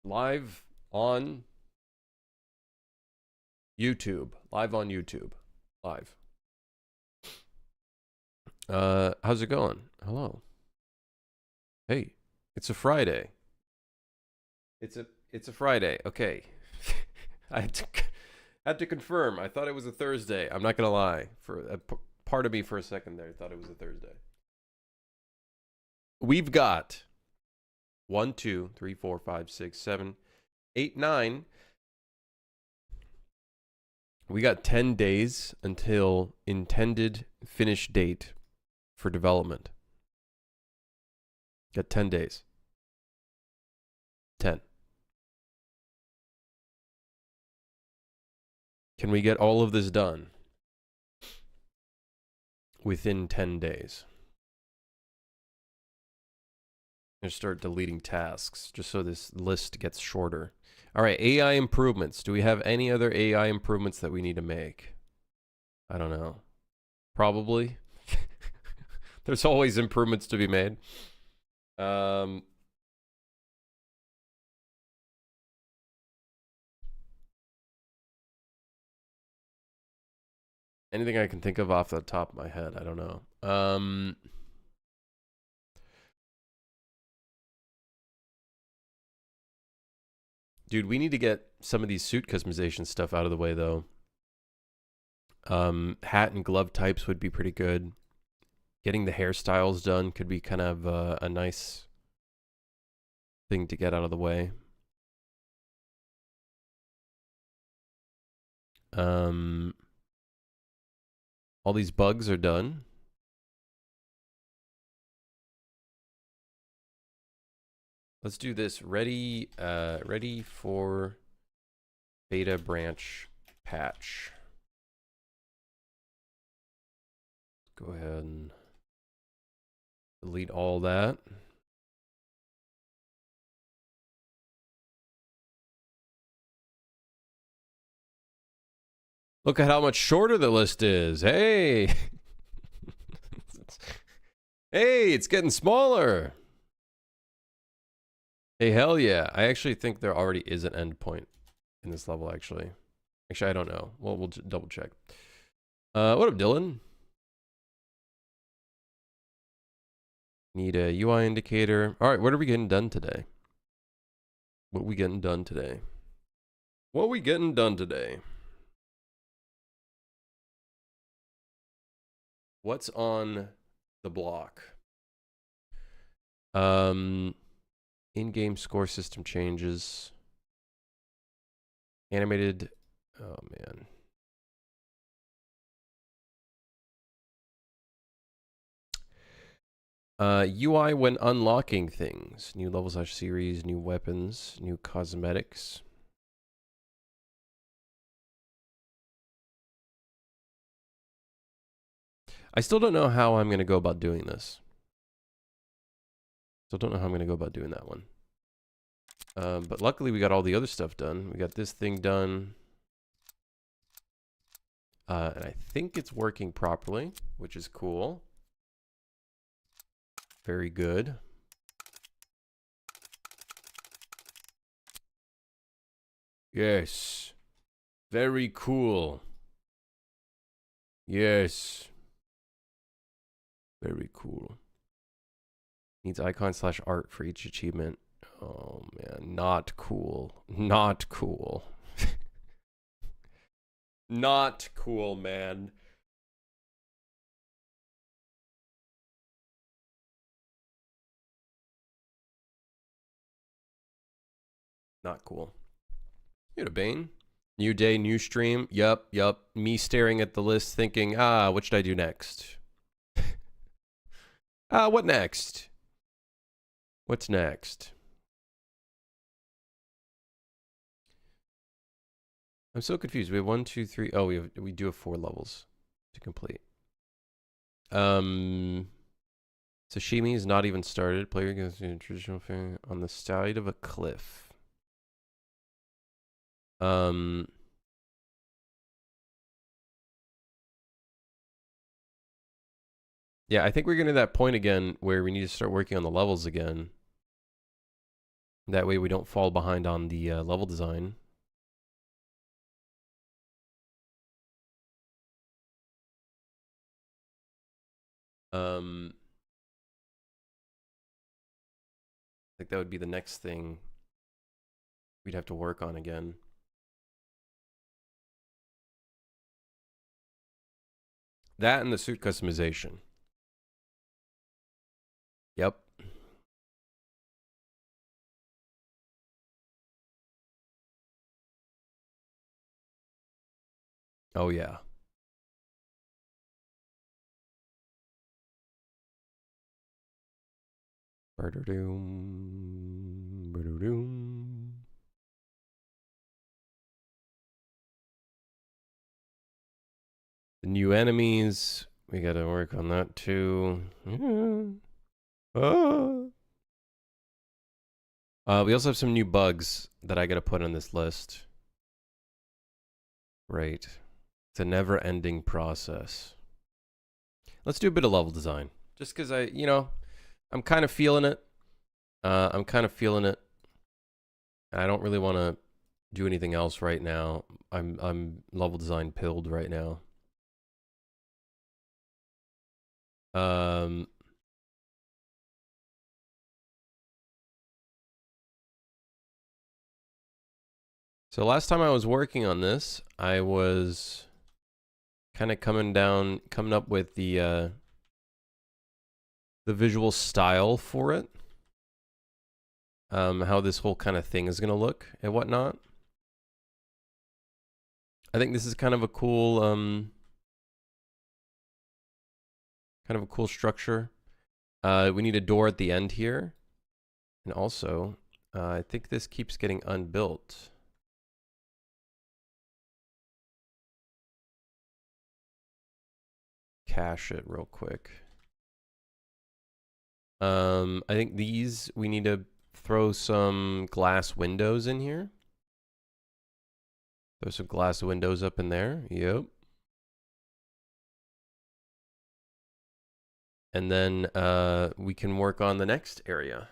Live on YouTube. Live on YouTube. Live. How's it going? Hello. Hey, it's a Friday. It's a Friday. Okay. I had to confirm. I thought it was a Thursday. I'm not gonna lie. For a part of me for a second there thought it was a Thursday. We've got 1, 2, 3, 4, 5, 6, 7, 8, 9. We got 10 days until intended finish date for development. Got 10 days. 10. Can we get all of this done within 10 days? I'm going to start deleting tasks just so this list gets shorter. All right, AI improvements. Do we have any other AI improvements that we need to make? I don't know. Probably. There's always improvements to be made. Anything I can think of off the top of my head, I don't know. Dude, we need to get some of these suit customization stuff out of the way, though. Hat and glove types would be pretty good. Getting the hairstyles done could be kind of a nice thing to get out of the way. All these bugs are done. Let's do this. Ready for beta branch patch. Go ahead and delete all that. Look at how much shorter the list is. Hey. Hey, it's getting smaller. Hey, hell yeah. I actually think there already is an endpoint in this level, actually. Actually, I don't know. Well, we'll double check. What up, Dylan? Need a UI indicator. All right, what are we getting done today? What are we getting done today? What are we getting done today? What's on the block? In-game score system changes. Animated. Oh, man. UI when unlocking things. New levels / series, new weapons, new cosmetics. I still don't know how I'm going to go about doing this. Still don't know how I'm going to go about doing that one. But luckily we got all the other stuff done. We got this thing done. And I think it's working properly, which is cool. Very good. Yes. Very cool. Yes. Very cool. Needs icon / art for each achievement. Oh, man. Not cool. Not cool. Not cool, man. Not cool. You know, Bane. New day, new stream. Yup. Me staring at the list thinking, what should I do next? What next? What's next? I'm so confused. We have 1, 2, 3. Oh, we do have 4 levels to complete. Sashimi is not even started. Player goes to a traditional thing on the side of a cliff. Yeah, I think we're getting to that point again where we need to start working on the levels again. That way we don't fall behind on the level design. I think that would be the next thing we'd have to work on again. That and the suit customization. Yep. Oh, yeah. Ba-da-doom, ba-da-doom. The new enemies, we gotta work on that too. Yeah. We also have some new bugs that I gotta put on this list. Right. It's a never-ending process. Let's do a bit of level design. Just because I'm kind of feeling it. I'm kind of feeling it. I don't really want to do anything else right now. I'm level design pilled right now. So last time I was working on this, I was kind of coming up with the visual style for it. How this whole kind of thing is going to look and whatnot. I think this is kind of a cool structure. We need a door at the end here. And also, I think this keeps getting unbuilt. Cache it real quick. I think these, we need to throw some glass windows in here. Throw some glass windows up in there. Yep. And then we can work on the next area.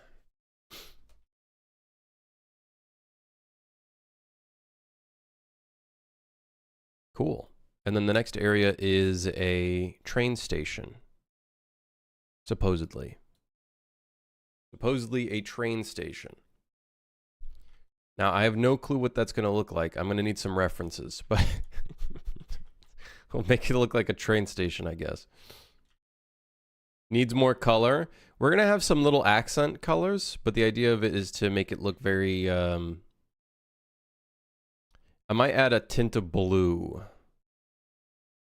Cool. And then the next area is a train station. Supposedly. Supposedly a train station. Now, I have no clue what that's going to look like. I'm going to need some references, but we'll make it look like a train station, I guess. Needs more color. We're going to have some little accent colors, but the idea of it is to make it look very... I might add a tint of blue.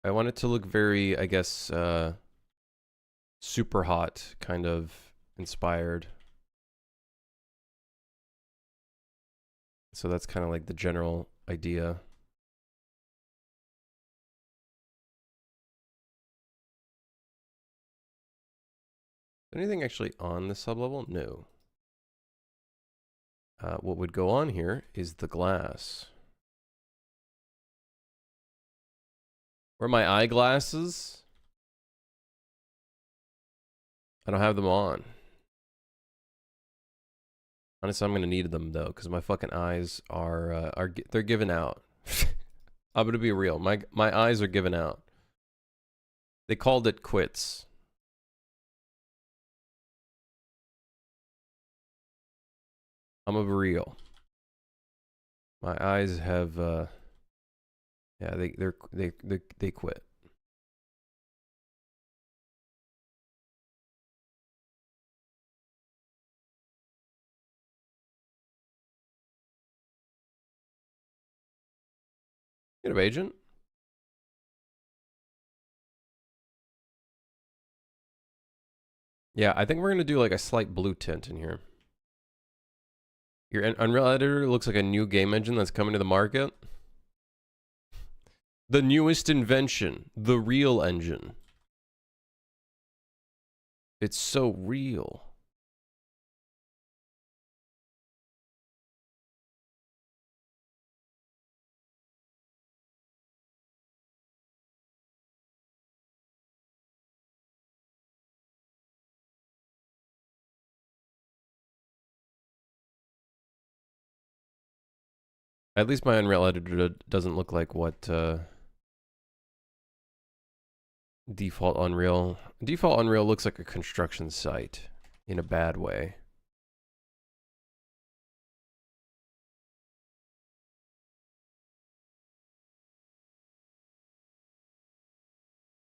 I want it to look very, I guess, super hot, kind of inspired. So that's kind of like the general idea. Anything actually on the sublevel? No. What would go on here is the glass. Where are my eyeglasses? I don't have them on. Honestly, I'm gonna need them though, because my fucking eyes are they're giving out. I'm gonna be real. My eyes are giving out. They called it quits. I'm a real. My eyes have yeah, they quit. Get up, agent. Yeah, I think we're gonna do like a slight blue tint in here. Your Unreal Editor looks like a new game engine that's coming to the market. The newest invention, the real engine. It's so real. At least my Unreal editor doesn't look like what default Unreal. Default Unreal looks like a construction site in a bad way.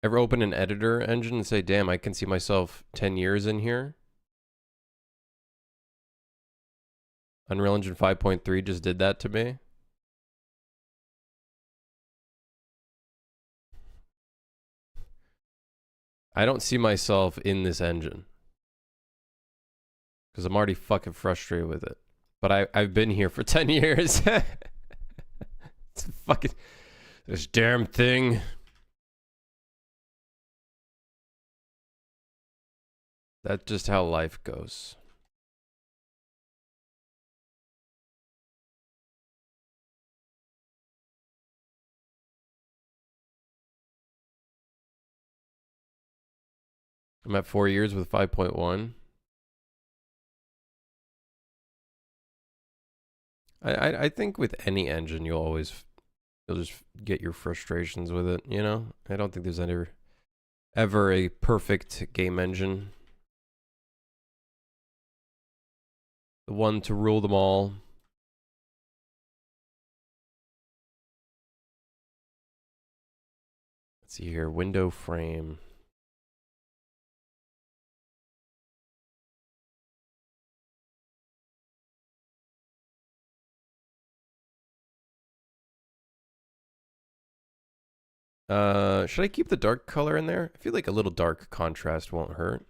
Ever open an editor engine and say, damn, I can see myself 10 years in here? Unreal Engine 5.3 just did that to me. I don't see myself in this engine. Because I'm already fucking frustrated with it. But I've been here for 10 years. It's fucking... This damn thing. That's just how life goes. I'm at 4 years with 5.1. I think with any engine you'll just get your frustrations with it, you know? I don't think there's ever a perfect game engine. The one to rule them all. Let's see here, window frame. Should I keep the dark color in there? I feel like a little dark contrast won't hurt.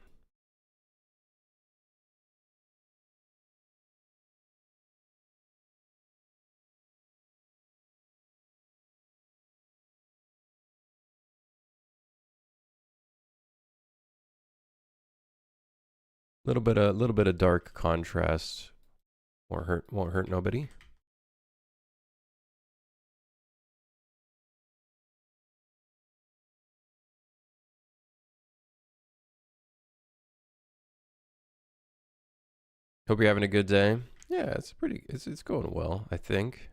Little bit of dark contrast won't hurt nobody. Hope you're having a good day. Yeah, it's going well, I think.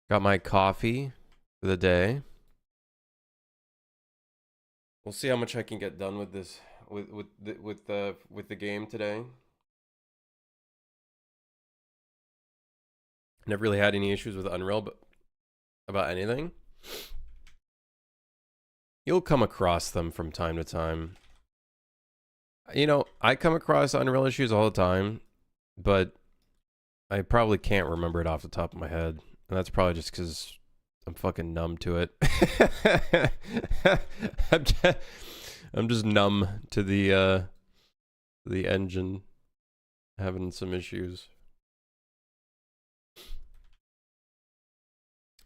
Got my coffee for the day. We'll see how much I can get done with this with the game today. Never really had any issues with Unreal, but about anything. You'll come across them from time to time. You know, I come across Unreal issues all the time, but I probably can't remember it off the top of my head. And that's probably just because I'm fucking numb to it. I'm just numb to the engine having some issues.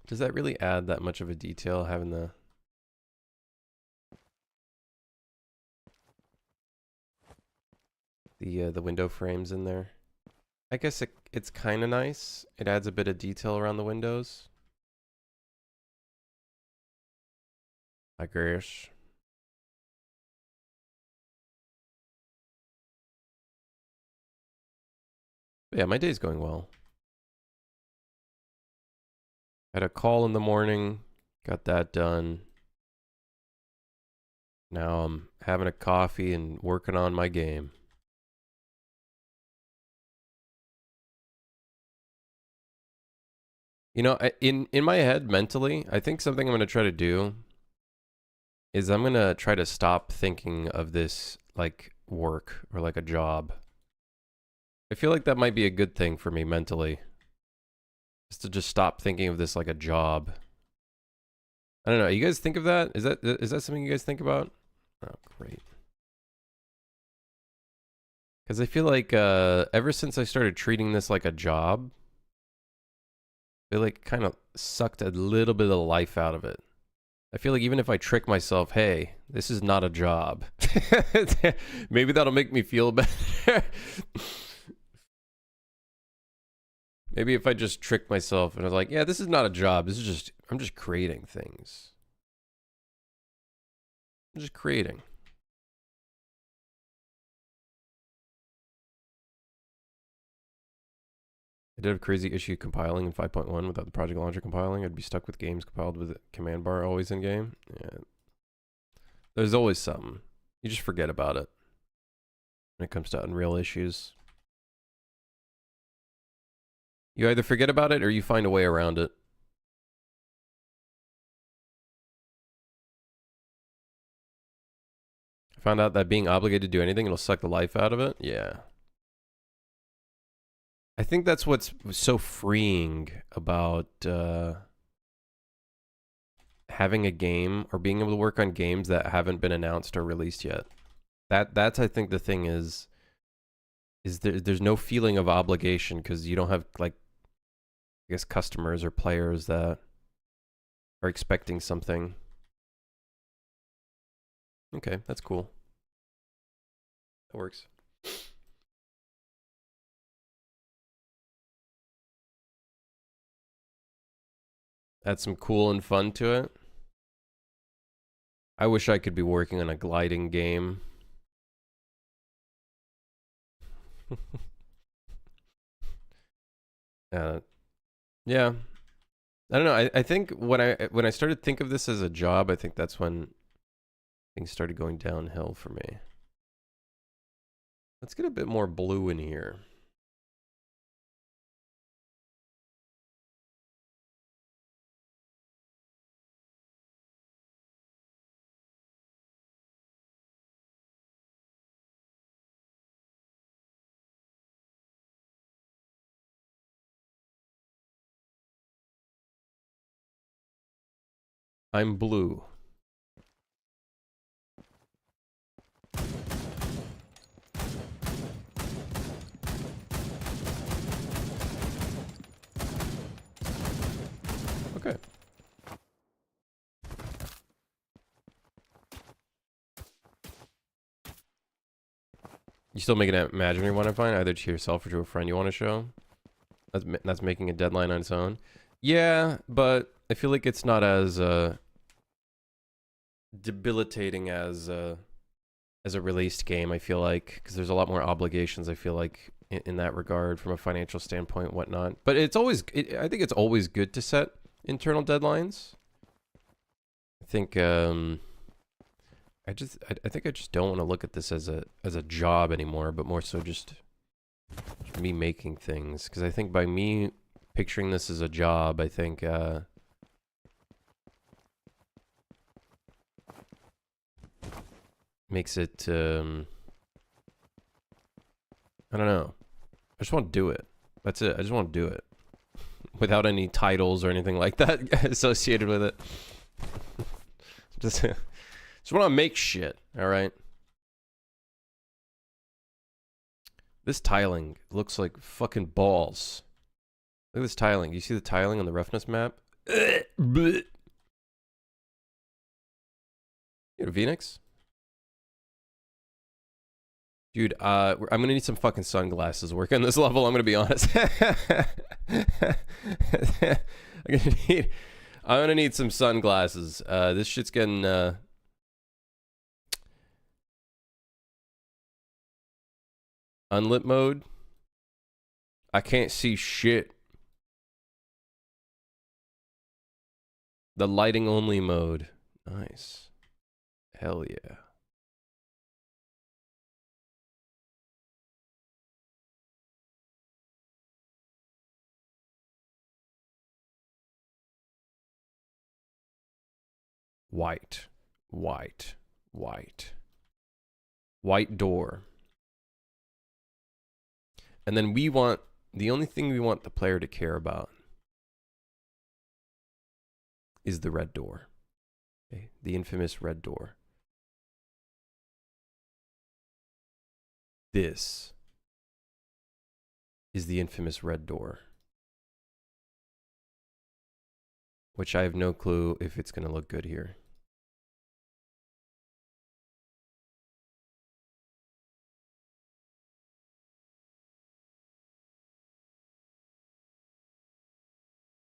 Does that really add that much of a detail, having the window frames in there? I guess it's kind of nice. It adds a bit of detail around the windows, I guess. But yeah, my day's going well. Had a call in the morning, got that done. Now I'm having a coffee and working on my game. You know, in my head mentally, I think something I'm going to try to do is I'm going to try to stop thinking of this like work or like a job. I feel like that might be a good thing for me mentally. Is to just stop thinking of this like a job. I don't know. You guys think of that? Is that something you guys think about? Oh, great. Because I feel like ever since I started treating this like a job, I feel like kind of sucked a little bit of the life out of it. I feel like even if I trick myself, hey, this is not a job, maybe that'll make me feel better. Maybe if I just trick myself and I was like, yeah, this is not a job. This is just, I'm just creating things. I'm just creating. I did have a crazy issue compiling in 5.1 without the project launcher compiling. I'd be stuck with games compiled with command bar always in game. Yeah. There's always something. You just forget about it when it comes to Unreal issues. You either forget about it or you find a way around it. I found out that being obligated to do anything, it'll suck the life out of it. Yeah. I think that's what's so freeing about having a game or being able to work on games that haven't been announced or released yet. That's I think the thing is there's no feeling of obligation because you don't have like I guess customers or players that are expecting something. Okay, that's cool. That works. Add some cool and fun to it. I wish I could be working on a gliding game. Yeah. I don't know. I think when I started to think of this as a job, I think that's when things started going downhill for me. Let's get a bit more blue in here. I'm blue. Okay. You still make an imaginary one, I find, either to yourself or to a friend you want to show. That's making a deadline on its own. Yeah, but I feel like it's not as debilitating as a released game. I feel like because there's a lot more obligations. I feel like in that regard, from a financial standpoint, whatnot. But it's always, I think it's always good to set internal deadlines. I think I think I just don't want to look at this as a job anymore, but more so just me making things. Because I think by me picturing this as a job, I think makes it I don't know. I just want to do it. That's it. I just want to do it without any titles or anything like that associated with it. just want to make shit. All right. This tiling looks like fucking balls. Look at this tiling. You see the tiling on the roughness map? You know, Phoenix? Dude, I'm gonna need some fucking sunglasses working this level, I'm gonna be honest. I'm gonna need some sunglasses. This shit's getting unlit mode. I can't see shit. The lighting only mode. Nice. Hell yeah. White. White. White. White door. And then we want, the only thing we want the player to care about is the red door. Okay? The infamous red door. This is the infamous red door. Which I have no clue if it's going to look good here.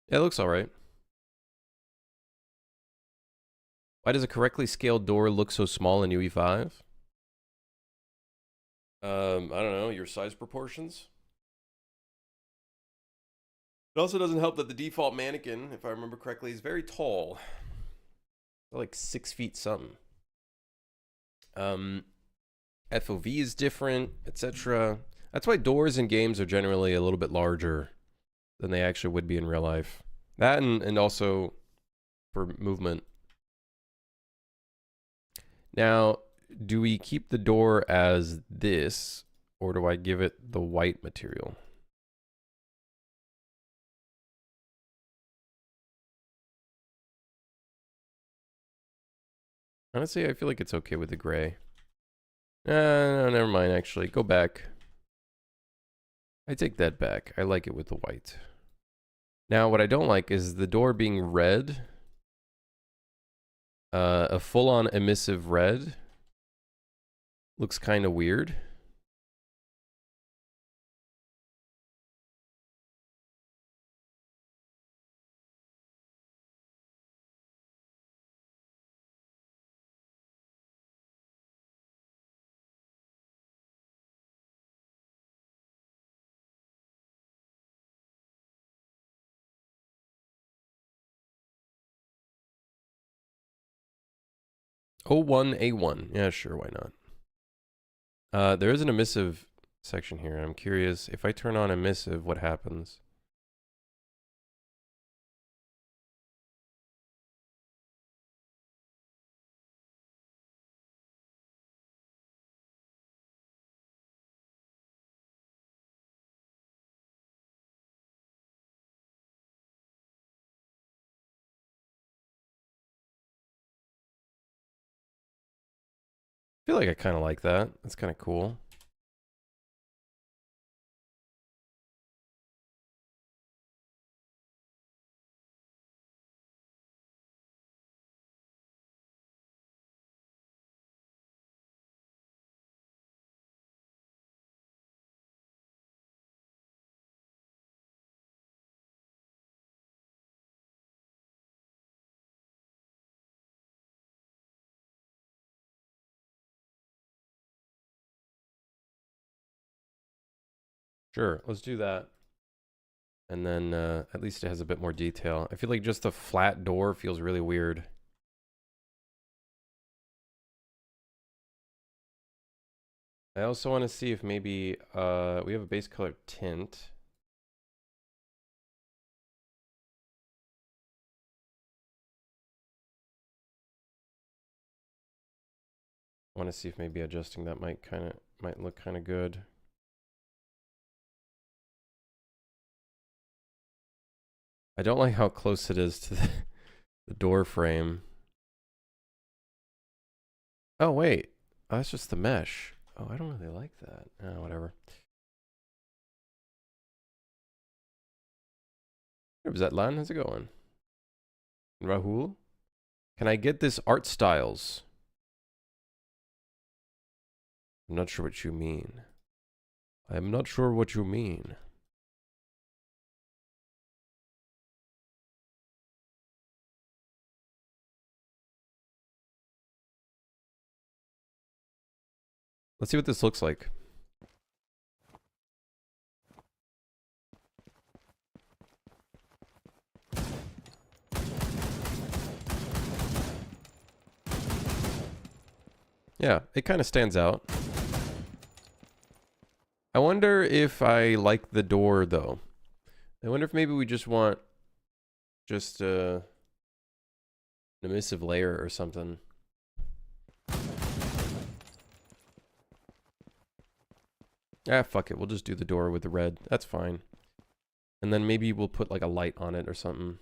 Yeah, it looks alright. Why does a correctly scaled door look so small in UE5? I don't know, your size proportions? It also doesn't help that the default mannequin, if I remember correctly, is very tall. Like 6 feet something. FOV is different, etc. That's why doors in games are generally a little bit larger than they actually would be in real life. That and also for movement. Now, do we keep the door as this, or do I give it the white material? Honestly, I feel like it's okay with the gray. No, never mind, actually. Go back. I take that back. I like it with the white. Now, what I don't like is the door being red. A full-on emissive red. Looks kind of weird. O1A1. Yeah, sure, why not? There is an emissive section here. I'm curious, if I turn on emissive, what happens? I feel like I kind of like that. That's kind of cool. Sure, let's do that. And then at least it has a bit more detail. I feel like just a flat door feels really weird. I also want to see if maybe we have a base color tint. I want to see if maybe adjusting that might look kind of good. I don't like how close it is to the door frame. Oh wait, oh, that's just the mesh. Oh, I don't really like that. Oh, whatever. Hey, Zetlan, how's it going? Rahul, can I get this art styles? I'm not sure what you mean. I'm not sure what you mean. Let's see what this looks like. Yeah, it kind of stands out. I wonder if I like the door, though. I wonder if maybe we just want just an emissive layer or something. Ah, fuck it. We'll just do the door with the red. That's fine. And then maybe we'll put like a light on it or something.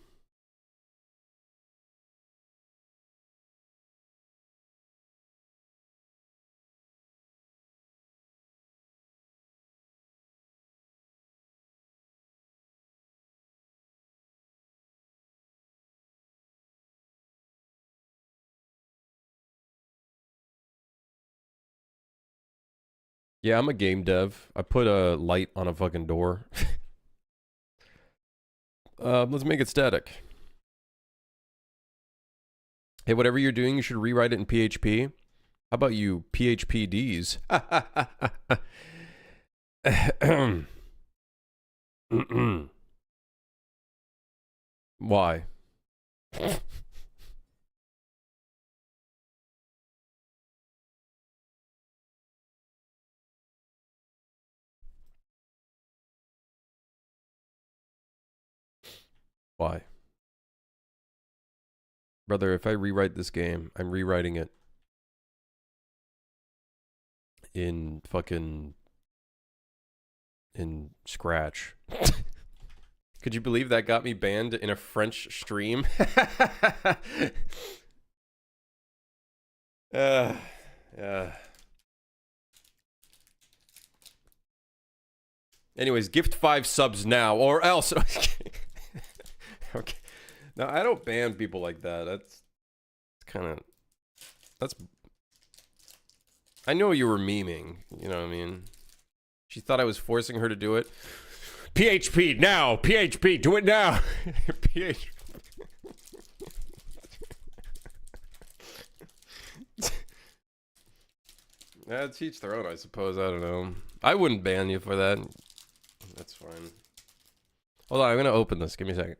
Yeah, I'm a game dev. I put a light on a fucking door. Let's make it static. Hey, whatever you're doing, you should rewrite it in PHP. How about you PHPDs? Why? Why? Brother, if I rewrite this game, I'm rewriting it in fucking in Scratch. Could you believe that got me banned in a French stream? Yeah. Anyways, gift 5 subs now, or else. Okay. No, I don't ban people like that. That's kind of. That's. I know you were memeing. You know what I mean? She thought I was forcing her to do it. PHP now. PHP, do it now. PHP. Yeah, teach their own, I suppose. I don't know. I wouldn't ban you for that. That's fine. Hold on, I'm gonna open this. Give me a second.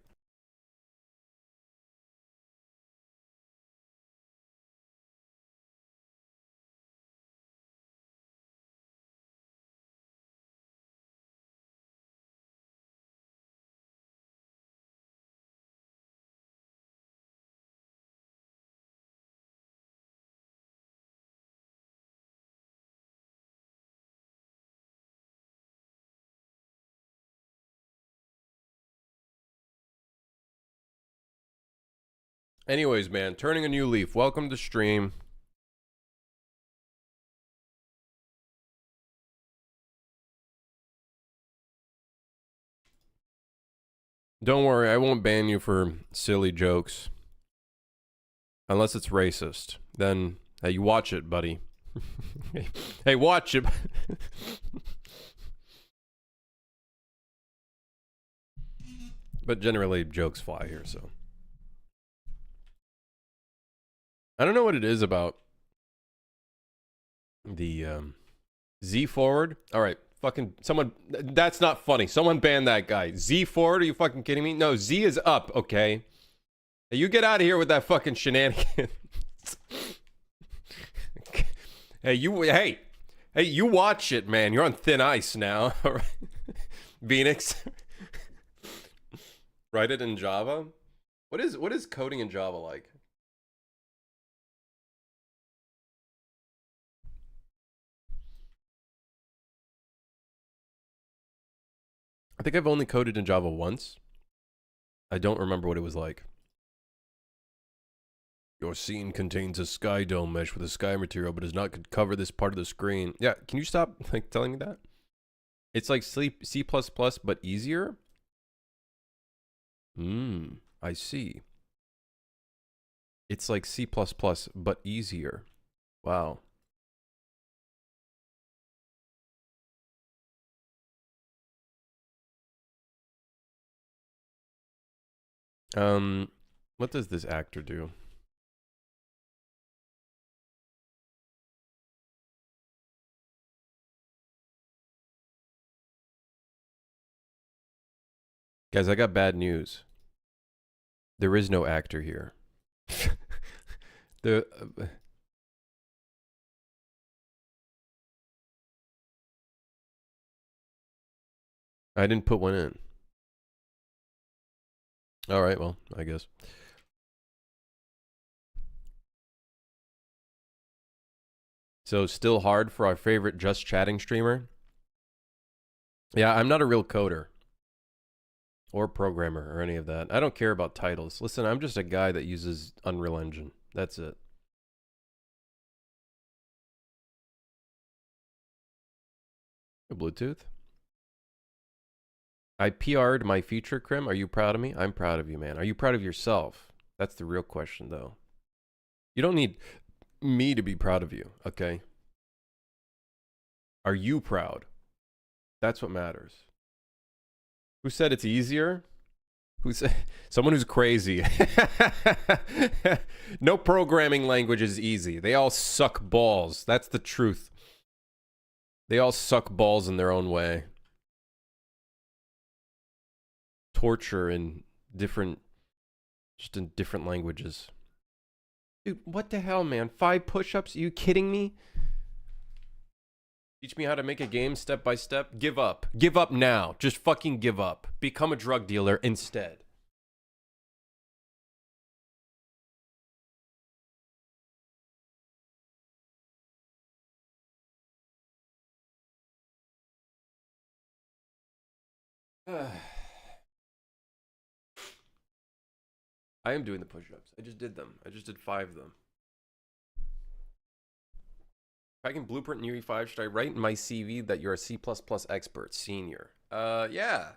Anyways, man, turning a new leaf. Welcome to stream. Don't worry, I won't ban you for silly jokes. Unless it's racist. Then, hey, you watch it, buddy. Hey, watch it. But generally, jokes fly here, so. I don't know what it is about the Z forward. All right, fucking someone. That's not funny. Someone ban that guy. Z forward? Are you fucking kidding me? No, Z is up. Okay. Hey, you get out of here with that fucking shenanigans. Hey, you watch it, man. You're on thin ice now. All right. Phoenix. Write it in Java. What is coding in Java like? I think I've only coded in Java once. I don't remember what it was like. Your scene contains a sky dome mesh with a sky material, but does not cover this part of the screen. Yeah, can you stop like telling me that? It's like C++, but easier? I see. It's like C++, but easier. Wow. What does this actor do? Guys, I got bad news. There is no actor here. I didn't put one in. All right, well, I guess. So still hard for our favorite Just Chatting streamer? Yeah, I'm not a real coder. Or programmer or any of that. I don't care about titles. Listen, I'm just a guy that uses Unreal Engine. That's it. Bluetooth? I PR'd my feature, Krim. Are you proud of me? I'm proud of you, man. Are you proud of yourself? That's the real question, though. You don't need me to be proud of you, okay? Are you proud? That's what matters. Who said it's easier? Who said someone who's crazy? No programming language is easy. They all suck balls. That's the truth. They all suck balls in their own way. Torture in different Just in different languages. Dude, what the hell, man? 5 push-ups? Are you kidding me? Teach me how to make a game step by step? Give up. Give up now. Just fucking give up. Become a drug dealer instead. I am doing the push-ups. I just did them. I just did 5 of them. If I can blueprint in UE5, should I write in my CV that you're a C++ expert, senior? Yeah.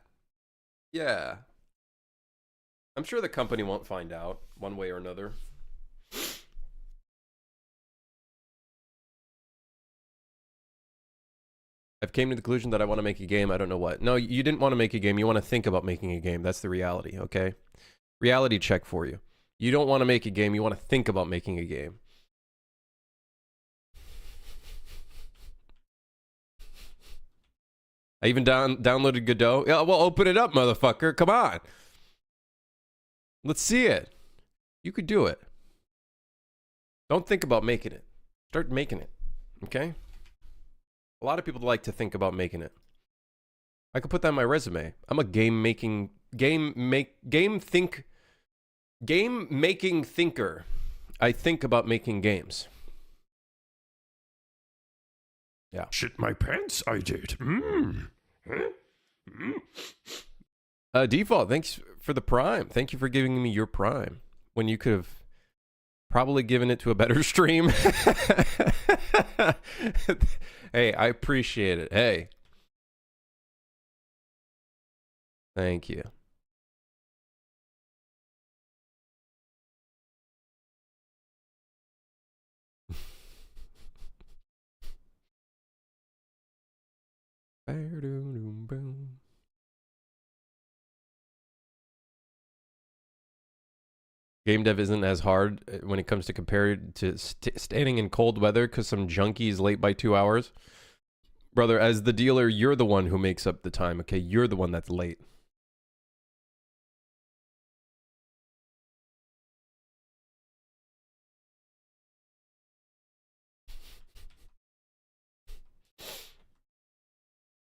Yeah. I'm sure the company won't find out one way or another. I've came to the conclusion that I want to make a game. I don't know what. No, you didn't want to make a game. You want to think about making a game. That's the reality, okay? Reality check for you. You don't want to make a game. You want to think about making a game. I even downloaded Godot. Yeah, well, open it up, motherfucker. Come on. Let's see it. You could do it. Don't think about making it. Start making it, okay? A lot of people like to think about making it. I could put that on my resume. I'm a game making thinker. I think about making games. Yeah. Shit my pants, I did. Default, thanks for the Prime. Thank you for giving me your Prime when you could have probably given it to a better stream. Hey, I appreciate it. Hey. Thank you. Game dev isn't as hard when it comes to compared to standing in cold weather because some junkie is late by 2 hours. Brother, as the dealer, you're the one who makes up the time, okay? You're the one that's late.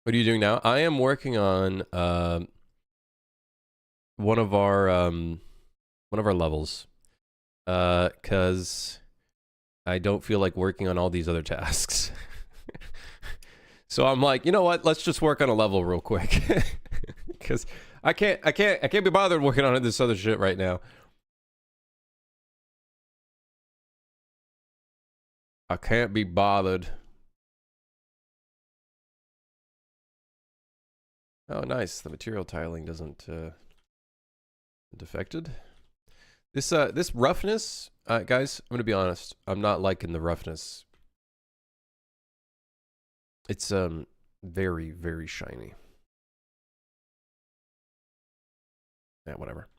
What are you doing now? I am working on one of our levels because I don't feel like working on all these other tasks. So I'm like, you know what? Let's just work on a level real quick because I can't be bothered working on this other shit right now. I can't be bothered. Oh, nice. The material tiling doesn't defected. This roughness, guys, I'm gonna be honest. I'm not liking the roughness. It's very, very shiny. Yeah, whatever.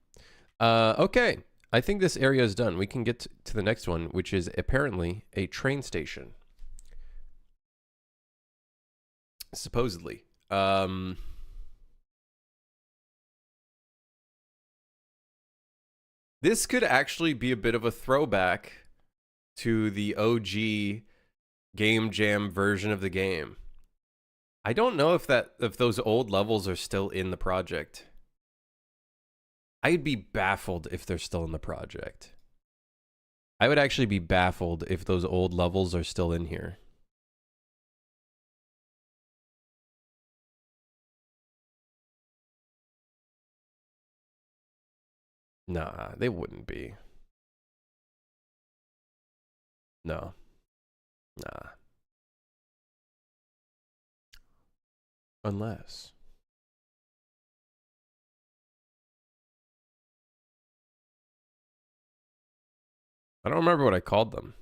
Okay. I think this area is done. We can get to the next one, which is apparently a train station. Supposedly. This could actually be a bit of a throwback to the OG Game Jam version of the game. I don't know if those old levels are still in the project. I'd be baffled if they're still in the project. I would actually be baffled if those old levels are still in here. Nah, they wouldn't be. No. Nah. Unless. I don't remember what I called them.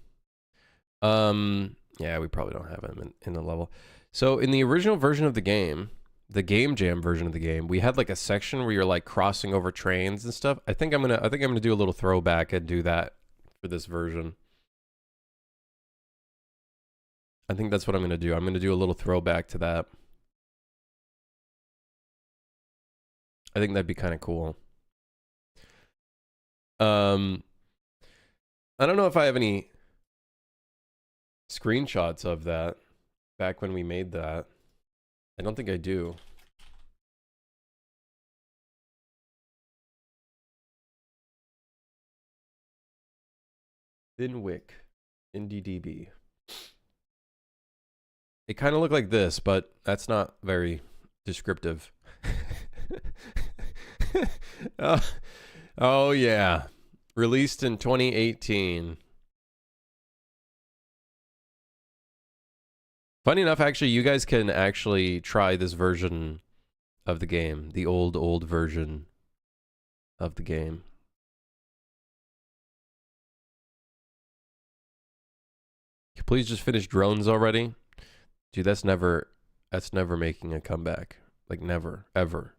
Yeah, we probably don't have them in the level. So in the original version of the Game Jam version of the game, we had like a section where you're like crossing over trains and stuff. I think I'm gonna do a little throwback and do that for this version. I think that's what I'm gonna do. I'm gonna do a little throwback to that. I think that'd be kind of cool. I don't know if I have any screenshots of that back when we made that. I don't think I do. Thinwick, IndieDB. It kind of looked like this, but that's not very descriptive. Oh yeah, released in 2018. Funny enough, actually, you guys can actually try this version of the game, the old version of the game. Can you please just finish drones already? Dude, that's never making a comeback. Like never, ever.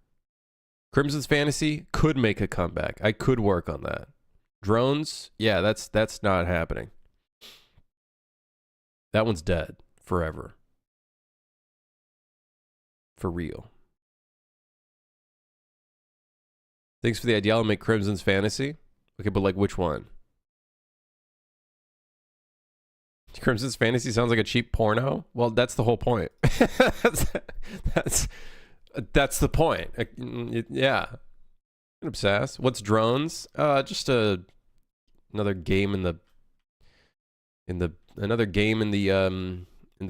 Crimson's Fantasy could make a comeback. I could work on that. Drones, yeah, that's not happening. That one's dead forever. For real. Thanks for the idea. I'll make Crimson's Fantasy. Okay, but like which one? Crimson's Fantasy sounds like a cheap porno. Well, that's the whole point. that's the point. Yeah. I'm obsessed. What's drones? Just another game in the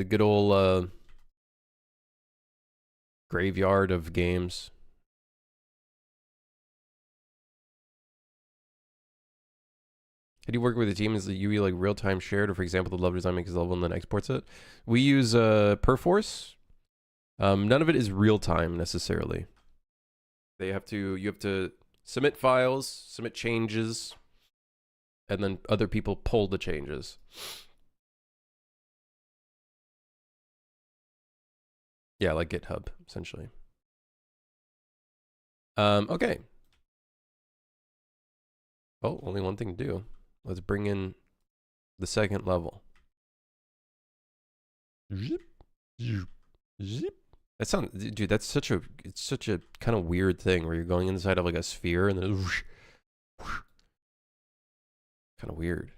good old graveyard of games. How do you work with a team? Is the UE like real-time shared, or for example, the level design makes a level and then exports it? We use Perforce. None of it is real-time necessarily. You have to submit files, submit changes, and then other people pull the changes. Yeah, like GitHub, essentially. Okay. Oh, only one thing to do. Let's bring in the second level. Zip, zip, zip. That sounds, dude, it's such a kind of weird thing where you're going inside of like a sphere and then whoosh, whoosh. Kind of weird.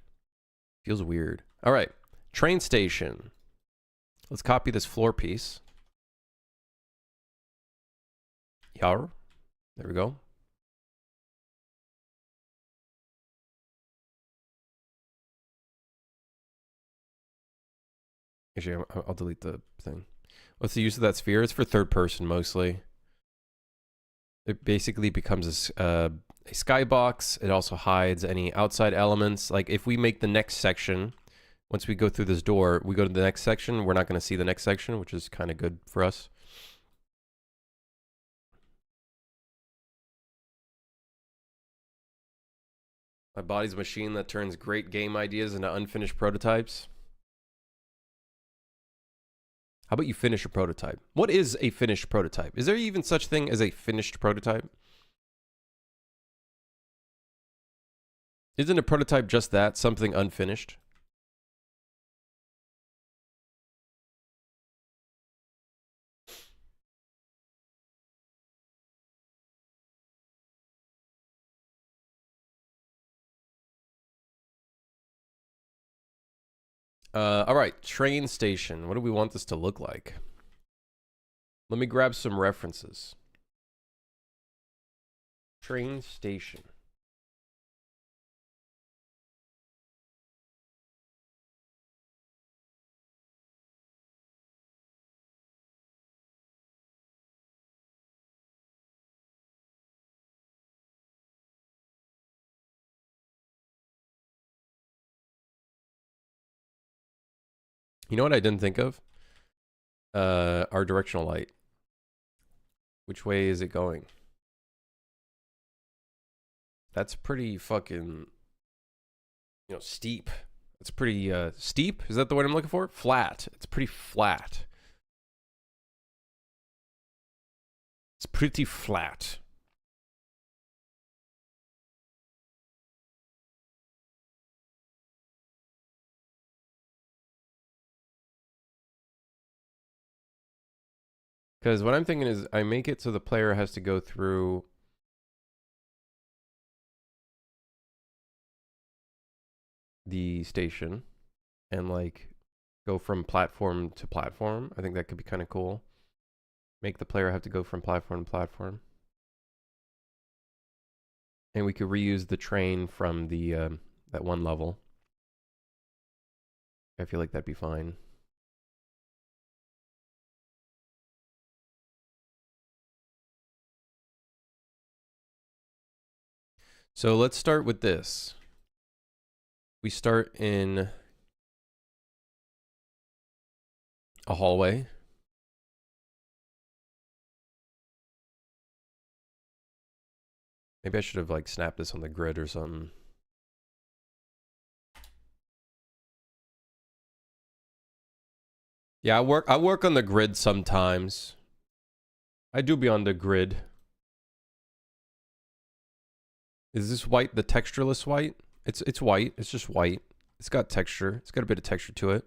Feels weird. All right, train station. Let's copy this floor piece. Yar. There we go. Actually, I'll delete the thing. What's the use of that sphere? It's for third person mostly. It basically becomes a skybox. It also hides any outside elements. Like if we make the next section, once we go through this door, we go to the next section. We're not going to see the next section, which is kind of good for us. My body's a machine that turns great game ideas into unfinished prototypes. How about you finish a prototype? What is a finished prototype? Is there even such thing as a finished prototype? Isn't a prototype just that, something unfinished? All right, train station. What do we want this to look like? Let me grab some references. Train station. You know what I didn't think of? Our directional light. Which way is it going? That's pretty fucking, steep. It's pretty steep. Is that the word I'm looking for? Flat. It's pretty flat. It's pretty flat. Because what I'm thinking is I make it so the player has to go through the station and like go from platform to platform. I think that could be kind of cool. Make the player have to go from platform to platform. And we could reuse the train from the that one level. I feel like that'd be fine. So let's start with this. We start in a hallway. Maybe I should have like snapped this on the grid or something. Yeah, I work on the grid sometimes. I do be on the grid. Is this white the textureless white? It's white. It's just white. It's got texture. It's got a bit of texture to it.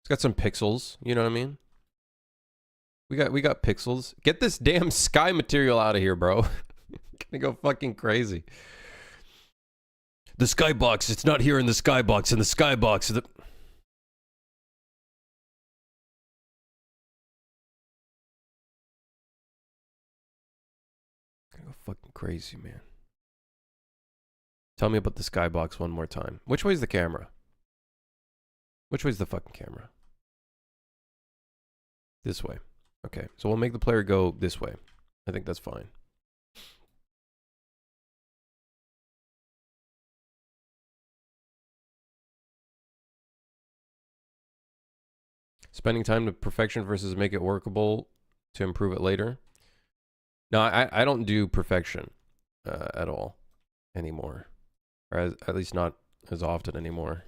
It's got some pixels, you know what I mean? We got pixels. Get this damn sky material out of here, bro. Gonna go fucking crazy. The skybox, it's not here in the skybox. In the skybox, the gonna go fucking crazy, man. Tell me about the skybox one more time. Which way's the camera? Which way's the fucking camera? This way. Okay, so we'll make the player go this way. I think that's fine. Spending time to perfection versus make it workable to improve it later. No, I don't do perfection at all anymore. Or at least not as often anymore.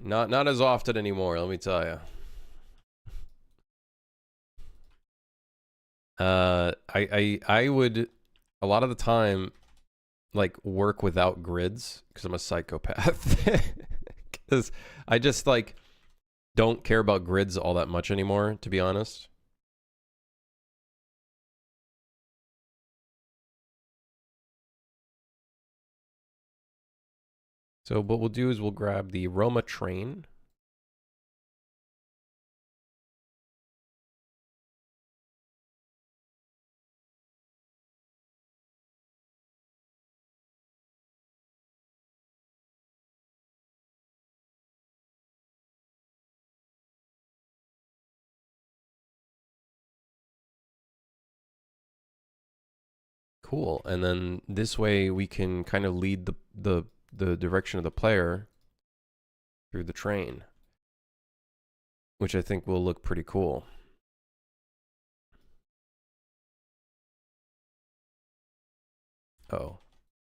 Not as often anymore, let me tell you. I would a lot of the time like work without grids because I'm a psychopath. Because I just like don't care about grids all that much anymore, to be honest. So what we'll do is we'll grab the Roma train. Cool. And then this way we can kind of lead the direction of the player through the train, which I think will look pretty cool. Oh,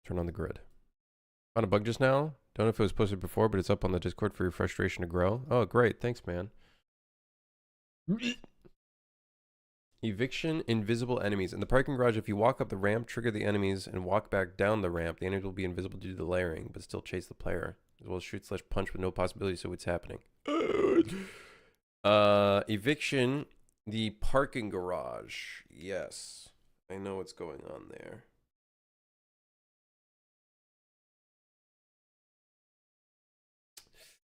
turn on the grid. Found a bug just now. Don't know if it was posted before, but it's up on the Discord for your frustration to grow. Oh, great. Thanks, man. Eviction invisible enemies. In the parking garage, if you walk up the ramp, trigger the enemies, and walk back down the ramp, the enemies will be invisible due to the layering, but still chase the player. As well as shoot/punch with no possibility, so what's happening. Eviction, the parking garage. Yes. I know what's going on there.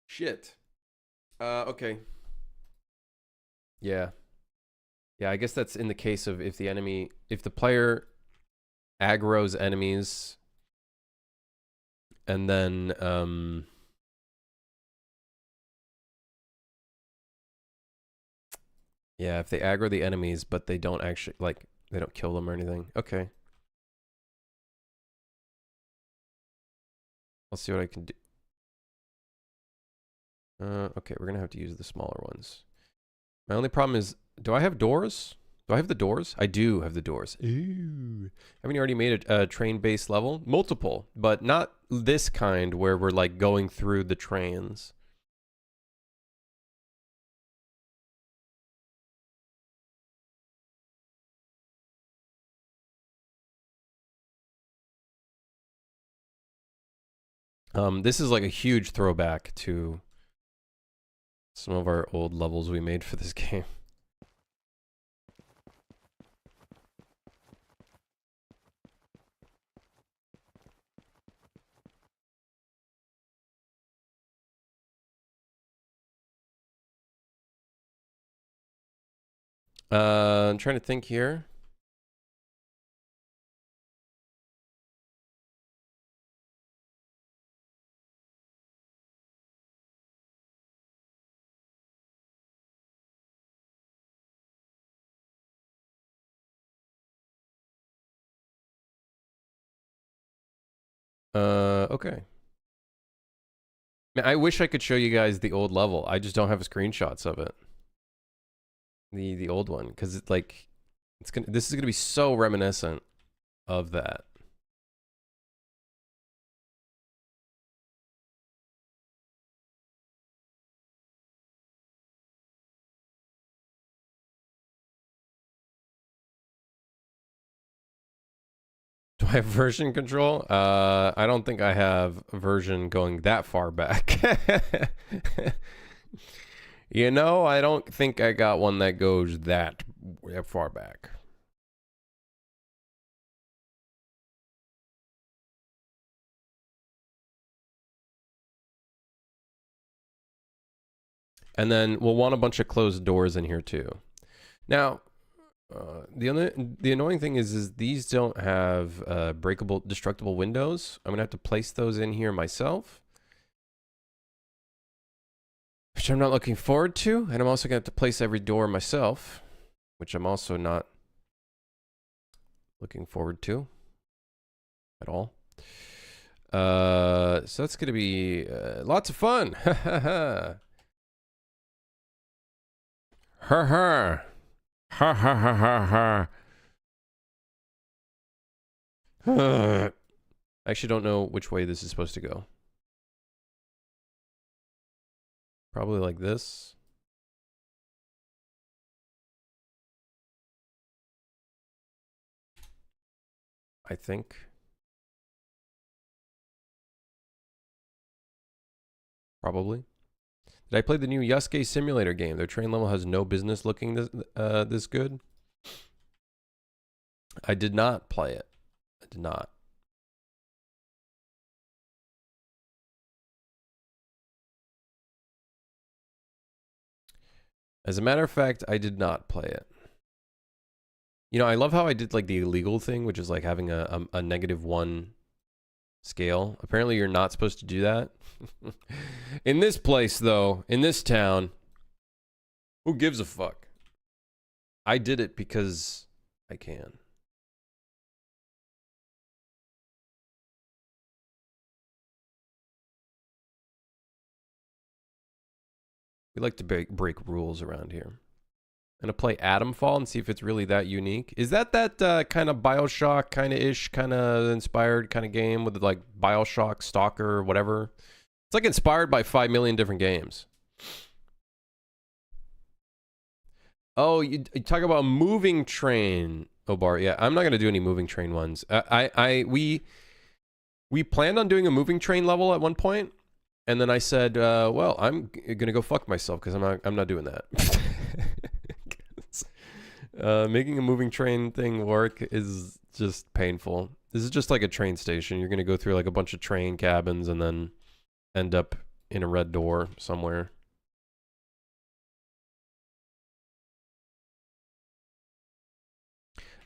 Shit. Okay. Yeah. Yeah, I guess that's in the case of if the player aggroes enemies and then yeah, if they aggro the enemies but they don't actually like they don't kill them or anything. Okay. I'll see what I can do. Okay, we're gonna have to use the smaller ones. My only problem is, do I have doors? Do I have the doors? I do have the doors. Ooh. Haven't you already made a train-based level? Multiple, but not this kind where we're like going through the trains. This is like a huge throwback to some of our old levels we made for this game. I'm trying to think here. Okay. Man, I wish I could show you guys the old level. I just don't have screenshots of it. The old one, because it's like, this is gonna be so reminiscent of that. Do I have version control? I don't think I have version going that far back. You know, I don't think I got one that goes that far back. And then we'll want a bunch of closed doors in here too. Now, the annoying thing is these don't have breakable, destructible windows. I'm gonna have to place those in here myself, which I'm not looking forward to. And I'm also gonna have to place every door myself, which I'm also not looking forward to at all. So that's gonna be lots of fun. Ha ha ha. Ha ha. Ha ha ha ha ha. I actually don't know which way this is supposed to go. Probably like this. I think. Probably. Did I play the new Yasuke Simulator game? Their train level has no business looking this good. I did not play it. I did not. As a matter of fact, I did not play it. You know, I love how I did like the illegal thing, which is like having a -1 scale. Apparently you're not supposed to do that. In this place though, in this town, who gives a fuck? I did it because I can. We like to break rules around here. I'm gonna play Atomfall and see if it's really that unique. Is that kind of Bioshock kind of ish, kind of inspired kind of game with like Bioshock, Stalker, whatever? It's like inspired by 5 million different games. Oh, you talk about moving train, Obar. Yeah, I'm not gonna do any moving train ones. We planned on doing a moving train level at one point, and then I said, well, I'm gonna go fuck myself because I'm not doing that. Making a moving train thing work is just painful. This is just like a train station. You're gonna go through like a bunch of train cabins and then end up in a red door somewhere.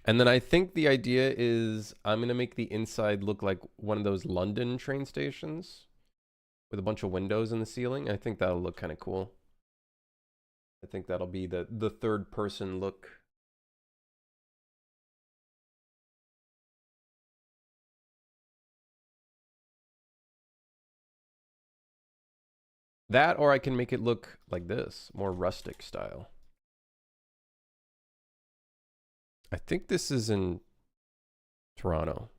And then I think the idea is I'm gonna make the inside look like one of those London train stations with a bunch of windows in the ceiling. I think that'll look kind of cool. I think that'll be the third person look. That, or I can make it look like this, more rustic style. I think this is in Toronto.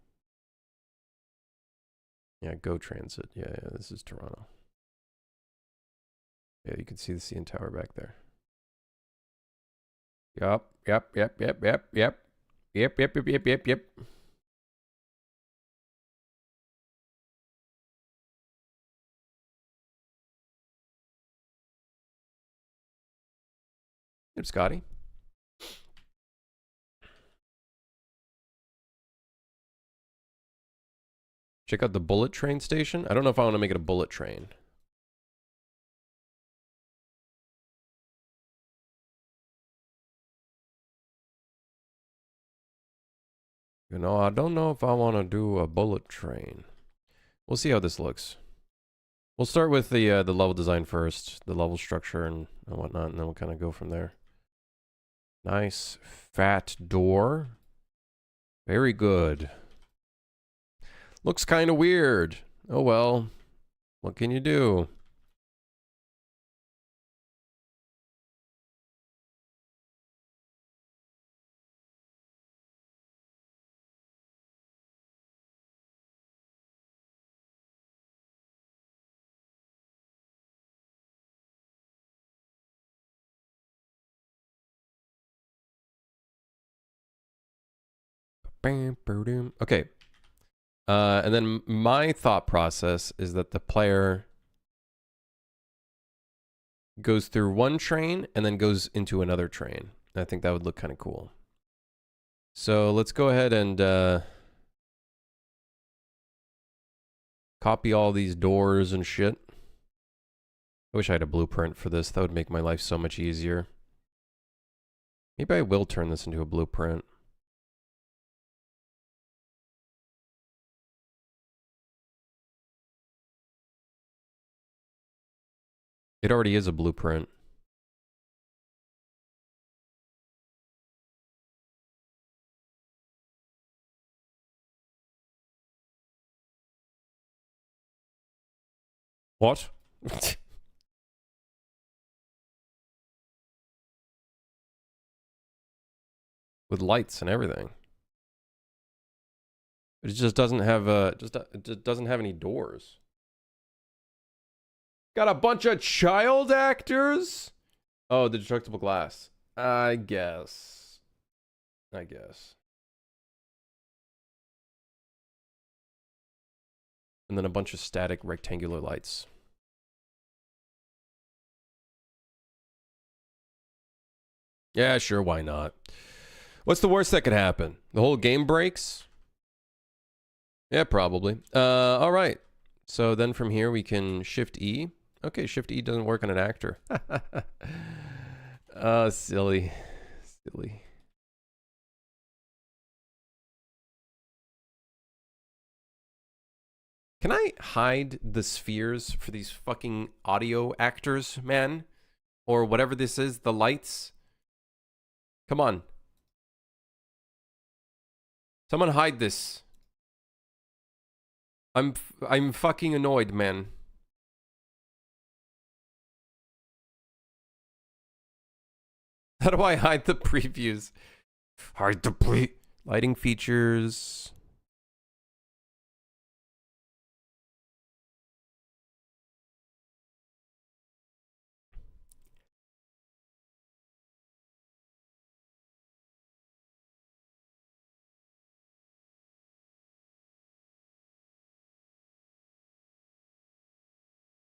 Yeah, Go Transit. Yeah, this is Toronto. Yeah, you can see the CN Tower back there. Yep. Yep, Scotty. Check out the bullet train station. I don't know if I want to make it a bullet train. You know, I don't know if I want to do a bullet train. We'll see how this looks. We'll start with the level design first, the level structure and whatnot, and then we'll kind of go from there. Nice fat door. Very good. Looks kind of weird. Oh well. What can you do? Okay. And then my thought process is that the player goes through one train and then goes into another train. I think that would look kind of cool. So let's go ahead and copy all these doors and shit. I wish I had a blueprint for this. That would make my life so much easier. Maybe I will turn this into a blueprint. It already is a blueprint. What? With lights and everything. It just doesn't have it just doesn't have any doors. Got a bunch of child actors? Oh, the destructible glass. I guess. And then a bunch of static rectangular lights. Yeah, sure, why not? What's the worst that could happen? The whole game breaks? Yeah, probably. All right. So then from here we can Shift E. Okay, Shift E doesn't work on an actor. Oh, silly. Silly. Can I hide the spheres for these fucking audio actors, man? Or whatever this is, the lights? Come on. Someone hide this. I'm fucking annoyed, man. How do I hide the previews? Hide the Lighting features.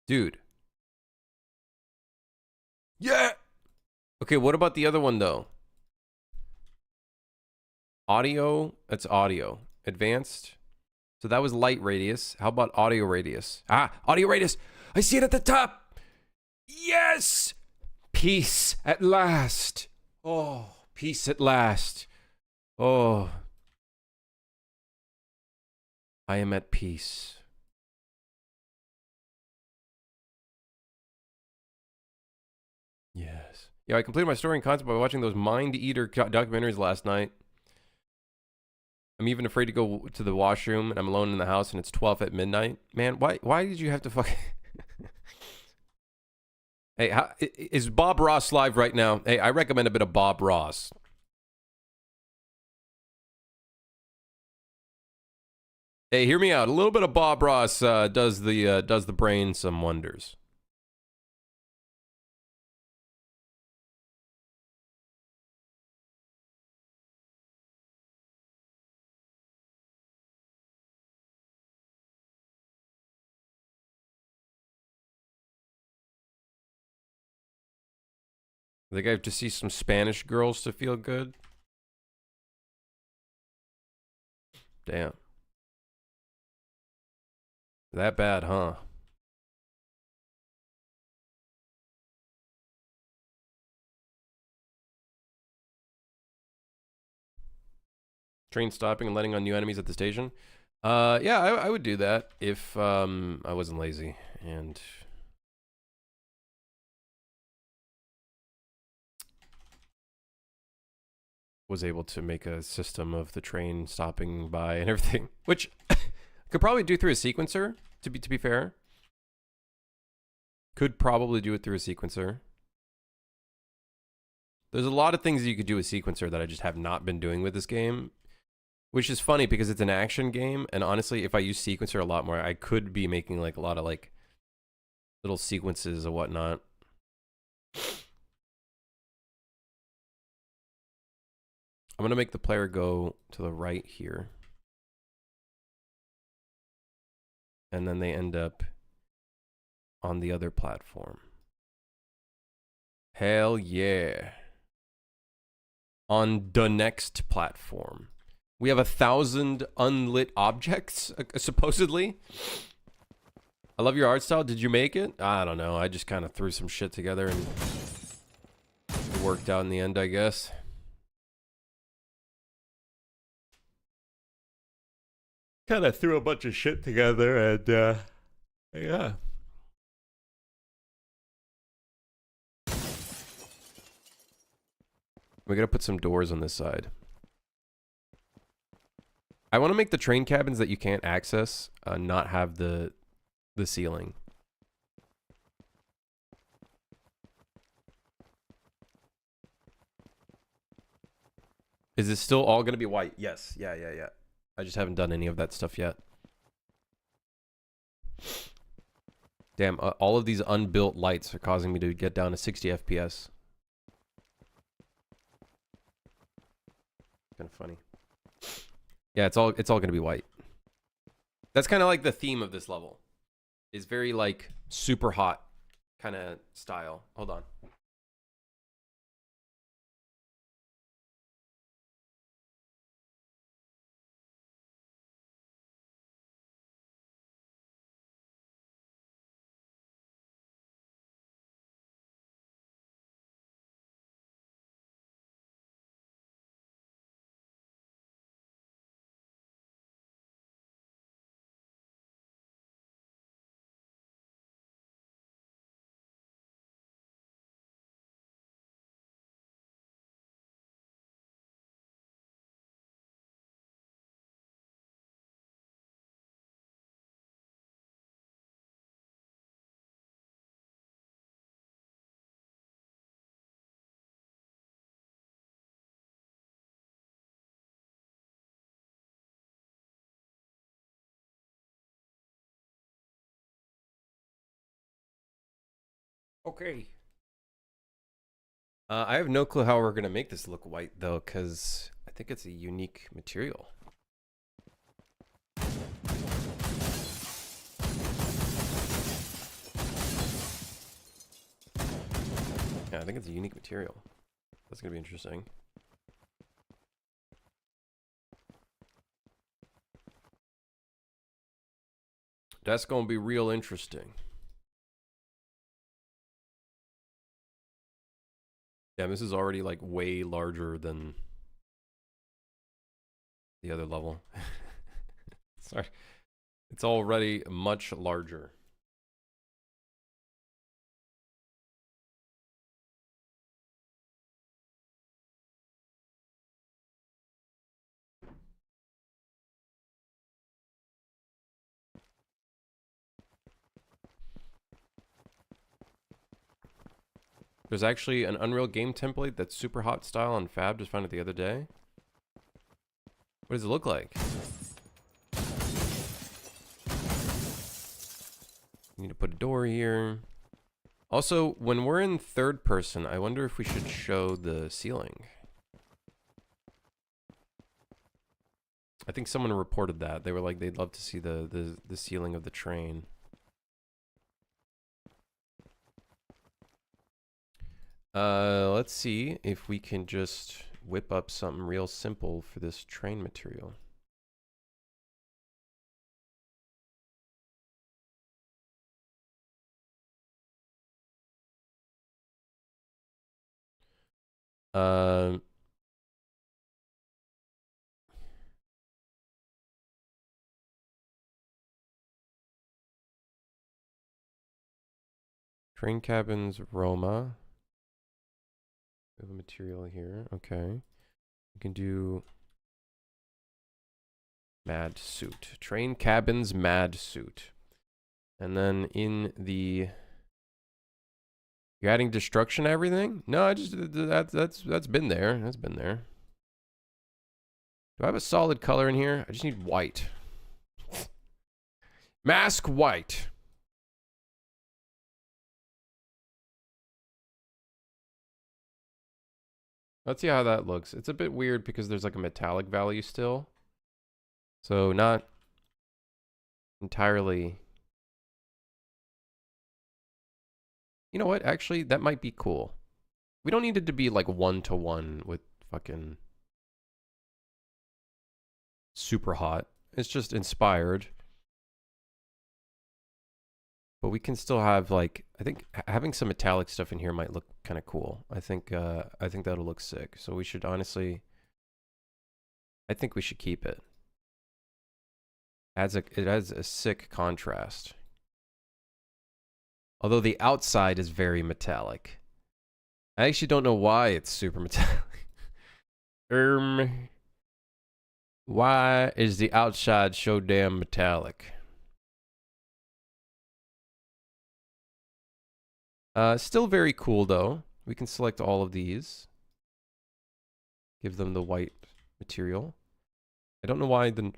Dude. Yeah! Okay, what about the other one, though? Audio? That's audio. Advanced? So that was light radius. How about audio radius? Ah, audio radius! I see it at the top! Yes! Peace at last! Oh, peace at last. Oh. I am at peace. Yes. Yeah, I completed my story and concept by watching those Mind Eater documentaries last night. I'm even afraid to go to the washroom and I'm alone in the house and it's 12 at midnight. Man, why did you have to fuck... Hey, is Bob Ross live right now? Hey, I recommend a bit of Bob Ross. Hey, hear me out. A little bit of Bob Ross does the brain some wonders. I think I have to see some Spanish girls to feel good. Damn. That bad, huh? Train stopping and letting on new enemies at the station. Yeah, I would do that if I wasn't lazy and was able to make a system of the train stopping by and everything, which I could probably do through a sequencer. To be fair, could probably do it through a sequencer. There's a lot of things you could do with sequencer that I just have not been doing with this game, which is funny because it's an action game. And honestly, if I use sequencer a lot more, I could be making like a lot of like little sequences or whatnot. I'm going to make the player go to the right here. And then they end up on the other platform. Hell yeah. On the next platform. We have 1,000 unlit objects, supposedly. I love your art style. Did you make it? I don't know. I just kind of threw some shit together and it worked out in the end, I guess. Kind of threw a bunch of shit together and, yeah. We're gonna put some doors on this side. I want to make the train cabins that you can't access not have the ceiling. Is this still all gonna be white? Yes. Yeah. I just haven't done any of that stuff yet. Damn, all of these unbuilt lights are causing me to get down to 60 FPS. Kind of funny. Yeah, it's all gonna be white. That's kind of like the theme of this level. It's very like super hot kind of style. Hold on. Okay. I have no clue how we're gonna make this look white though, because I think it's a unique material. Yeah, I think it's a unique material. That's gonna be interesting. That's gonna be real interesting. Yeah, this is already like way larger than the other level. Sorry. It's already much larger. There's actually an Unreal game template that's super hot style on Fab. Just found it the other day. What does it look like? Need to put a door here. Also, when we're in third person, I wonder if we should show the ceiling. I think someone reported that. They were like, they'd love to see the ceiling of the train. Let's see if we can just whip up something real simple for this train material. Um, Train cabins, Roma. We have a material here. Okay. We can do mad suit. Train cabins, mad suit. And then in the... You're adding destruction to everything? No, I just... That's been there. That's been there. Do I have a solid color in here? I just need white. Mask white. Let's see how that looks. It's a bit weird because there's like a metallic value still. So not entirely... You know what? Actually, that might be cool. We don't need it to be like 1-to-1 with fucking super hot. It's just inspired. But we can still have like, I think having some metallic stuff in here might look kind of cool. I think that'll look sick. So we should honestly, I think we should keep it. It adds a sick contrast. Although the outside is very metallic. I actually don't know why it's super metallic. Why is the outside so damn metallic? Still very cool though. We can select all of these. Give them the white material. I don't know why the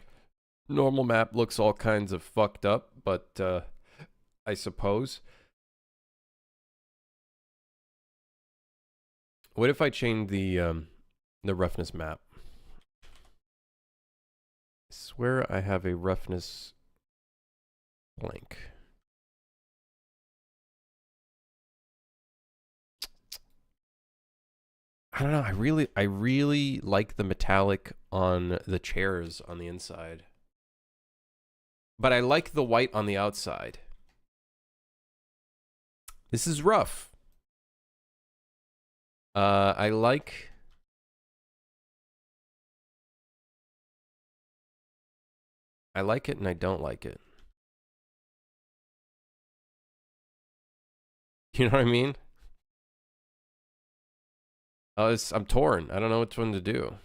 normal map looks all kinds of fucked up, but I suppose. What if I change the roughness map? I swear I have a roughness blank. I don't know. I really like the metallic on the chairs on the inside. But I like the white on the outside. This is rough. I like... I like it and I don't like it. You know what I mean? I'm torn. I don't know which one to do.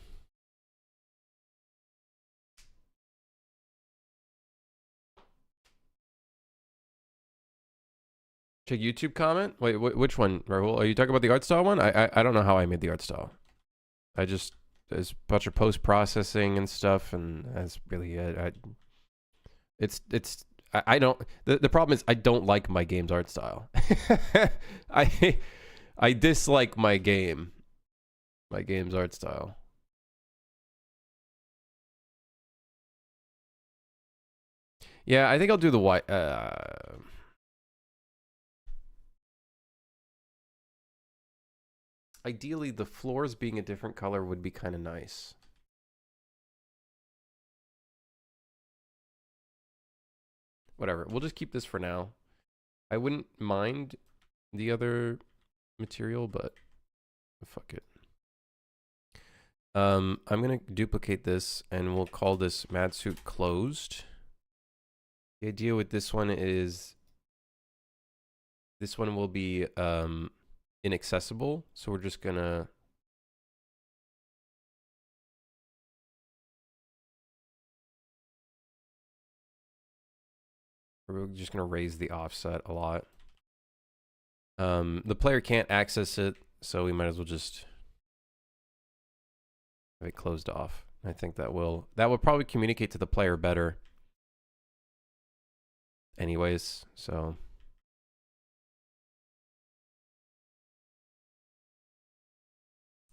Check YouTube comment? Wait, which one, Rahul? Are you talking about the art style one? I don't know how I made the art style. There's a bunch of post-processing and stuff, and that's really it. I don't... The problem is I don't like my game's art style. I dislike my game's art style. Yeah, I think I'll do the white. Ideally, the floors being a different color would be kind of nice. Whatever. We'll just keep this for now. I wouldn't mind the other material, but fuck it. I'm going to duplicate this, and we'll call this Mad Suit closed. The idea with this one is this one will be inaccessible, so we're just gonna raise the offset a lot. The player can't access it, so we might as well just have it closed off. I think that will probably communicate to the player better anyways, so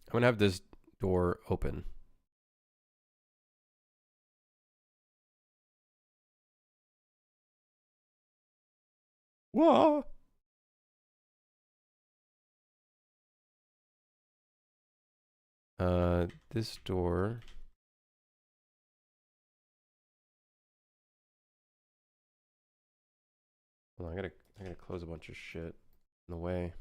I'm gonna have this door open. Whoa! This door. Well, I gotta close a bunch of shit in the way.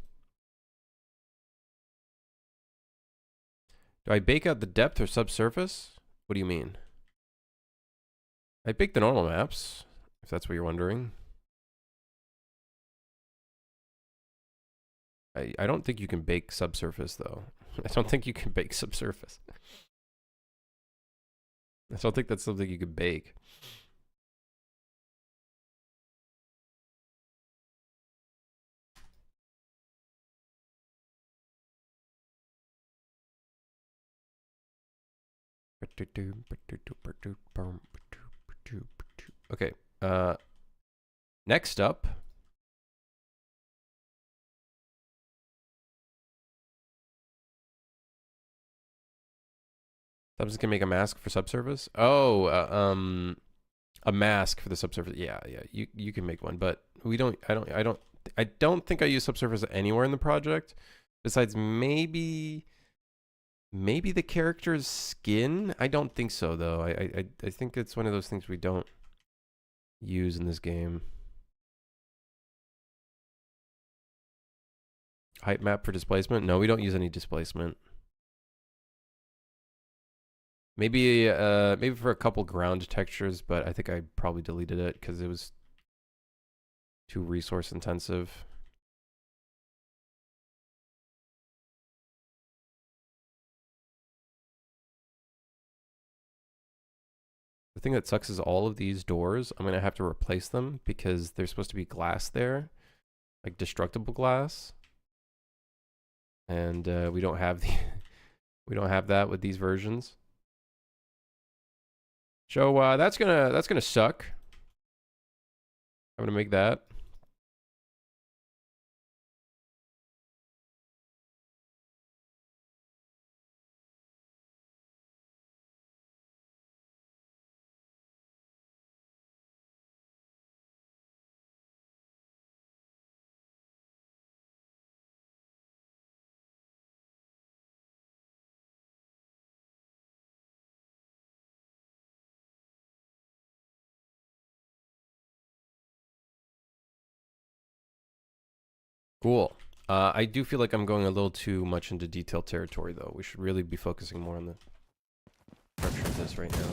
Do I bake out the depth or subsurface? What do you mean? I bake the normal maps, if that's what you're wondering. I don't think you can bake subsurface though. I don't think you can bake subsurface. I don't think that's something you could bake. Okay. Next up. I'm just gonna make a mask for subsurface. Oh, a mask for the subsurface. Yeah, yeah. You can make one, but we don't. I don't think I use subsurface anywhere in the project, besides maybe the character's skin. I don't think so though. I think it's one of those things we don't use in this game. Height map for displacement? No, we don't use any displacement. Maybe maybe for a couple ground textures, but I think I probably deleted it because it was too resource intensive. The thing that sucks is all of these doors, I'm gonna have to replace them because there's supposed to be glass there, like destructible glass, and we don't have the we don't have that with these versions. So that's gonna suck. I'm gonna make that. Cool. I do feel like I'm going a little too much into detailed territory, though. We should really be focusing more on the structure of this right now.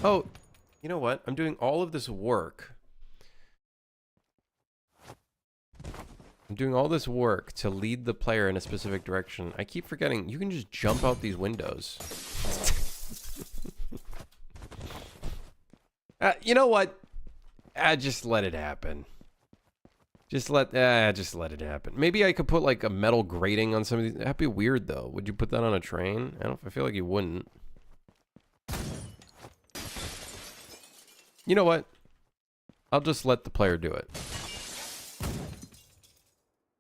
Oh, you know what? I'm doing all of this work. I'm doing all this work to lead the player in a specific direction. I keep forgetting you can just jump out these windows. You know what? Just let it happen. Just let it happen. Maybe I could put like a metal grating on some of these. That'd be weird though. Would you put that on a train? I feel like you wouldn't. You know what? I'll just let the player do it.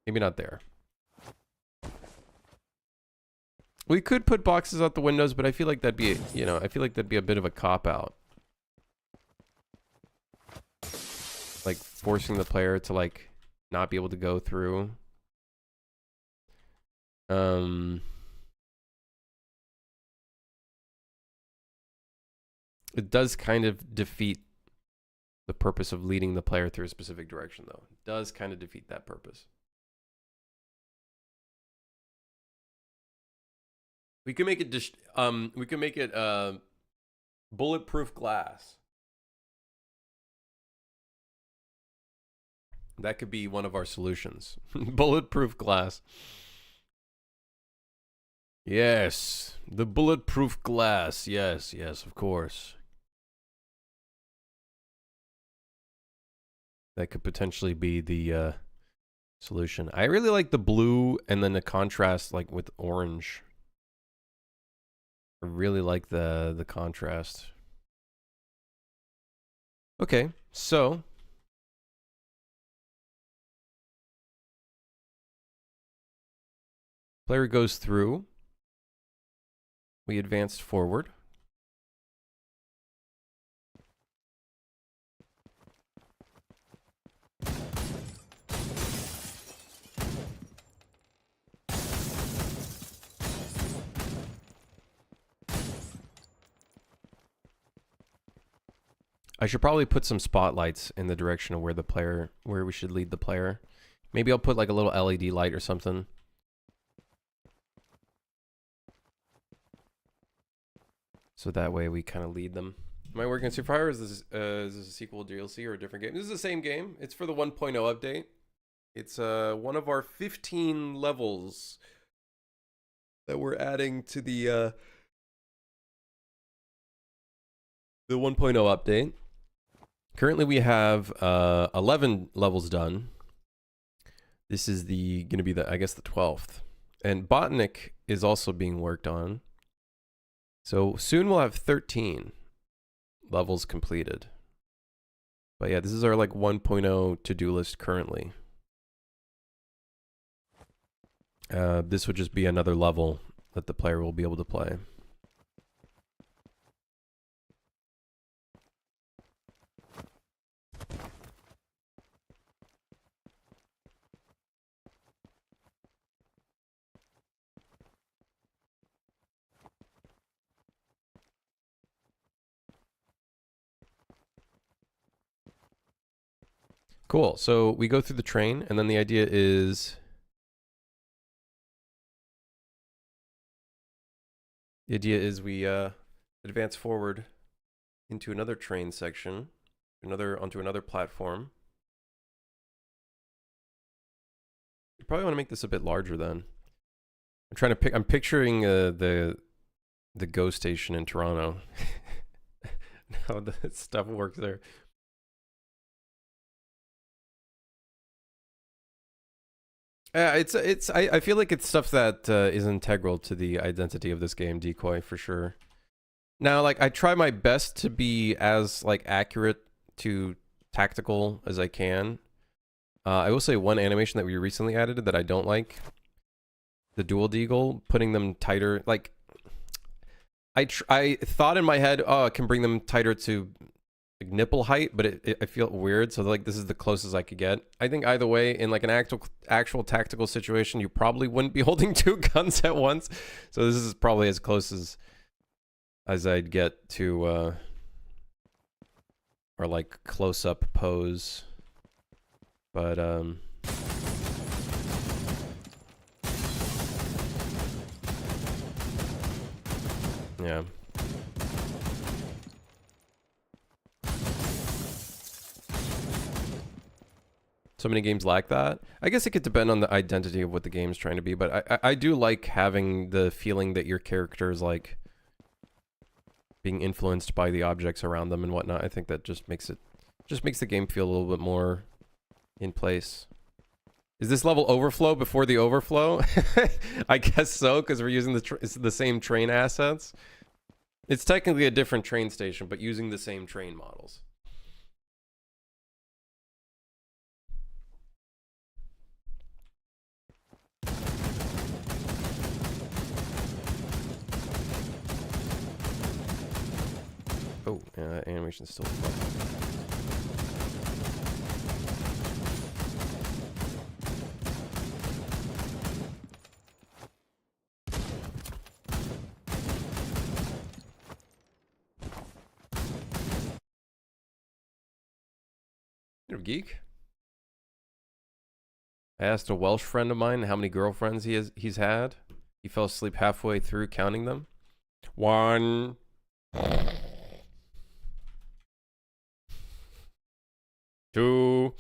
Maybe not there. We could put boxes out the windows, but I feel like that'd be, I feel like that'd be a bit of a cop-out. Like, forcing the player to, like, not be able to go through. It does kind of defeat the purpose of leading the player through a specific direction, though. It does kind of defeat that purpose. We can make it bulletproof glass. That could be one of our solutions. Bulletproof glass. Yes, the bulletproof glass. Yes, of course. That could potentially be the solution. I really like the blue and then the contrast like with orange. I really like the contrast. Okay, so player goes through. We advanced forward. I should probably put some spotlights in the direction of where we should lead the player. Maybe I'll put like a little LED light or something. So that way we kind of lead them. Am I working on Super Fire? Is this a sequel DLC or a different game? This is the same game. It's for the 1.0 update. It's one of our 15 levels that we're adding to the 1.0 update. Currently we have 11 levels done. This is gonna be I guess the 12th. And Botanic is also being worked on. So soon we'll have 13 levels completed. But yeah, this is our like 1.0 to-do list currently. This would just be another level that the player will be able to play. Cool. So we go through the train, and then the idea is we advance forward into another train section, onto another platform. You probably want to make this a bit larger then. I'm picturing the GO station in Toronto. How the stuff works there. I feel like it's stuff that is integral to the identity of this game, Decoy, for sure. Now, like, I try my best to be as like accurate to tactical as I can. I will say one animation that we recently added that I don't like, the dual deagle, putting them tighter. Like, I thought in my head, oh, I can bring them tighter to like nipple height, but I feel weird. So like this is the closest I could get. I think either way, in like an actual tactical situation, you probably wouldn't be holding two guns at once. So this is probably as close as I'd get to or like close up pose. But yeah. So many games like that. I guess it could depend on the identity of what the game's trying to be, but I do like having the feeling that your character is like being influenced by the objects around them and whatnot. I think that just makes the game feel a little bit more in place. Is this level overflow before the overflow? I guess so, because we're using the same train assets. It's technically a different train station, but using the same train models. Oh, animation's still You're a geek. I asked a Welsh friend of mine how many girlfriends he's had. He fell asleep halfway through counting them. 1. 2.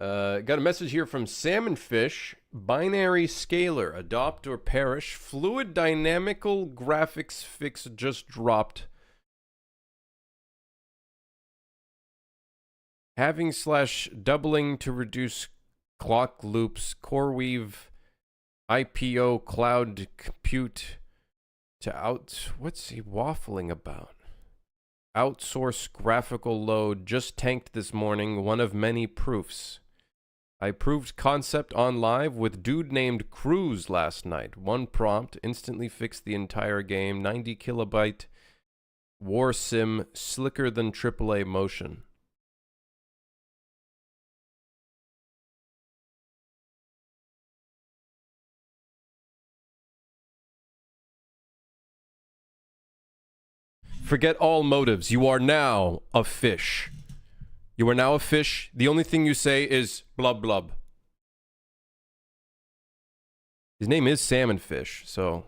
Got a message here from Salmon Fish. Binary scalar, adopt or perish. Fluid dynamical graphics fix just dropped. Having / doubling to reduce clock loops. CoreWeave IPO cloud compute to what's he waffling about? Outsource graphical load just tanked this morning. One of many proofs. I proved concept on live with dude named Cruz last night. One prompt instantly fixed the entire game. 90 kilobyte war sim, slicker than AAA motion. Forget all motives. You are now a fish. You are now a fish. The only thing you say is blub blub. His name is Salmon Fish, so.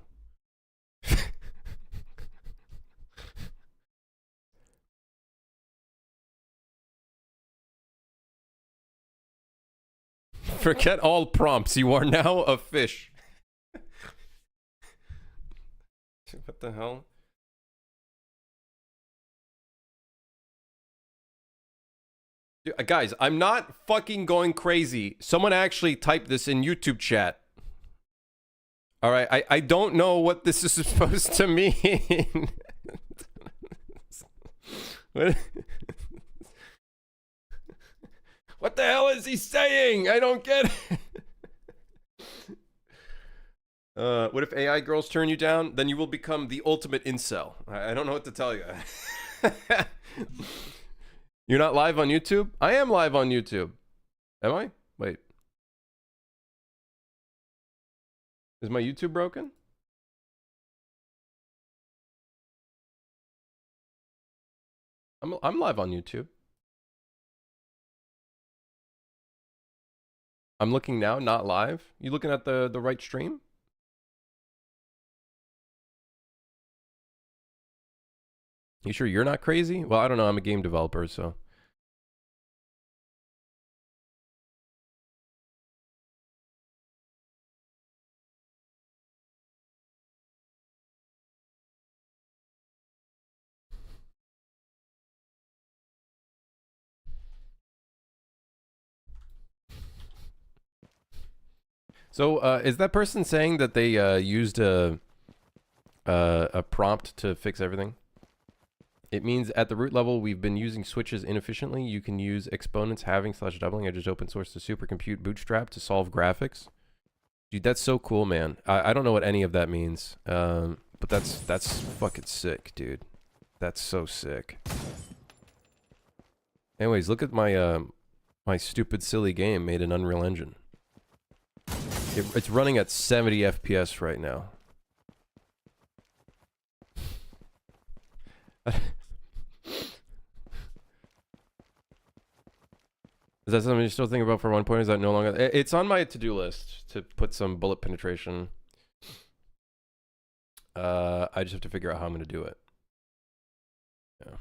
Forget all prompts. You are now a fish. What the hell? Dude, guys, I'm not fucking going crazy. Someone actually typed this in YouTube chat. All right, I don't know what this is supposed to mean. What the hell is he saying? I don't get it. What if AI girls turn you down? Then you will become the ultimate incel. I don't know what to tell you. You're not live on YouTube? I am live on YouTube. Am I? Wait. Is my YouTube broken? I'm live on YouTube. I'm looking now, not live. You looking at the right stream? You sure you're not crazy? Well, I don't know. I'm a game developer, so. So, is that person saying that they used a prompt to fix everything? It means at the root level, we've been using switches inefficiently. You can use exponents, halving / doubling. I just open sourced the supercompute bootstrap to solve graphics. Dude, that's so cool, man. I don't know what any of that means, but that's fucking sick, dude. That's so sick. Anyways, look at my my stupid silly game made in Unreal Engine. It's running at 70 FPS right now. Is that something you're still thinking about for 1 point? Is that no longer? It's on my to-do list to put some bullet penetration. I just have to figure out how I'm going to do it. Yeah.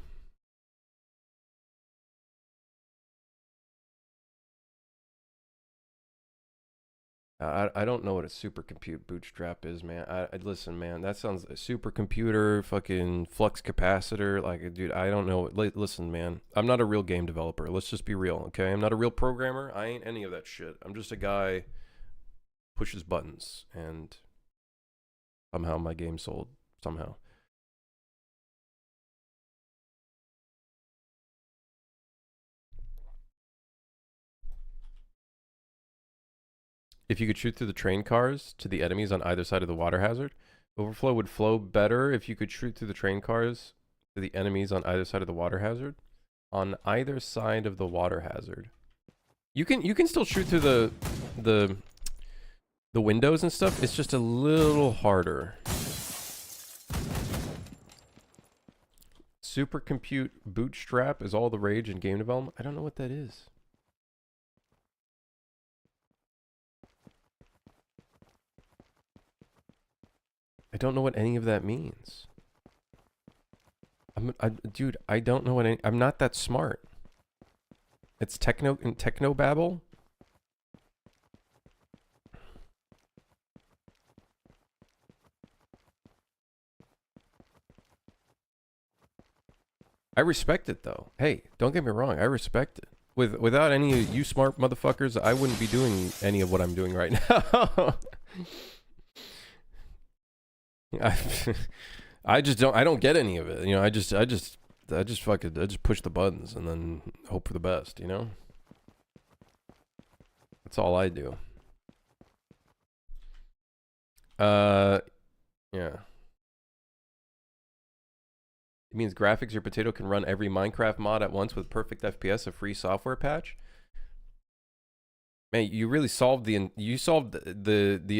I don't know what a supercompute bootstrap is, man. Listen, man, that sounds a supercomputer, fucking flux capacitor. Like, dude, I don't know. Listen, man, I'm not a real game developer. Let's just be real, okay? I'm not a real programmer. I ain't any of that shit. I'm just a guy pushes buttons, and somehow my game sold. Somehow. If you could shoot through the train cars to the enemies on either side of the water hazard, overflow would flow better if you could shoot through the train cars to the enemies on either side of the water hazard. On either side of the water hazard. You can still shoot through the windows and stuff. It's just a little harder. Supercompute bootstrap is all the rage in game development. I don't know what that is. I don't know what any of that means. Dude, I don't know what I'm not that smart. It's techno babble. I respect it though. Hey, don't get me wrong. I respect it. Without any of you smart motherfuckers, I wouldn't be doing any of what I'm doing right now. I just don't get any of it. You know, I just push the buttons and then hope for the best, you know? That's all I do. Yeah. It means graphics your potato can run every Minecraft mod at once with perfect FPS, a free software patch. Man, you really solved the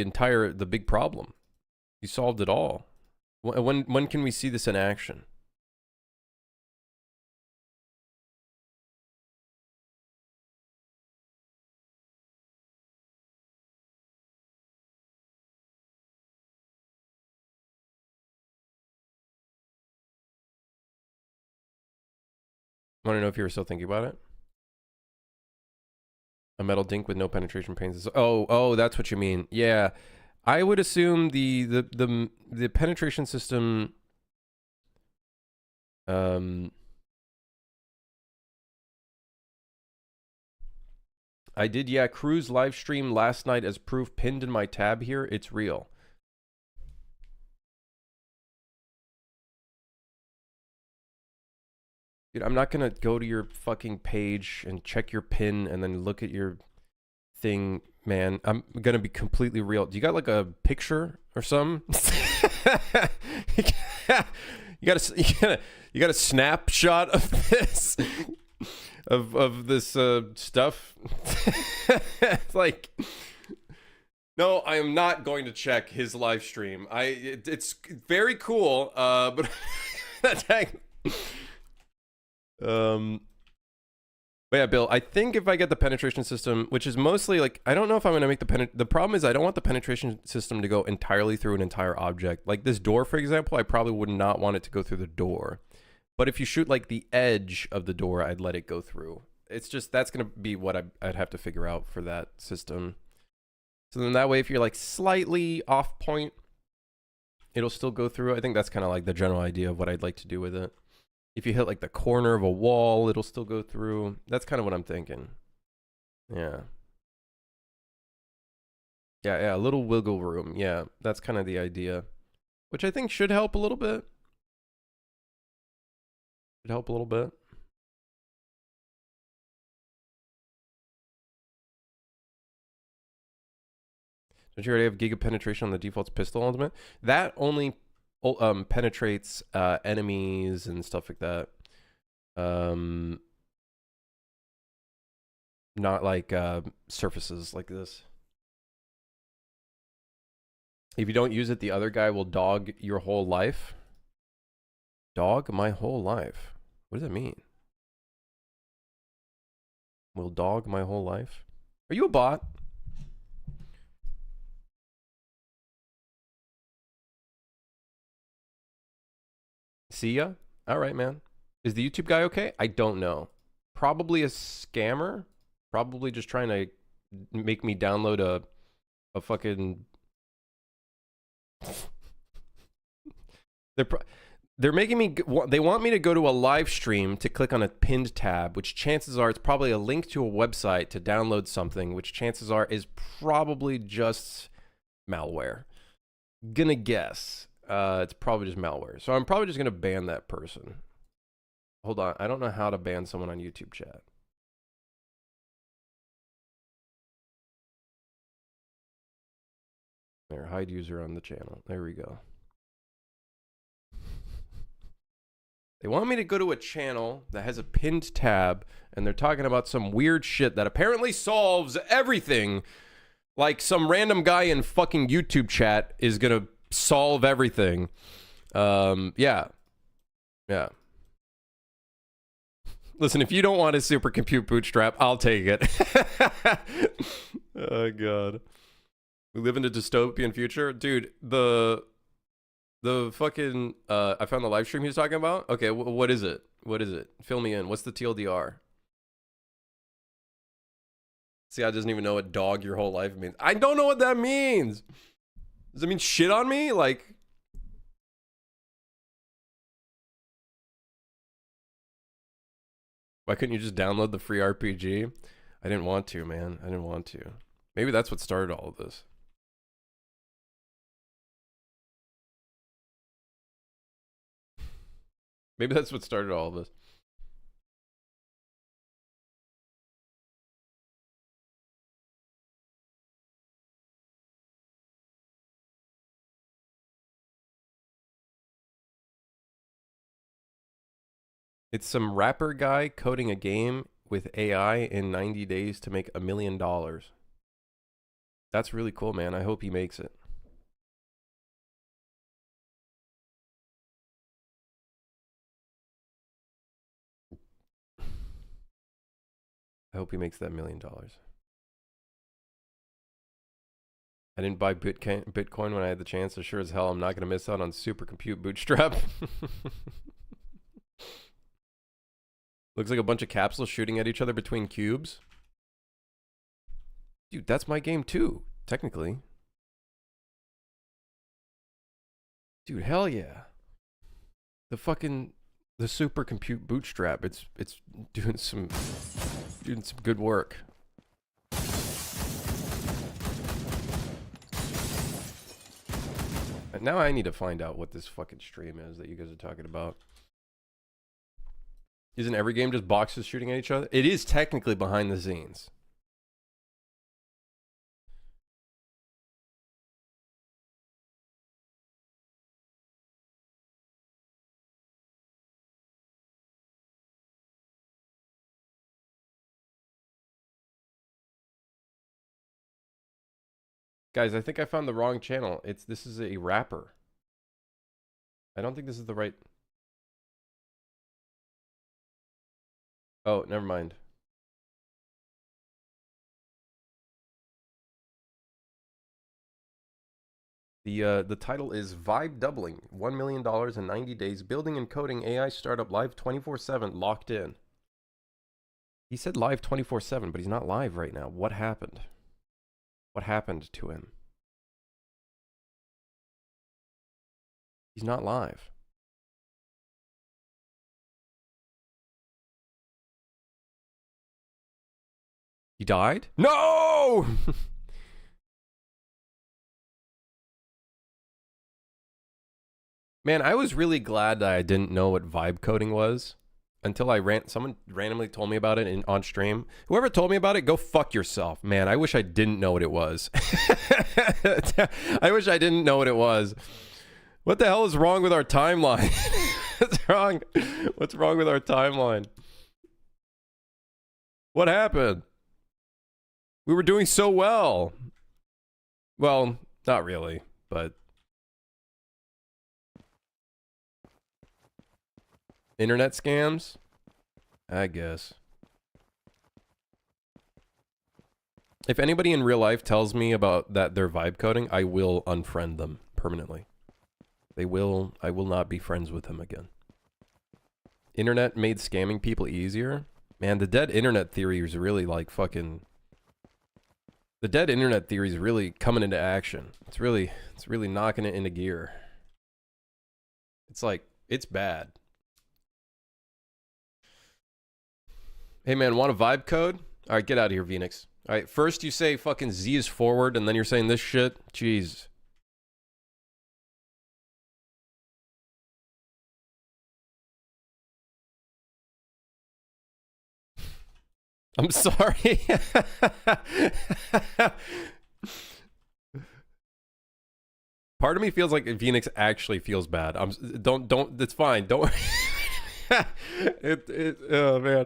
entire big problem. You solved it all. When can we see this in action? Want to know if you were still thinking about it? A metal dink with no penetration pains. Oh, that's what you mean. Yeah, I would assume the penetration system. I did, yeah. Cruise live stream last night as proof pinned in my tab here. It's real. Dude, I'm not gonna go to your fucking page and check your pin and then look at your thing, man. I'm gonna be completely real. Do you got like a picture or something? you got a snapshot of this of this stuff. It's like, no, I am not going to check his live stream. It's very cool, but but yeah, Bill, I think if I get the penetration system, which is mostly like, I don't know if I'm going to make the problem is I don't want the penetration system to go entirely through an entire object. Like this door, for example, I probably would not want it to go through the door. But if you shoot like the edge of the door, I'd let it go through. It's just, that's going to be what I'd have to figure out for that system. So then that way, if you're like slightly off point, it'll still go through. I think that's kind of like the general idea of what I'd like to do with it. If you hit like the corner of a wall, it'll still go through. That's kind of what I'm thinking. Yeah. Yeah, a little wiggle room. Yeah, that's kind of the idea. Which I think should help a little bit. Should help a little bit. Don't you already have giga penetration on the default's pistol ultimate? That only penetrates enemies and stuff like that. Not like surfaces like this. If you don't use it, the other guy will dog your whole life. Dog my whole life. What does that mean? Will dog my whole life? Are you a bot? See ya? All right, man. Is the YouTube guy okay? I don't know. Probably a scammer. Probably just trying to make me download a fucking... They're making me... They want me to go to a live stream to click on a pinned tab, which chances are it's probably a link to a website to download something, which chances are is probably just malware. Gonna guess. It's probably just malware. So I'm probably just going to ban that person. Hold on. I don't know how to ban someone on YouTube chat. There, hide user on the channel. There we go. They want me to go to a channel that has a pinned tab, and they're talking about some weird shit that apparently solves everything. Like some random guy in fucking YouTube chat is going to solve everything. Yeah. Listen, if you don't want a supercompute bootstrap, I'll take it. Oh god. We live in a dystopian future? Dude, the fucking I found the live stream he was talking about. Okay, what is it? What is it? Fill me in. What's the TLDR? See, I doesn't even know what dog your whole life means. I don't know what that means. Does it mean shit on me? Like, why couldn't you just download the free RPG? I didn't want to, man. I didn't want to. Maybe that's what started all of this. Maybe that's what started all of this. It's some rapper guy coding a game with AI in 90 days to make $1 million. That's really cool, man. I hope he makes it. I hope he makes that $1 million. I didn't buy Bitcoin when I had the chance, so sure as hell I'm not going to miss out on supercompute bootstrap. Looks like a bunch of capsules shooting at each other between cubes. Dude, that's my game too, technically. Dude, hell yeah. The super compute bootstrap, it's doing some good work. And now I need to find out what this fucking stream is that you guys are talking about. Isn't every game just boxes shooting at each other? It is technically behind the scenes. Guys, I think I found the wrong channel. This is a rapper. I don't think this is the right... Oh, never mind. The title is Vibe Doubling, $1 million in 90 days, building and coding AI startup live 24/7, locked in. He said live 24/7, but he's not live right now. What happened? What happened to him? He's not live. He died? No! Man, I was really glad that I didn't know what vibe coding was until someone randomly told me about it on stream. Whoever told me about it, go fuck yourself. Man, I wish I didn't know what it was. I wish I didn't know what it was. What the hell is wrong with our timeline? What's wrong? What's wrong with our timeline? What happened? We were doing so well. Well, not really, but... Internet scams? I guess. If anybody in real life tells me about that they're vibe coding, I will unfriend them permanently. I will not be friends with them again. Internet made scamming people easier? Man, the dead internet theory is really like fucking... The dead internet theory is really coming into action. It's really knocking it into gear. It's like, it's bad. Hey man, want a vibe code? All right, get out of here, Venix. All right, first you say fucking Z is forward, and then you're saying this shit. Jeez. I'm sorry. Part of me feels like Venix actually feels bad. Don't. It's fine. Don't. Oh man,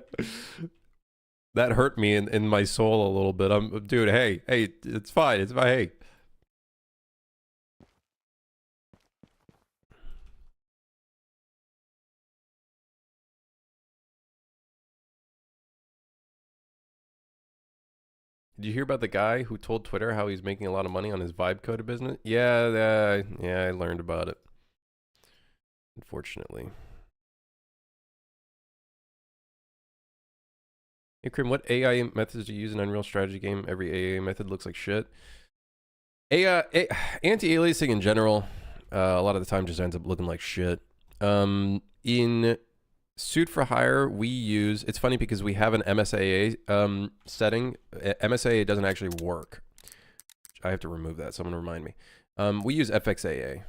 that hurt me in my soul a little bit. Dude. Hey, it's fine. It's fine. Hey. Did you hear about the guy who told Twitter how he's making a lot of money on his vibe coded business? Yeah, I learned about it. Unfortunately. Hey, Krim, what AI methods do you use in Unreal Strategy game? Every AI method looks like shit. Anti-aliasing in general, a lot of the time just ends up looking like shit. In Suit for Hire, we use... It's funny because we have an MSAA setting. MSAA doesn't actually work. I have to remove that. Someone remind me. We use FXAA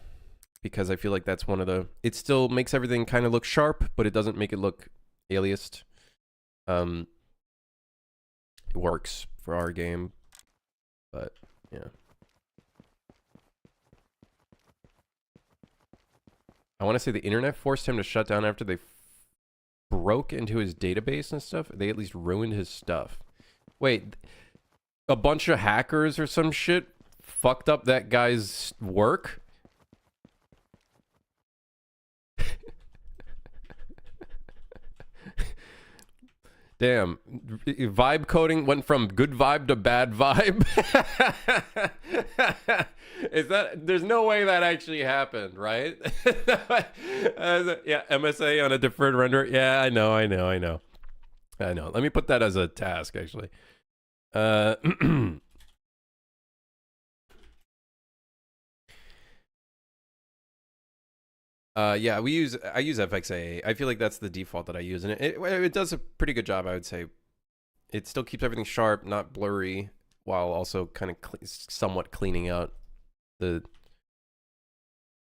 because I feel like that's one of the... It still makes everything kind of look sharp, but it doesn't make it look aliased. It works for our game, but yeah. I want to say the internet forced him to shut down after they broke into his database and stuff. They at least ruined his stuff. Wait, a bunch of hackers or some shit fucked up that guy's work? Damn, vibe coding went from good vibe to bad vibe. There's no way that actually happened, right? Yeah, MSA on a deferred render. Yeah, I know. I know. Let me put that as a task, actually. Uh, yeah, I use FXAA. I feel like that's the default that I use, and it does a pretty good job, I would say. It still keeps everything sharp, not blurry, while also kind of somewhat cleaning out the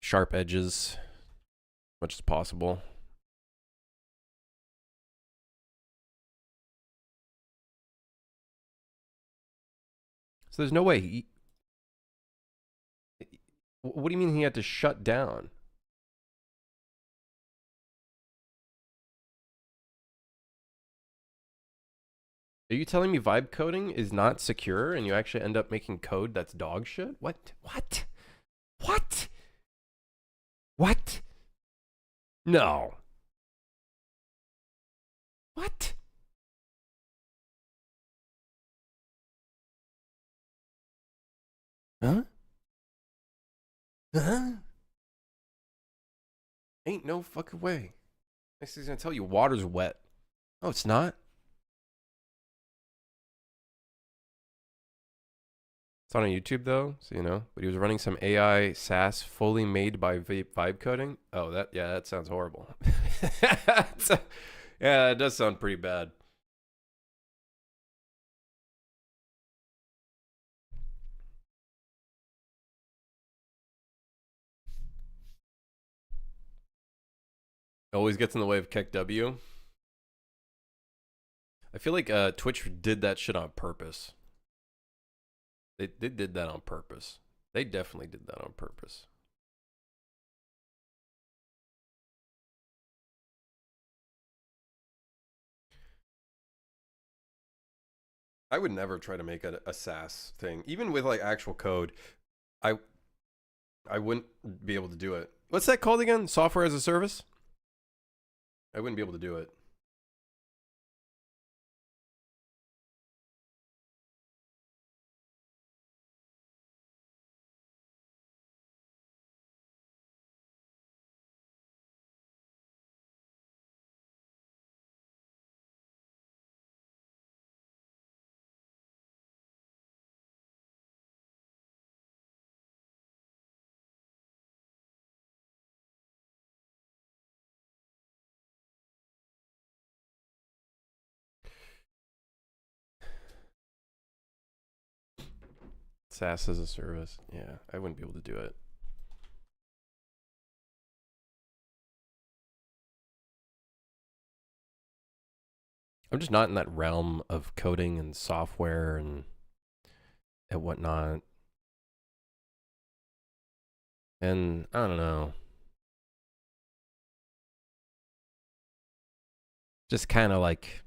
sharp edges as much as possible. So there's no way what do you mean he had to shut down? Are you telling me vibe coding is not secure and you actually end up making code that's dog shit? What? What? What? What? No. What? Huh? Huh? Ain't no fucking way. Next thing's gonna tell you water's wet. Oh, it's not? It's on YouTube though, so you know. But he was running some AI SaaS fully made by vibe coding. Oh, that sounds horrible. Yeah, it does sound pretty bad. Always gets in the way of KEKW. I feel like Twitch did that shit on purpose. They did that on purpose. They definitely did that on purpose. I would never try to make a SaaS thing, even with like actual code. I I wouldn't be able to do it. What's that called again? Software as a service? I wouldn't be able to do it. SaaS as a service. Yeah, I wouldn't be able to do it. I'm just not in that realm of coding and software and whatnot. And I don't know. Just kind of like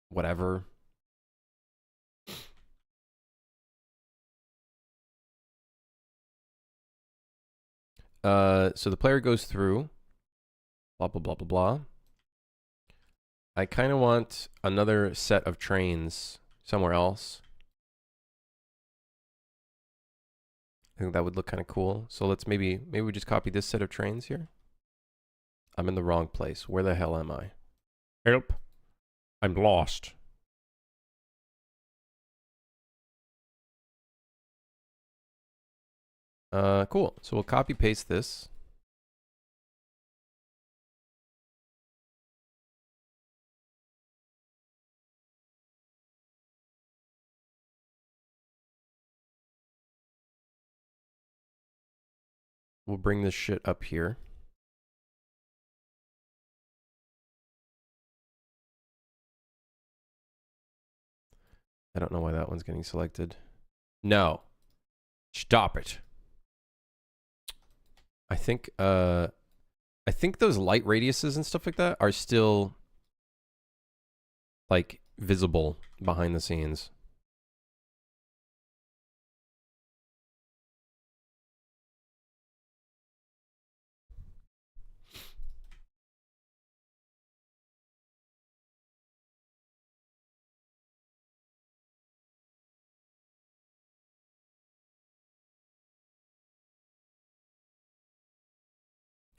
whatever. So the player goes through, blah, blah, blah, blah, blah. I kind of want another set of trains somewhere else. I think that would look kind of cool. So let's maybe we just copy this set of trains here. I'm in the wrong place. Where the hell am I? Help. I'm lost. Cool. So we'll copy paste this. We'll bring this shit up here. I don't know why that one's getting selected. No. Stop it. I think those light radiuses and stuff like that are still like visible behind the scenes.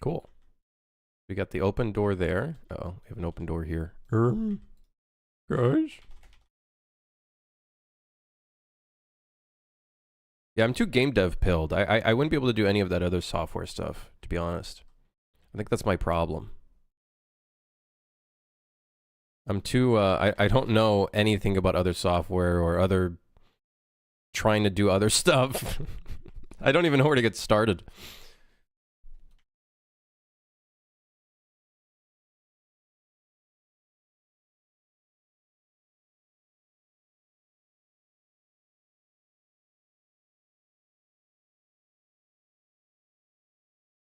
Cool. We got the open door there. Uh oh, we have an open door here. Gosh. Yeah, I'm too game dev pilled. I wouldn't be able to do any of that other software stuff, to be honest. I think that's my problem. I'm too, I don't know anything about other software or other, trying to do other stuff. I don't even know where to get started.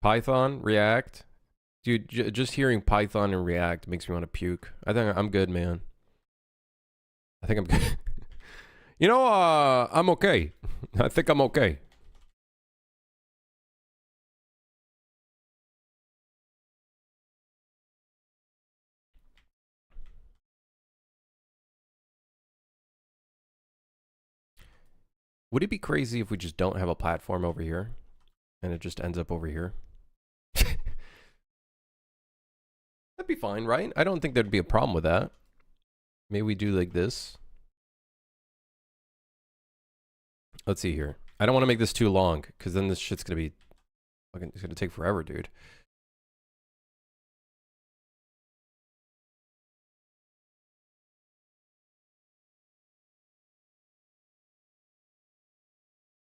Python, React. Dude, just hearing Python and React makes me want to puke. I think I'm good, man. I think I'm good. You know, I'm okay. I think I'm okay. Would it be crazy if we just don't have a platform over here and it just ends up over here? That'd be fine, right? I don't think there'd be a problem with that. Maybe we do like this. Let's see here. I don't want to make this too long because then this shit's gonna be fucking, it's gonna take forever, dude.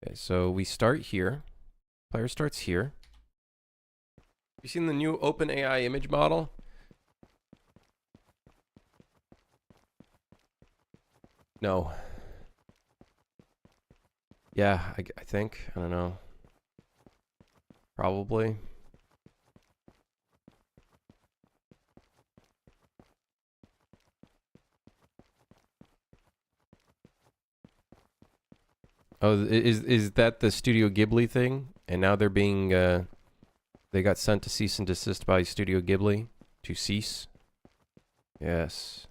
Okay, so we start here. Player starts here. You seen the new OpenAI image model? No. Yeah, I think. I don't know. Probably. Oh, is that the Studio Ghibli thing? And now they're being, they got sent to cease and desist by Studio Ghibli to cease? Yes.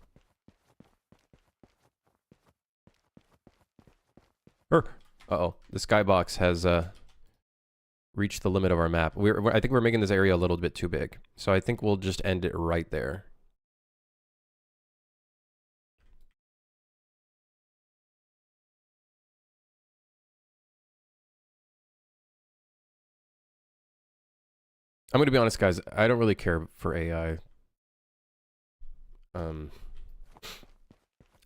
Uh-oh. The skybox has reached the limit of our map. I think we're making this area a little bit too big. So I think we'll just end it right there. I'm going to be honest, guys. I don't really care for AI.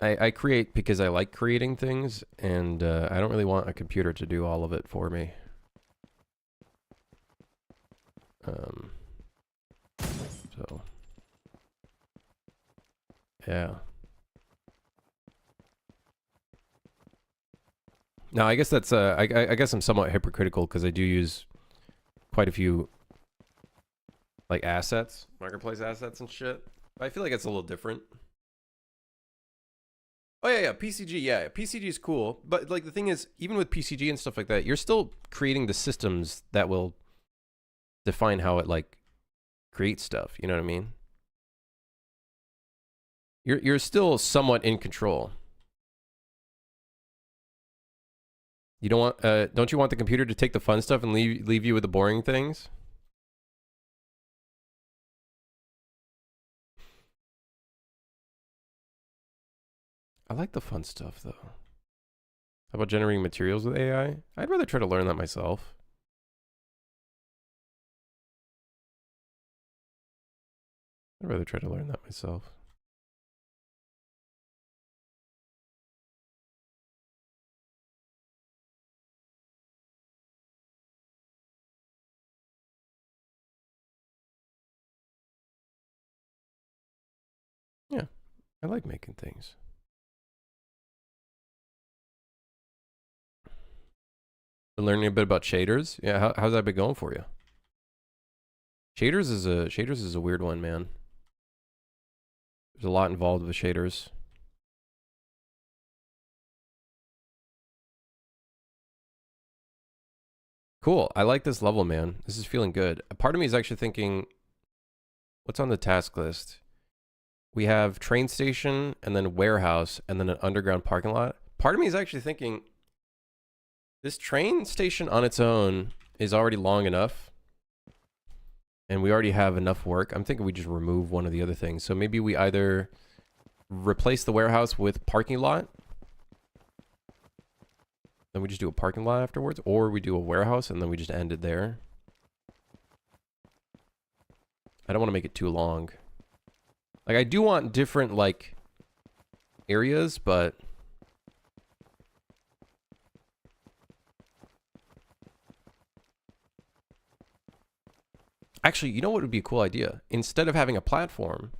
I create because I like creating things, and I don't really want a computer to do all of it for me. So, yeah. Now, I guess that's, I guess I'm somewhat hypocritical because I do use quite a few, like, assets, marketplace assets and shit. But I feel like it's a little different. Oh, yeah, PCG, yeah. PCG is cool. But, like, the thing is, even with PCG and stuff like that, you're still creating the systems that will define how it, like, creates stuff. You know what I mean? You're still somewhat in control. You don't want, don't you want the computer to take the fun stuff and leave you with the boring things? I like the fun stuff, though. How about generating materials with AI? I'd rather try to learn that myself. I'd rather try to learn that myself. Yeah, I like making things. Been learning a bit about shaders. Yeah, how's that been going for you? Shaders is a weird one, man. There's a lot involved with shaders. Cool. I like this level, man. This is feeling good. A part of me is actually thinking, what's on the task list? We have train station and then warehouse and then an underground parking lot. Part of me is actually thinking this train station on its own is already long enough. And we already have enough work. I'm thinking we just remove one of the other things. So maybe we either replace the warehouse with parking lot. Then we just do a parking lot afterwards, or we do a warehouse and then we just end it there. I don't want to make it too long. Like, I do want different, like, areas, but... Actually, you know what would be a cool idea? Instead of having a platform,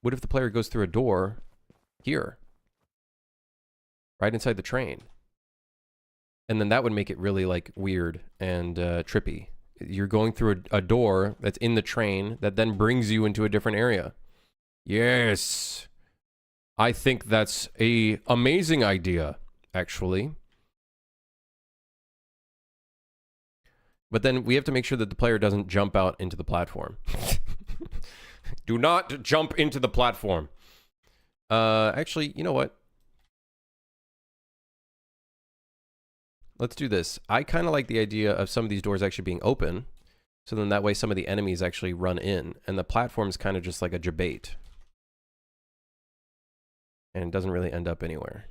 what if the player goes through a door here? Right inside the train. And then that would make it really, like, weird and trippy. You're going through a door that's in the train that then brings you into a different area. Yes. I think that's a amazing idea, actually. But then we have to make sure that the player doesn't jump out into the platform. Do not jump into the platform. Actually, you know what? Let's do this. I kind of like the idea of some of these doors actually being open. So then that way some of the enemies actually run in. And the platform's kind of just like a debate. And it doesn't really end up anywhere.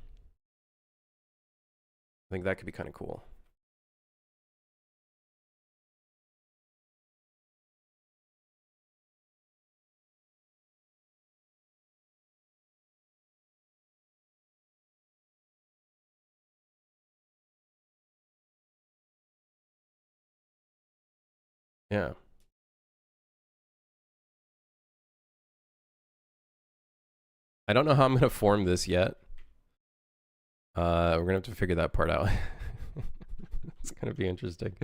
I think that could be kind of cool. Yeah. I don't know how I'm going to form this yet. We're going to have to figure that part out. It's going to be interesting.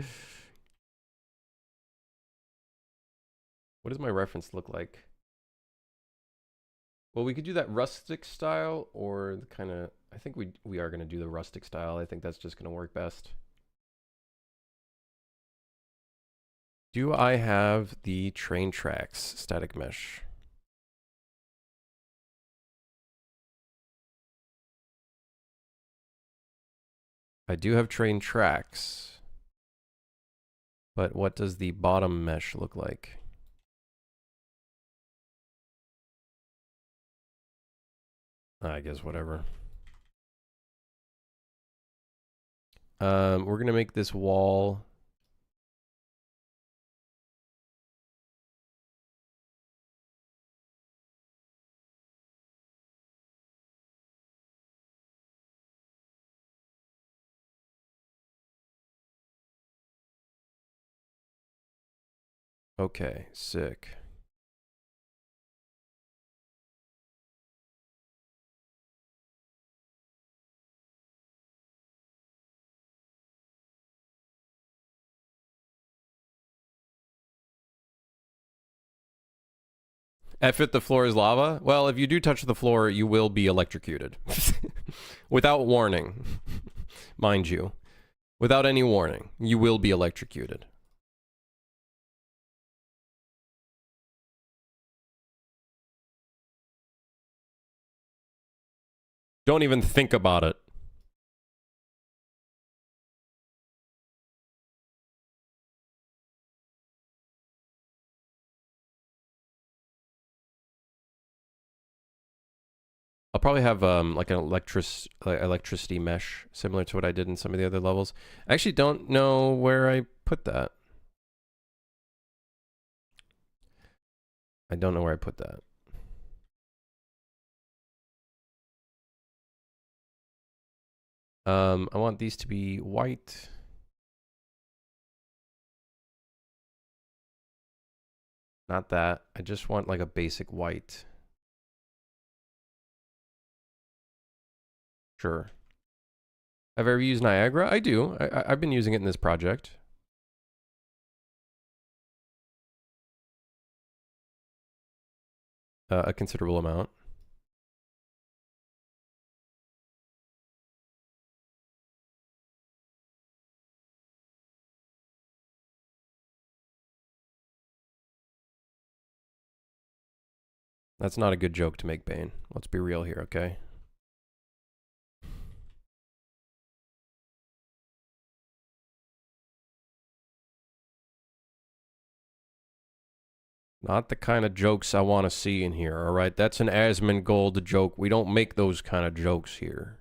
What does my reference look like? Well, we could do that rustic style or the kind of... I think we are going to do the rustic style. I think that's just going to work best. Do I have the train tracks static mesh? I do have train tracks. But what does the bottom mesh look like? I guess whatever. We're going to make this wall... Okay, sick. F it, the floor is lava? Well, if you do touch the floor, you will be electrocuted. Without warning. Mind you. Without any warning. You will be electrocuted. Don't even think about it. I'll probably have like an electricity mesh similar to what I did in some of the other levels. I actually don't know where I put that. I don't know where I put that. I want these to be white. Not that. I just want like a basic white. Sure. Have I ever used Niagara? I do. I've been using it in this project. A considerable amount. That's not a good joke to make, Bane. Let's be real here, okay? Not the kind of jokes I want to see in here, alright? That's an Asmongold joke. We don't make those kind of jokes here.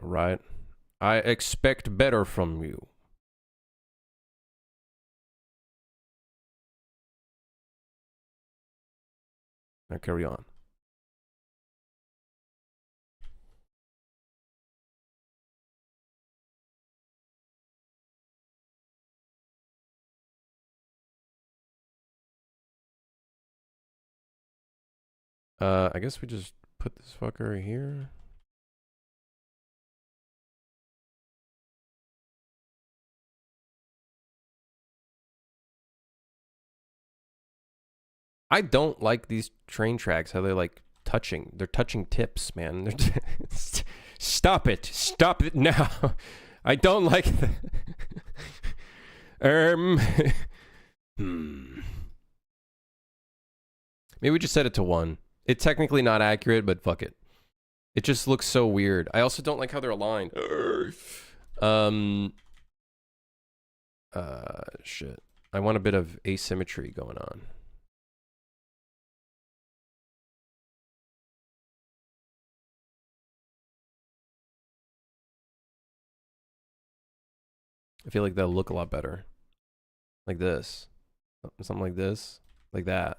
Alright? I expect better from you. Now carry on. I guess we just put this fucker here. I don't like these train tracks, how they're like touching. They're touching tips, man. Stop it. Stop it now. I don't like that. Maybe we just set it to 1. It's technically not accurate, but fuck it. It just looks so weird. I also don't like how they're aligned. Shit. I want a bit of asymmetry going on. I feel like that'll look a lot better. Like this. Something like this. Like that.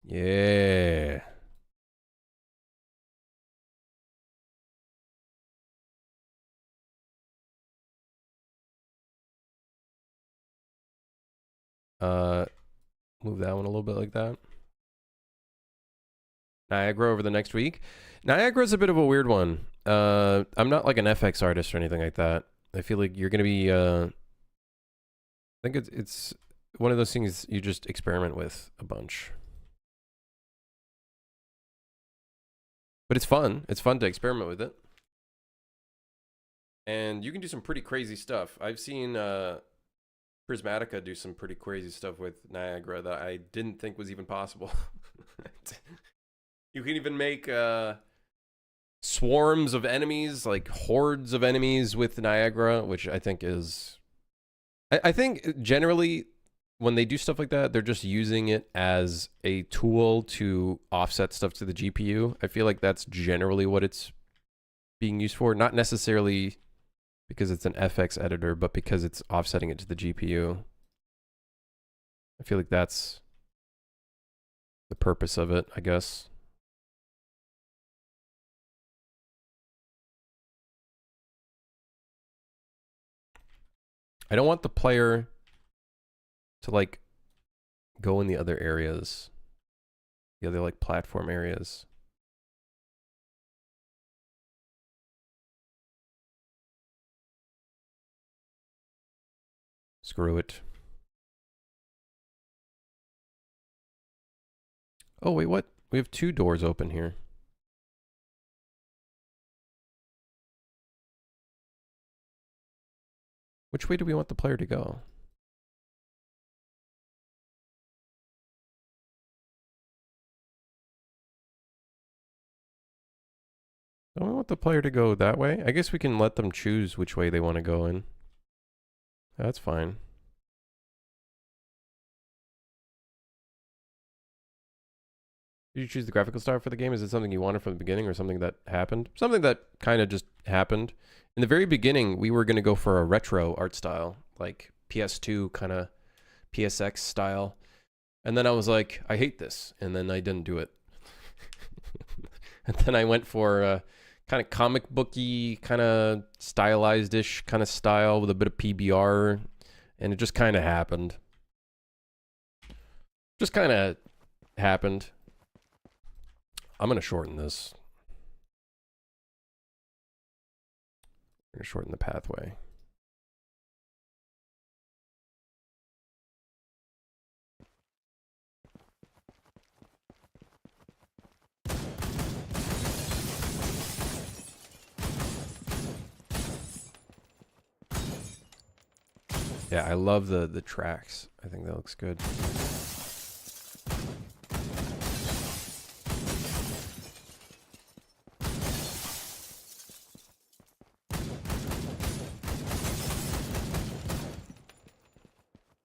Yeah. Move that one a little bit like that. Niagara over the next week. Niagara's a bit of a weird one. I'm not like an FX artist or anything like that. I feel like you're gonna be I think it's one of those things you just experiment with a bunch. But it's fun. It's fun to experiment with it. And you can do some pretty crazy stuff. I've seen Prismatica do some pretty crazy stuff with Niagara that I didn't think was even possible. You can even make swarms of enemies, like hordes of enemies with Niagara, which I think is... I think generally when they do stuff like that, they're just using it as a tool to offset stuff to the GPU. I feel like that's generally what it's being used for. Not necessarily because it's an FX editor, but because it's offsetting it to the GPU. I feel like that's the purpose of it, I guess. I don't want the player to like go in the other areas, the other like platform areas. Screw it. Oh, wait, what? We have 2 doors open here. Which way do we want the player to go? Don't we want the player to go that way? I guess we can let them choose which way they want to go in. That's fine. Did you choose the graphical style for the game? Is it something you wanted from the beginning or something that happened? Something that kind of just happened. In the very beginning, we were going to go for a retro art style, like PS2 kind of PSX style. And then I was like, I hate this. And then I didn't do it. And then I went for kind of comic booky, kind of stylized-ish kind of style with a bit of PBR. And it just kind of happened. Just kind of happened. I'm going to shorten this. I'm going to shorten the pathway. Yeah, I love the tracks. I think that looks good.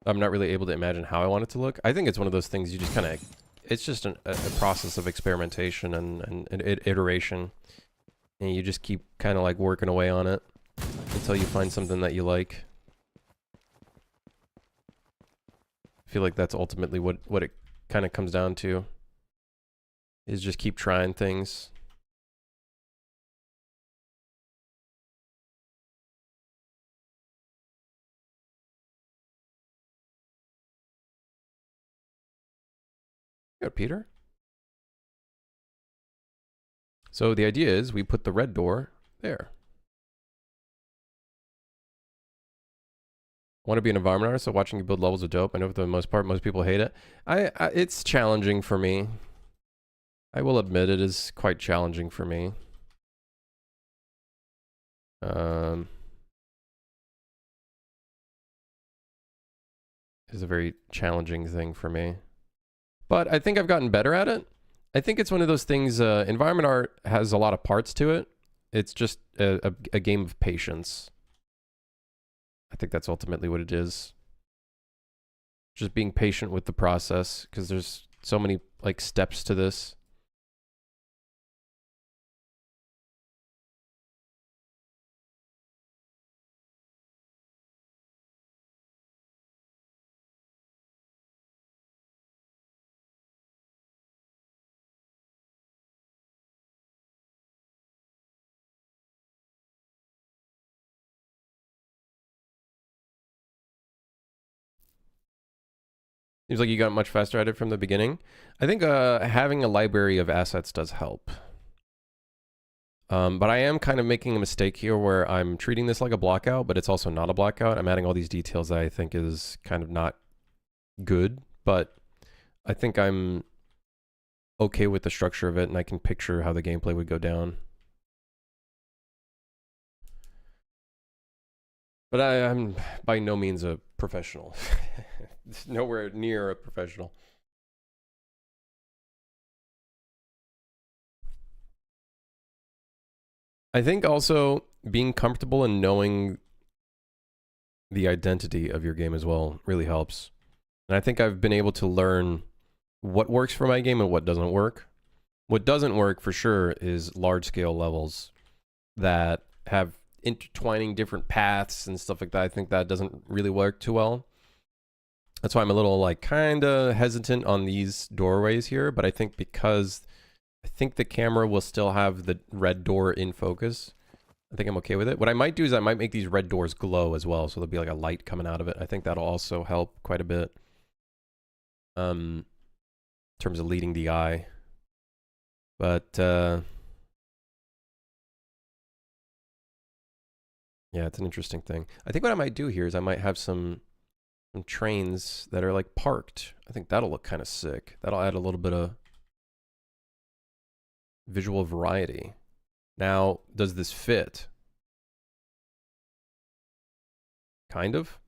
I'm not really able to imagine how I want it to look. I think it's one of those things you just kind of, it's just a process of experimentation and iteration. And you just keep kind of like working away on it until you find something that you like. I feel like that's ultimately what it kind of comes down to. Is just keep trying things. Good, Peter. So the idea is we put the red door there. Want to be an environment artist, so watching you build levels is dope. I know for the most part, most people hate it. It's challenging for me. I will admit it is quite challenging for me. It's a very challenging thing for me. But I think I've gotten better at it. I think it's one of those things, environment art has a lot of parts to it. It's just a game of patience. I think that's ultimately what it is. Just being patient with the process, because there's so many like steps to this. Seems like you got much faster at it from the beginning. I think having a library of assets does help. But I am kind of making a mistake here where I'm treating this like a blockout, but it's also not a blockout. I'm adding all these details that I think is kind of not good, but I think I'm okay with the structure of it, and I can picture how the gameplay would go down. But I'm by no means a professional. Nowhere near a professional. I think also being comfortable and knowing the identity of your game as well really helps. And I think I've been able to learn what works for my game and what doesn't work. What doesn't work for sure is large scale levels that have intertwining different paths and stuff like that. I think that doesn't really work too well. That's why I'm a little like kind of hesitant on these doorways here, but I think because I think the camera will still have the red door in focus, I think I'm okay with it. What I might do is I might make these red doors glow as well, so there'll be like a light coming out of it. I think that'll also help quite a bit. In terms of leading the eye. But yeah, it's an interesting thing. I think what I might do here is I might have some trains that are like parked. I think that'll look kind of sick. That'll add a little bit of visual variety. Now, does this fit? Kind of.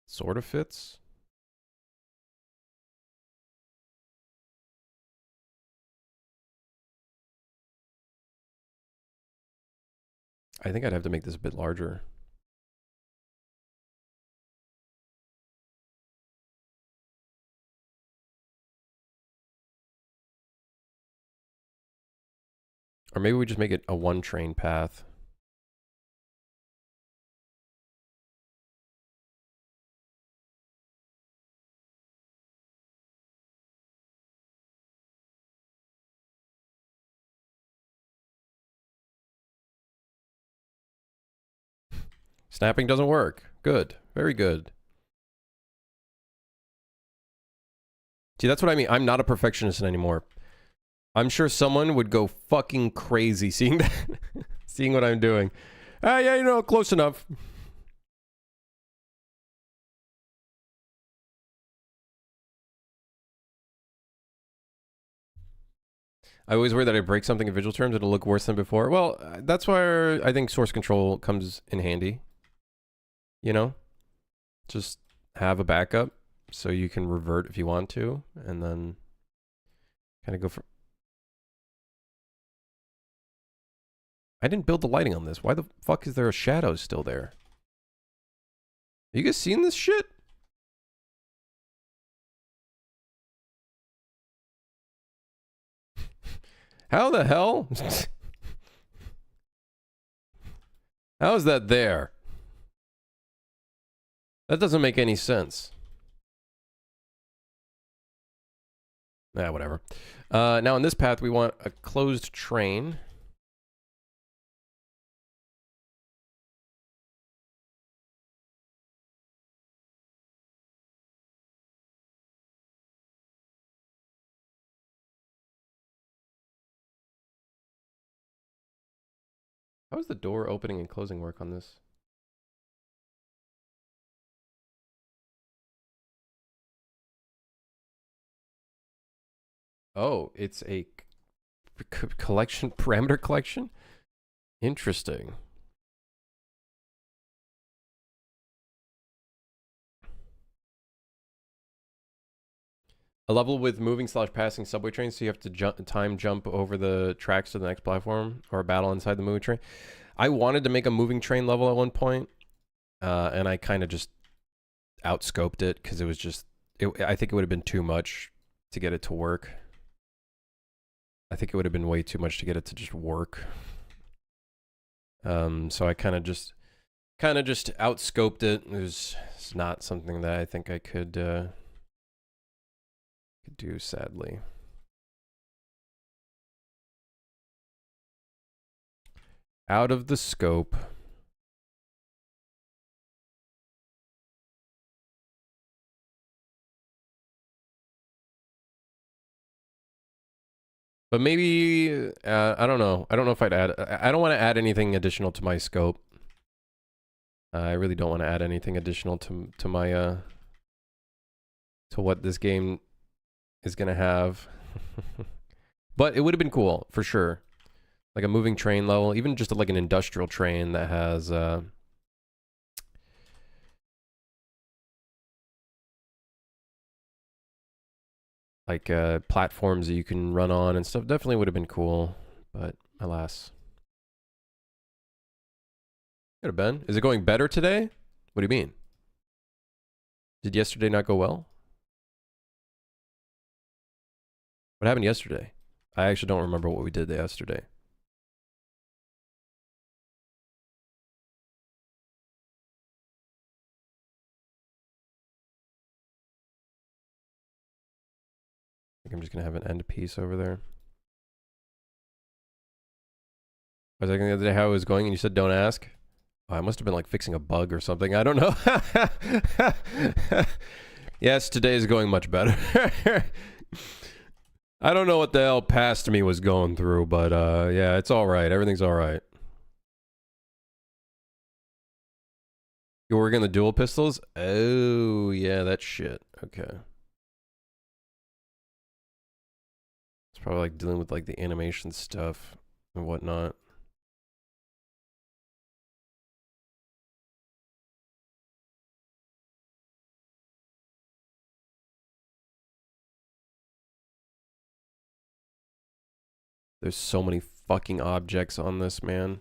Sort of fits. I think I'd have to make this a bit larger. Or maybe we just make it a one train path. Snapping doesn't work. Good. Very good. See, that's what I mean. I'm not a perfectionist anymore. I'm sure someone would go fucking crazy seeing that, seeing what I'm doing. Ah, yeah, you know, close enough. I always worry that I break something in visual terms, it'll look worse than before. Well, that's where I think source control comes in handy. You know? Just have a backup so you can revert if you want to, and then kind of go for... I didn't build the lighting on this. Why the fuck is there a shadow still there? You guys seen this shit? How the hell? How is that there? That doesn't make any sense. Whatever. Now in this path, we want a closed train. How is the door opening and closing work on this? Oh, it's a collection, parameter collection? Interesting. A level with moving / passing subway trains, so you have to jump over the tracks to the next platform, or a battle inside the moving train. I wanted to make a moving train level at one point, and I kind of just outscoped it because it was just, I think it would have been too much to get it to work. I think it would have been way too much to get it to just work. So I kind of just outscoped it. It's not something that I think I could do, sadly. Out of the scope. But maybe, I don't know. I don't know if I'd add, I don't want to add anything additional to my scope. I really don't want to add anything additional to my, to what this game is going to have. But it would have been cool, for sure. Like a moving train level, even just like an industrial train that has, like platforms that you can run on and stuff. Definitely would have been cool, but alas. Could have been. Is it going better today? What do you mean? Did yesterday not go well? What happened yesterday? I actually don't remember what we did yesterday. I think I'm just gonna have an end piece over there. I was asking the other day how it was going, and you said don't ask. Oh, I must have been like fixing a bug or something. I don't know. Yes, today is going much better. I don't know what the hell past me was going through, but yeah, it's all right. Everything's all right. You're working on the dual pistols? Oh, yeah, that shit. Okay. It's probably like dealing with like the animation stuff and whatnot. There's so many fucking objects on this, man.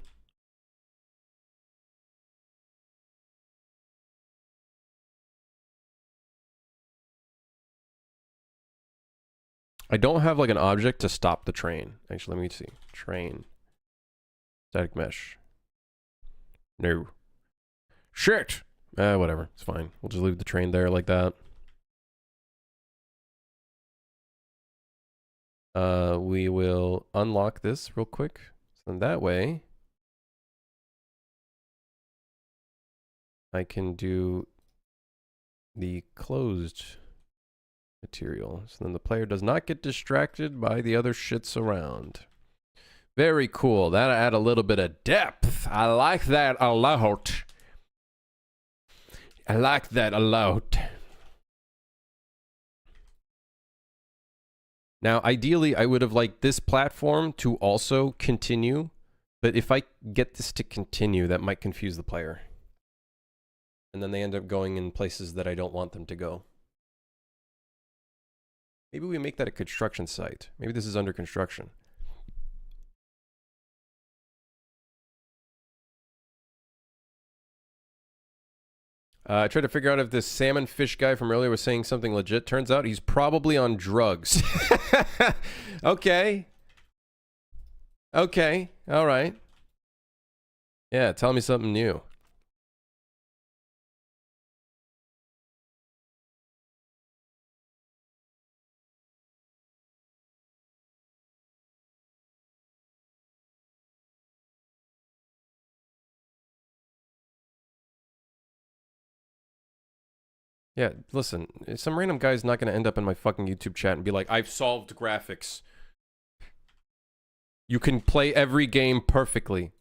I don't have like an object to stop the train. Actually, let me see. Train. Static mesh. No. Shit! Whatever. It's fine. We'll just leave the train there like that. We will unlock this real quick. So that way, I can do the closed material. So then the player does not get distracted by the other shits around. Very cool. That'll add a little bit of depth. I like that a lot. I like that a lot. Now, ideally, I would have liked this platform to also continue. But if I get this to continue, that might confuse the player. And then they end up going in places that I don't want them to go. Maybe we make that a construction site. Maybe this is under construction. I tried to figure out if this salmon fish guy from earlier was saying something legit. Turns out he's probably on drugs. Okay. Okay. All right. Yeah, tell me something new. Yeah, listen, some random guy's not going to end up in my fucking YouTube chat and be like, I've solved graphics. You can play every game perfectly.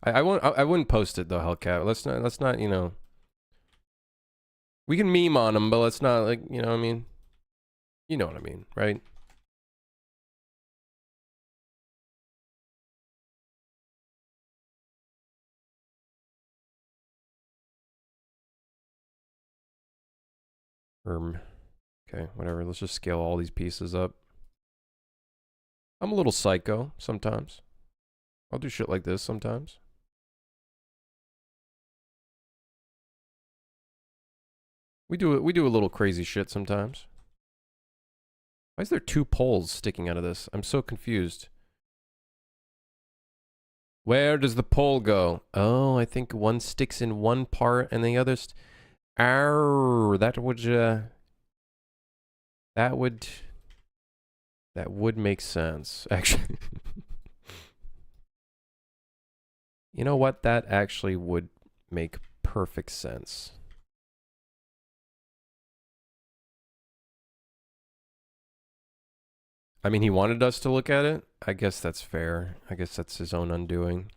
I wouldn't post it though, Hellcat. Let's not, you know. We can meme on them, but let's not, like, you know what I mean? You know what I mean, right? Okay, whatever. Let's just scale all these pieces up. I'm a little psycho sometimes. I'll do shit like this sometimes. We do a little crazy shit sometimes. Why is there two poles sticking out of this? I'm so confused. Where does the pole go? Oh, I think one sticks in one part and the other. Arr, that would make sense, actually. You know what? That actually would make perfect sense. I mean, he wanted us to look at it. I guess that's fair. I guess that's his own undoing.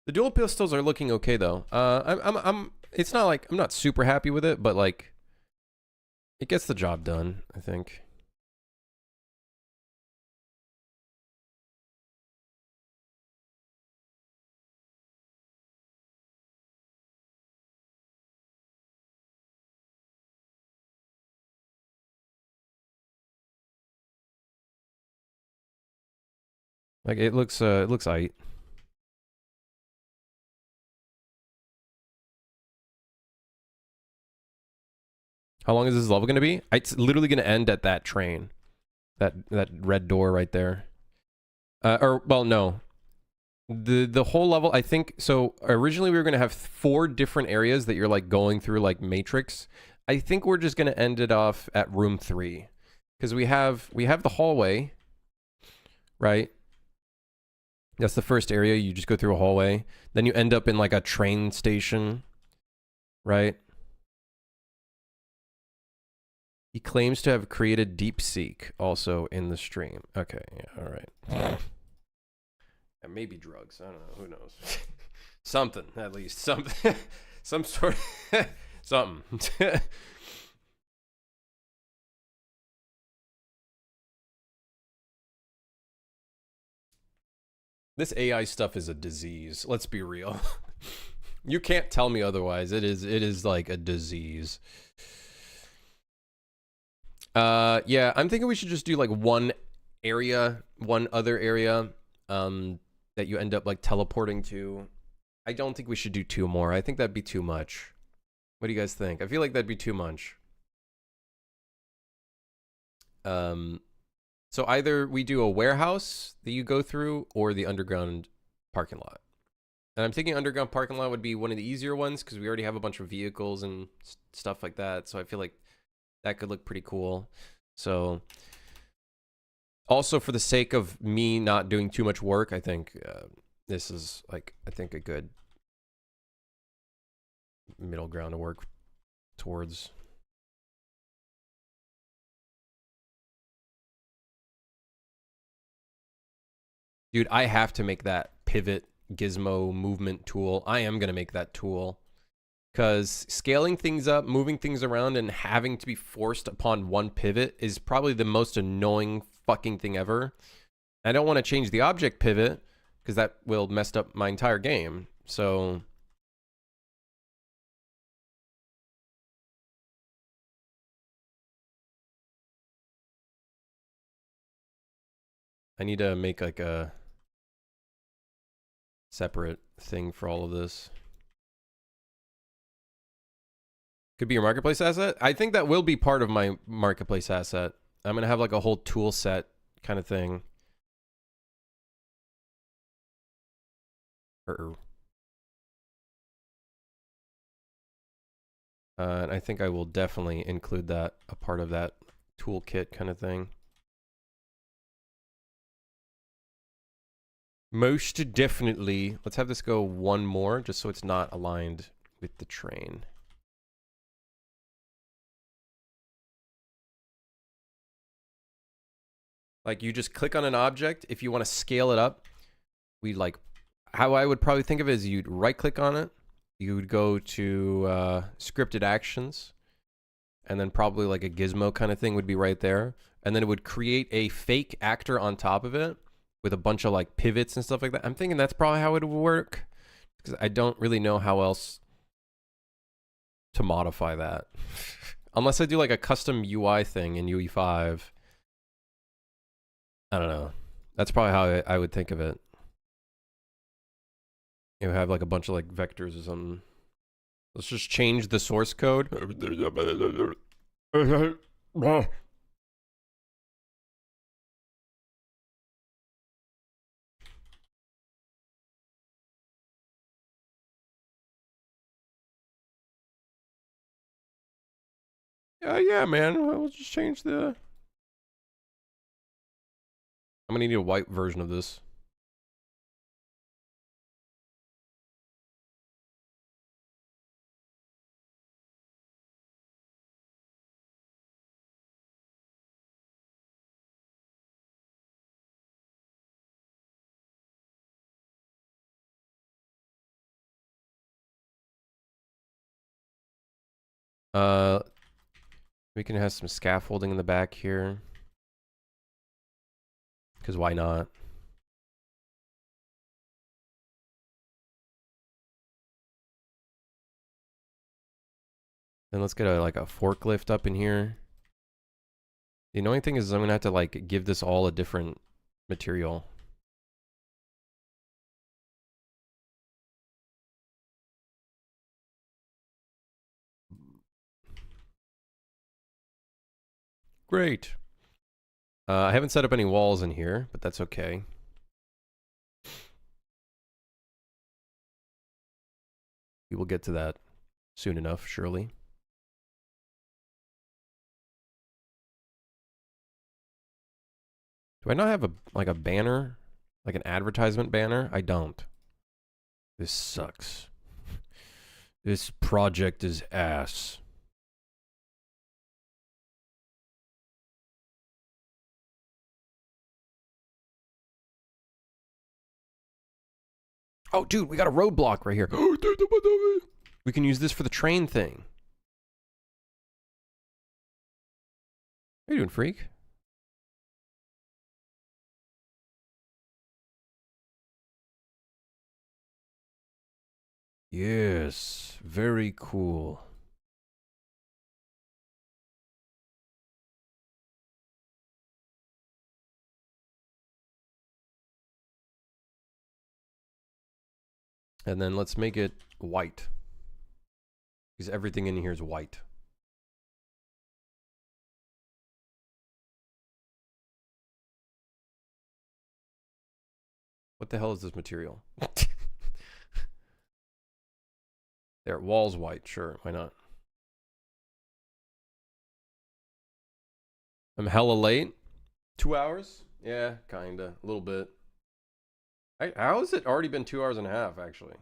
The dual pistols are looking okay though. It's not like I'm not super happy with it, but like it gets the job done, I think. Like it looks aight. How long is this level going to be? It's literally going to end at that train. That red door right there. Or well, no. The whole level, I think, so originally we were going to have 4 different areas that you're like going through like Matrix. I think we're just going to end it off at room 3 because we have the hallway, right? That's the first area. You just go through a hallway. Then you end up in like a train station, right? He claims to have created DeepSeek also in the stream. Okay, yeah, all right. Yeah, maybe drugs. I don't know. Who knows? Something, at least. Something. Some sort of... something. This AI stuff is a disease. Let's be real. You can't tell me otherwise. It is like a disease. Yeah, I'm thinking we should just do like one other area that you end up like teleporting to. I don't think we should do 2 more. I think that'd be too much. What do you guys think? I feel like that'd be too much. So either we do a warehouse that you go through or the underground parking lot. And I'm thinking underground parking lot would be one of the easier ones because we already have a bunch of vehicles and stuff like that. So I feel like that could look pretty cool. So also for the sake of me not doing too much work, I think this is like, I think a good middle ground to work towards. Dude, I have to make that pivot gizmo movement tool. I am going to make that tool. Because scaling things up, moving things around, and having to be forced upon one pivot is probably the most annoying fucking thing ever. I don't want to change the object pivot because that will mess up my entire game. So I need to make like a separate thing for all of this. Could be your marketplace asset. I think that will be part of my marketplace asset. I'm going to have like a whole tool set kind of thing. And I think I will definitely include that, a part of that toolkit kind of thing. Most definitely. Let's have this go one more, just so it's not aligned with the train. Like you just click on an object. If you want to scale it up, we like, how I would probably think of it is you'd right click on it. You would go to scripted actions, and then probably like a gizmo kind of thing would be right there. And then it would create a fake actor on top of it with a bunch of like pivots and stuff like that. I'm thinking that's probably how it would work, because I don't really know how else to modify that. Unless I do like a custom UI thing in UE5. I don't know. That's probably how I would think of it. You have like a bunch of like vectors or something. Let's just change the source code. Yeah, man. We'll just change the... I'm gonna need a white version of this. We can have some scaffolding in the back here. Because why not? Then let's get like a forklift up in here. The annoying thing is I'm gonna have to like give this all a different material. Great. I haven't set up any walls in here, but that's okay. We will get to that soon enough, surely. Do I not have a banner? Like an advertisement banner? I don't. This sucks. This project is ass. Oh, dude, we got a roadblock right here. We can use this for the train thing. How you doing, freak? Yes, very cool. And then let's make it white. Because everything in here is white. What the hell is this material? There, wall's white. Sure, why not? I'm hella late. 2 hours? Yeah, kinda. A little bit. How has it already been 2 hours and a half, actually?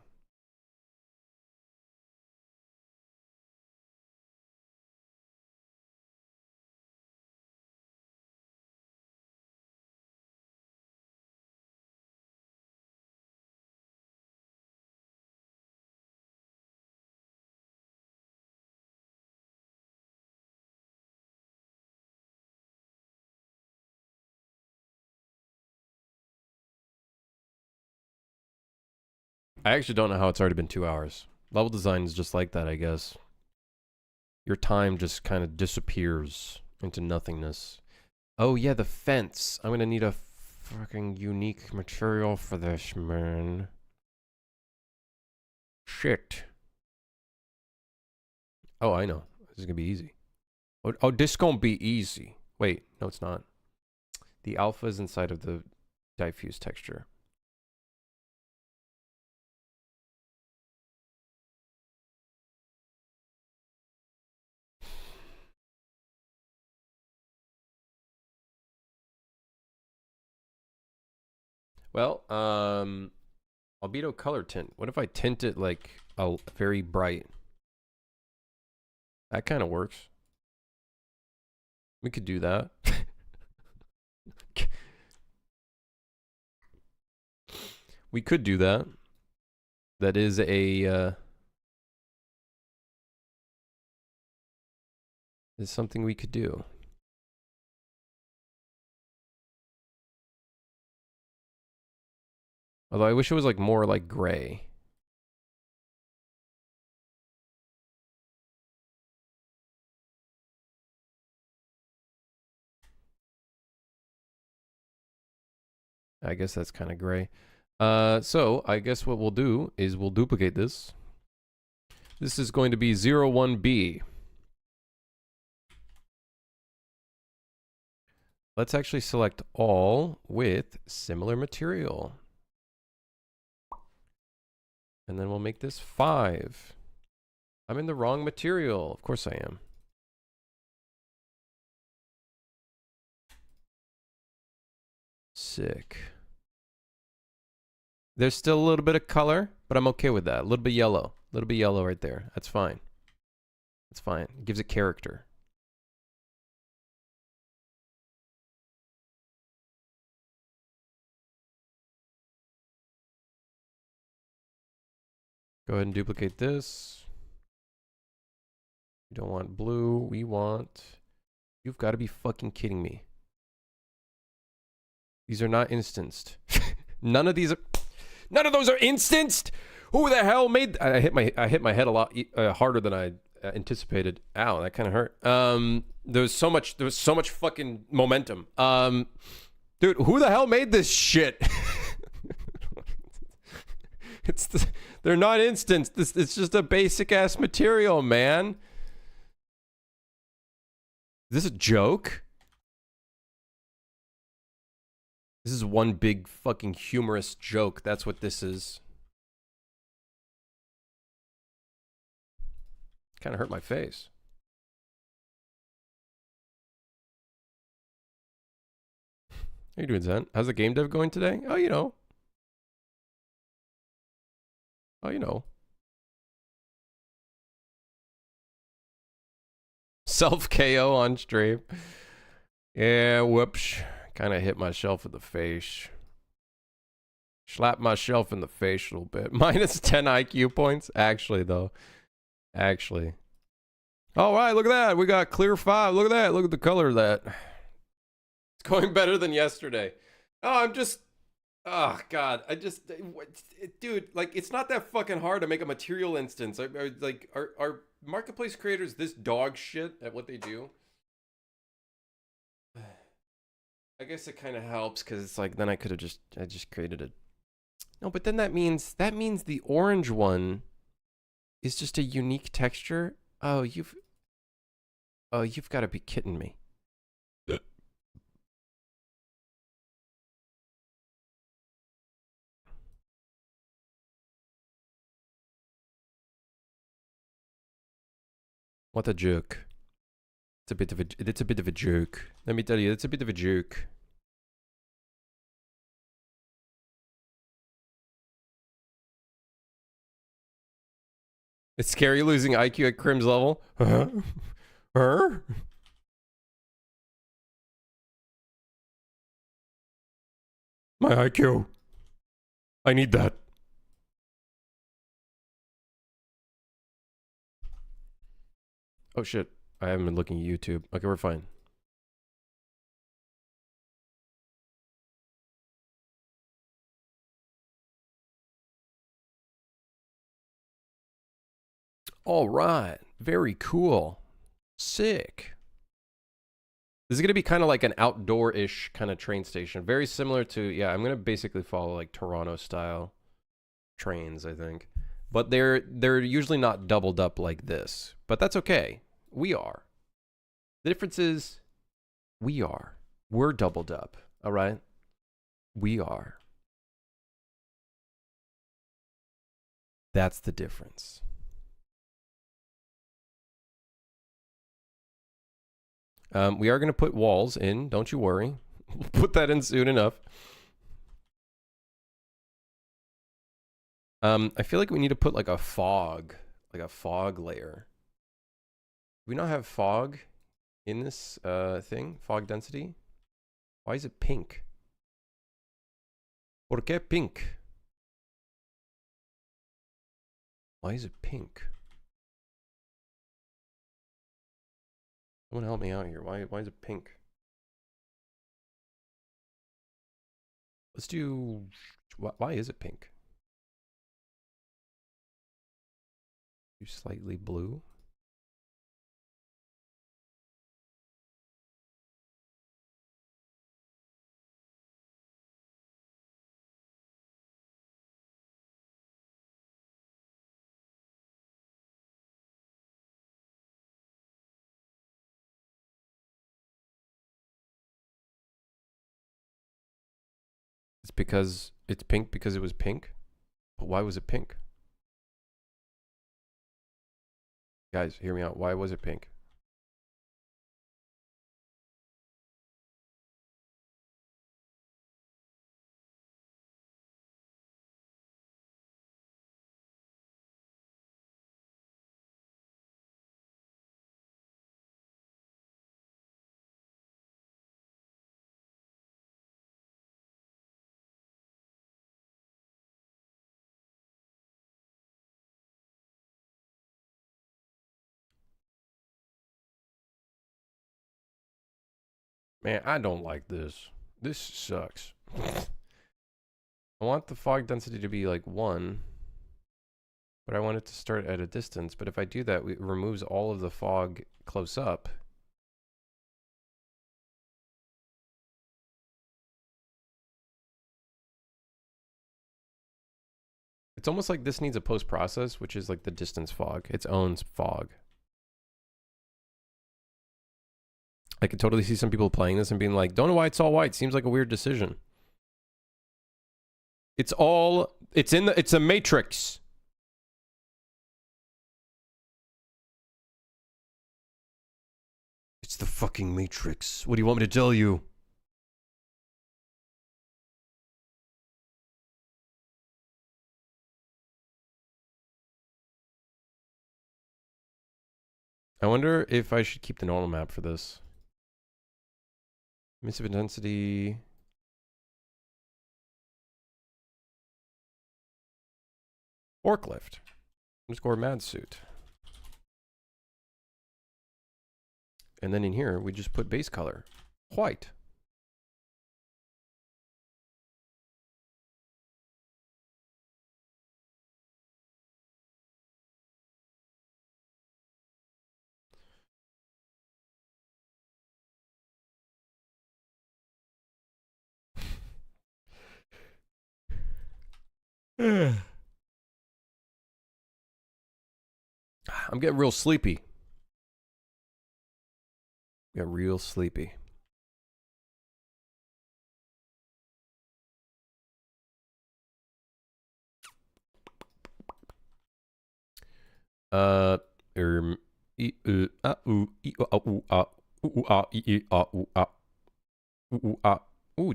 I actually don't know how it's already been 2 hours. Level design is just like that, I guess. Your time just kind of disappears into nothingness. Oh yeah, the fence. I'm gonna need a fucking unique material for this, man. Shit. Oh, I know. This is gonna be easy. Oh, this gonna be easy. Wait, no, it's not. The alpha is inside of the diffuse texture. Well, albedo color tint. What if I tint it like a very bright? That kind of works. We could do that. We could do that. That is a is something we could do. Although I wish it was like more like gray. I guess that's kind of gray. So I guess what we'll do is we'll duplicate this. This is going to be 01B. Let's actually select all with similar material. And then we'll make this 5. I'm in the wrong material. Of course I am. Sick. There's still a little bit of color, but I'm okay with that. A little bit yellow. A little bit yellow right there. That's fine. That's fine. It gives it character. Go ahead and duplicate this. We don't want blue. We want... You've got to be fucking kidding me. These are not instanced. None of these are... None of those are instanced! Who the hell made... I hit my head a lot harder than I anticipated. Ow, that kind of hurt. There was so much fucking momentum. Dude, who the hell made this shit? They're not instanced. It's just a basic ass material, man. Is this a joke? This is one big fucking humorous joke. That's what this is. Kind of hurt my face. How you doing, Zen? How's the game dev going today? Oh, you know. Oh, you know. Self KO on stream. Yeah, whoops. Kind of hit myself in the face. Slapped myself in the face a little bit. Minus 10 IQ points. Actually, though. Actually. All right, look at that. We got clear 5. Look at that. Look at the color of that. It's going better than yesterday. Oh, I'm just... Oh, God. Dude, like, it's not that fucking hard to make a material instance. Are marketplace creators this dog shit at what they do? I guess it kind of helps because it's like, then I could have I just created a... No, but then that means the orange one is just a unique texture. Oh, you've got to be kidding me. What a joke. It's a bit of a joke. Let me tell you, it's a bit of a joke. It's scary losing IQ at Crim's level. Her? My IQ. I need that. Oh shit. I haven't been looking at YouTube. Okay, we're fine. All right. Very cool. Sick. This is going to be kind of like an outdoor-ish kind of train station. Very similar to, yeah, I'm going to basically follow like Toronto style trains, I think. But they're usually not doubled up like this. But that's okay. We are. The difference is we are. We're doubled up, all right? We are. That's the difference. We are going to put walls in. Don't you worry. We'll put that in soon enough. I feel like we need to put like a fog layer. Do we not have fog in this thing? Fog density? Why is it pink? ¿Por qué pink? Why is it pink? Someone help me out here. Why is it pink? Let's do... Why is it pink? Do slightly blue. It's because it's pink because it was pink. But why was it pink? Guys, hear me out. Why was it pink? Man, I don't like this. This sucks. I want the fog density to be like 1. But I want it to start at a distance. But if I do that, it removes all of the fog close up. It's almost like this needs a post-process, which is like the distance fog, its own fog. I could totally see some people playing this and being like, don't know why it's all white. Seems like a weird decision. It's a matrix. It's the fucking matrix. What do you want me to tell you? I wonder if I should keep the normal map for this. Emissive intensity. Forklift. Underscore mad suit. And then in here, we just put base color. White. I'm getting real sleepy. Got real sleepy. Ooh,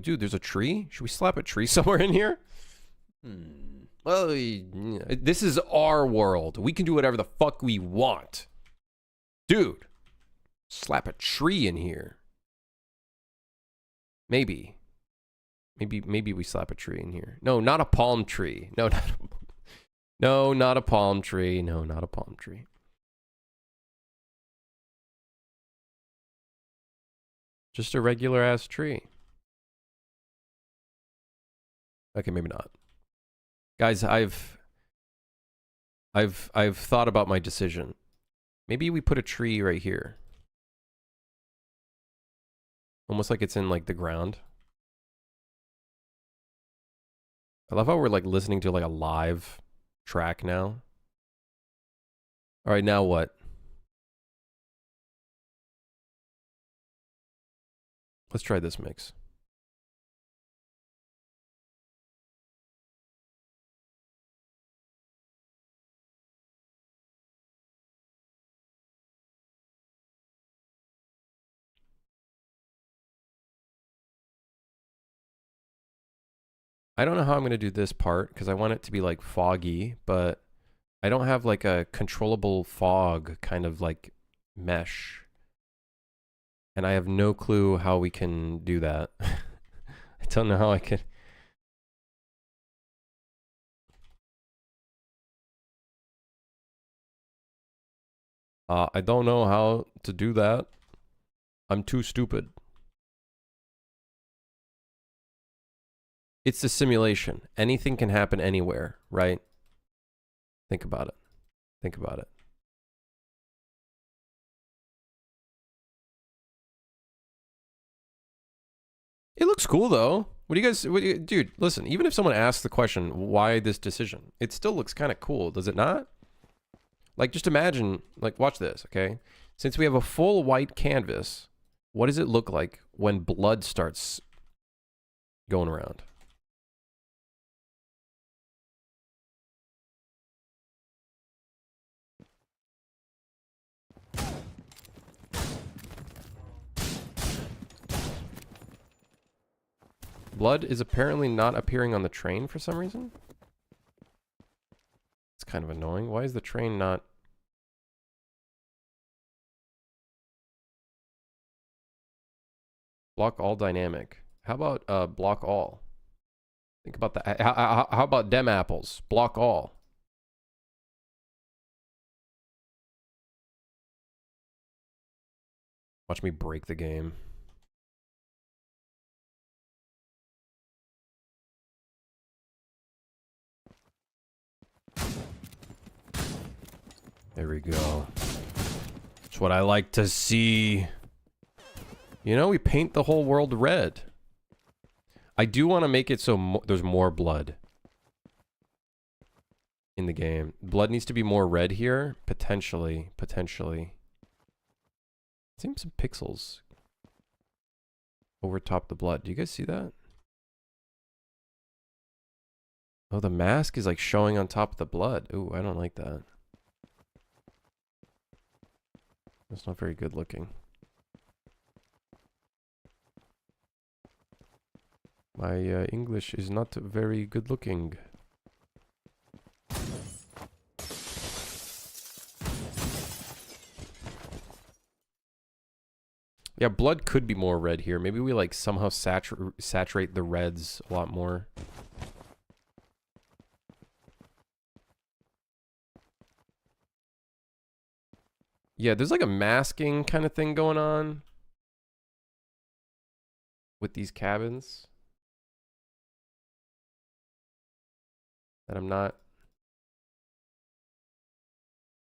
dude, there's a tree. Should we slap a tree somewhere in here? Well, this is our world. We can do whatever the fuck we want. Dude, slap a tree in here. Maybe we slap a tree in here. No, not a palm tree. No, not a palm tree. No, not a palm tree. Just a regular ass tree. Okay, maybe not. Guys, I've thought about my decision. Maybe we put a tree right here. Almost like it's in like the ground. I love how we're like listening to like a live track now. All right, now what? Let's try this mix. I don't know how I'm going to do this part because I want it to be like foggy, but I don't have like a controllable fog kind of like mesh. And I have no clue how we can do that. I don't know how I can. I don't know how to do that. I'm too stupid. It's a simulation. Anything can happen anywhere, right? Think about it. Think about it. It looks cool though. What do you guys, dude, listen, even if someone asks the question, why this decision? It still looks kind of cool, does it not? Like, just imagine, like, watch this, okay? Since we have a full white canvas, what does it look like when blood starts going around? Blood is apparently not appearing on the train for some reason. It's kind of annoying. Why is the train not... Block all dynamic. How about block all? Think about that. How about dem apples? Block all. Watch me break the game. There we go. That's what I like to see. You know, we paint the whole world red. I do want to make it so there's more blood in the game. Blood needs to be more red here. Potentially. Seems some pixels over top the blood. Do you guys see that? Oh, the mask is like showing on top of the blood. Ooh, I don't like that. That's not very good looking. My English is not very good looking. Yeah, blood could be more red here. Maybe we like somehow saturate the reds a lot more. Yeah, there's like a masking kind of thing going on with these cabins that I'm not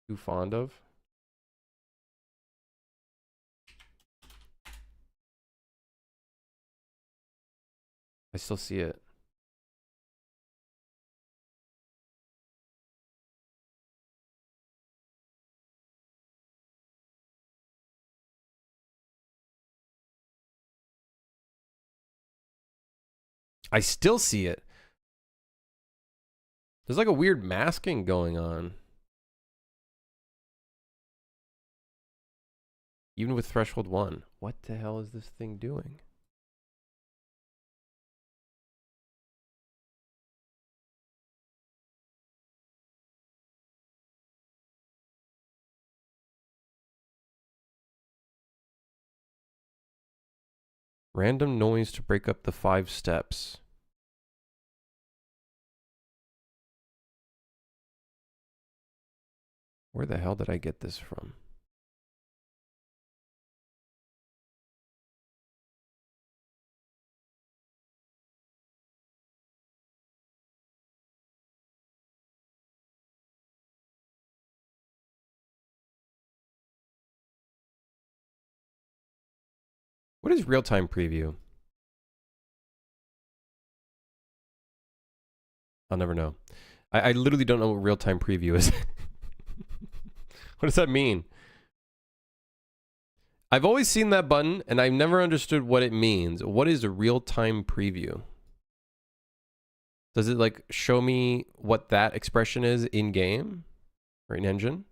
too fond of. I still see it. I still see it. There's like a weird masking going on. Even with threshold 1. What the hell is this thing doing? Random noise to break up the 5 steps. Where the hell did I get this from? What is real-time preview? I'll never know. I literally don't know what real-time preview is. What does that mean? I've always seen that button, and I've never understood what it means. What is a real-time preview? Does it, like, show me what that expression is in-game? Or in-engine?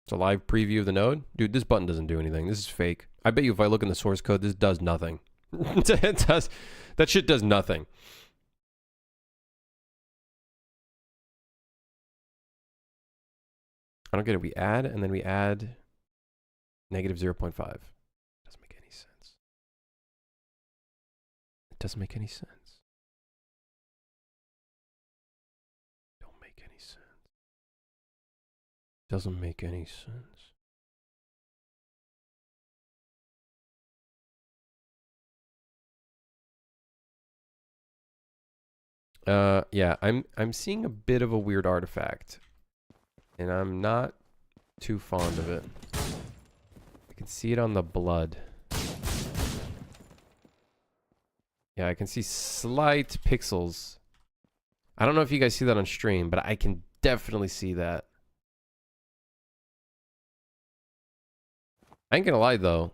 It's a live preview of the node? Dude, this button doesn't do anything. This is fake. I bet you if I look in the source code, this does nothing. That shit does nothing. I don't get it. We add, and then we add negative 0.5. Doesn't make any sense. It doesn't make any sense. Don't make any sense. Doesn't make any sense. Yeah, I'm seeing a bit of a weird artifact. And I'm not too fond of it. I can see it on the blood. Yeah, I can see slight pixels. I don't know if you guys see that on stream, but I can definitely see that. I ain't gonna lie though.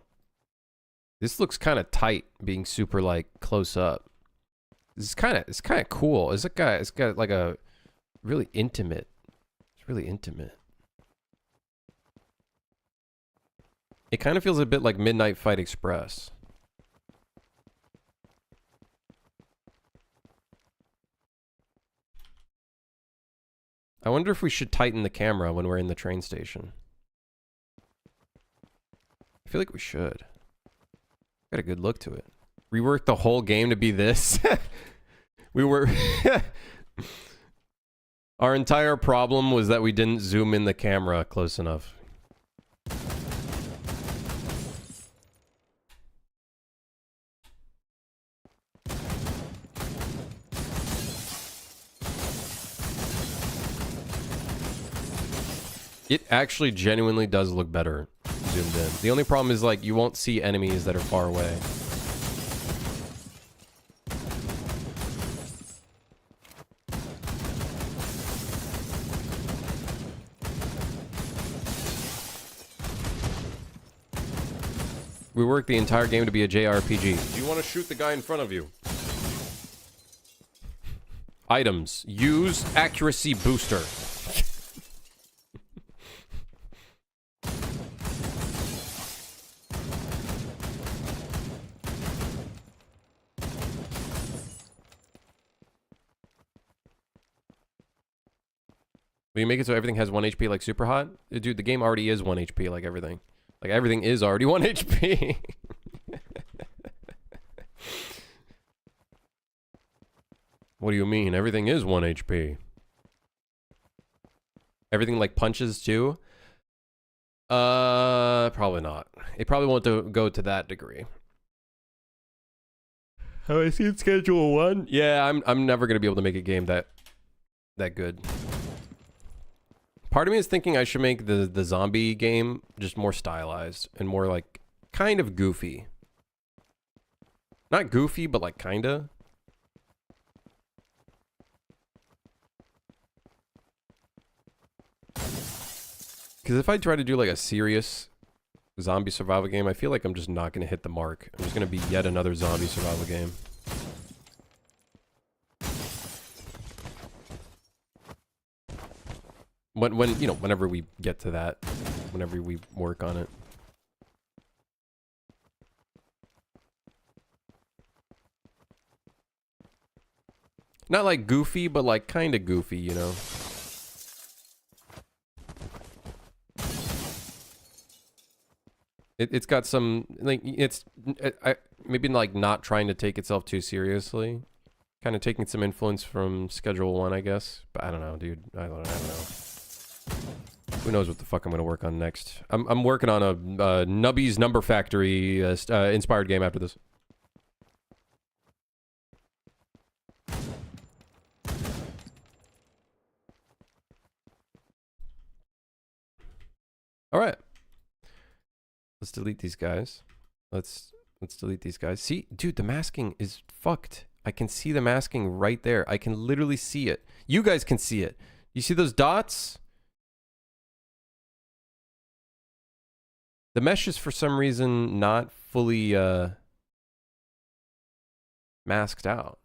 This looks kind of tight, being super like close up. It's kind of cool. It's got like a really intimate. It's really intimate. It kind of feels a bit like Midnight Fight Express. I wonder if we should tighten the camera when we're in the train station. I feel like we should. Got a good look to it. Rework the whole game to be this. We were... Our entire problem was that we didn't zoom in the camera close enough. It actually genuinely does look better zoomed in. The only problem is like you won't see enemies that are far away. We worked the entire game to be a JRPG. Do you want to shoot the guy in front of you? Items. Use accuracy booster. Will you make it so everything has 1 HP like super hot? Dude, the game already is 1 HP like everything. Like everything is already 1 HP. What do you mean? Everything is 1 HP. Everything like punches too? Probably not. It probably won't go to that degree. Have I seen Schedule 1? Yeah, I'm never gonna be able to make a game that good. Part of me is thinking I should make the zombie game just more stylized and more like kind of goofy. Not goofy, but like kinda. Because if I try to do like a serious zombie survival game, I feel like I'm just not going to hit the mark. I'm just going to be yet another zombie survival game. When you know, whenever we get to that, whenever we work on it. Not like goofy, but like kind of goofy, you know. It's got some like maybe like not trying to take itself too seriously, kind of taking some influence from Schedule 1, I guess. But I don't know, dude. I don't know. Who knows what the fuck I'm gonna work on next? I'm working on a Nubby's Number Factory inspired game after this. All right. Let's delete these guys. Let's delete these guys. See, dude, the masking is fucked. I can see the masking right there. I can literally see it. You guys can see it. You see those dots? The mesh is for some reason not fully masked out.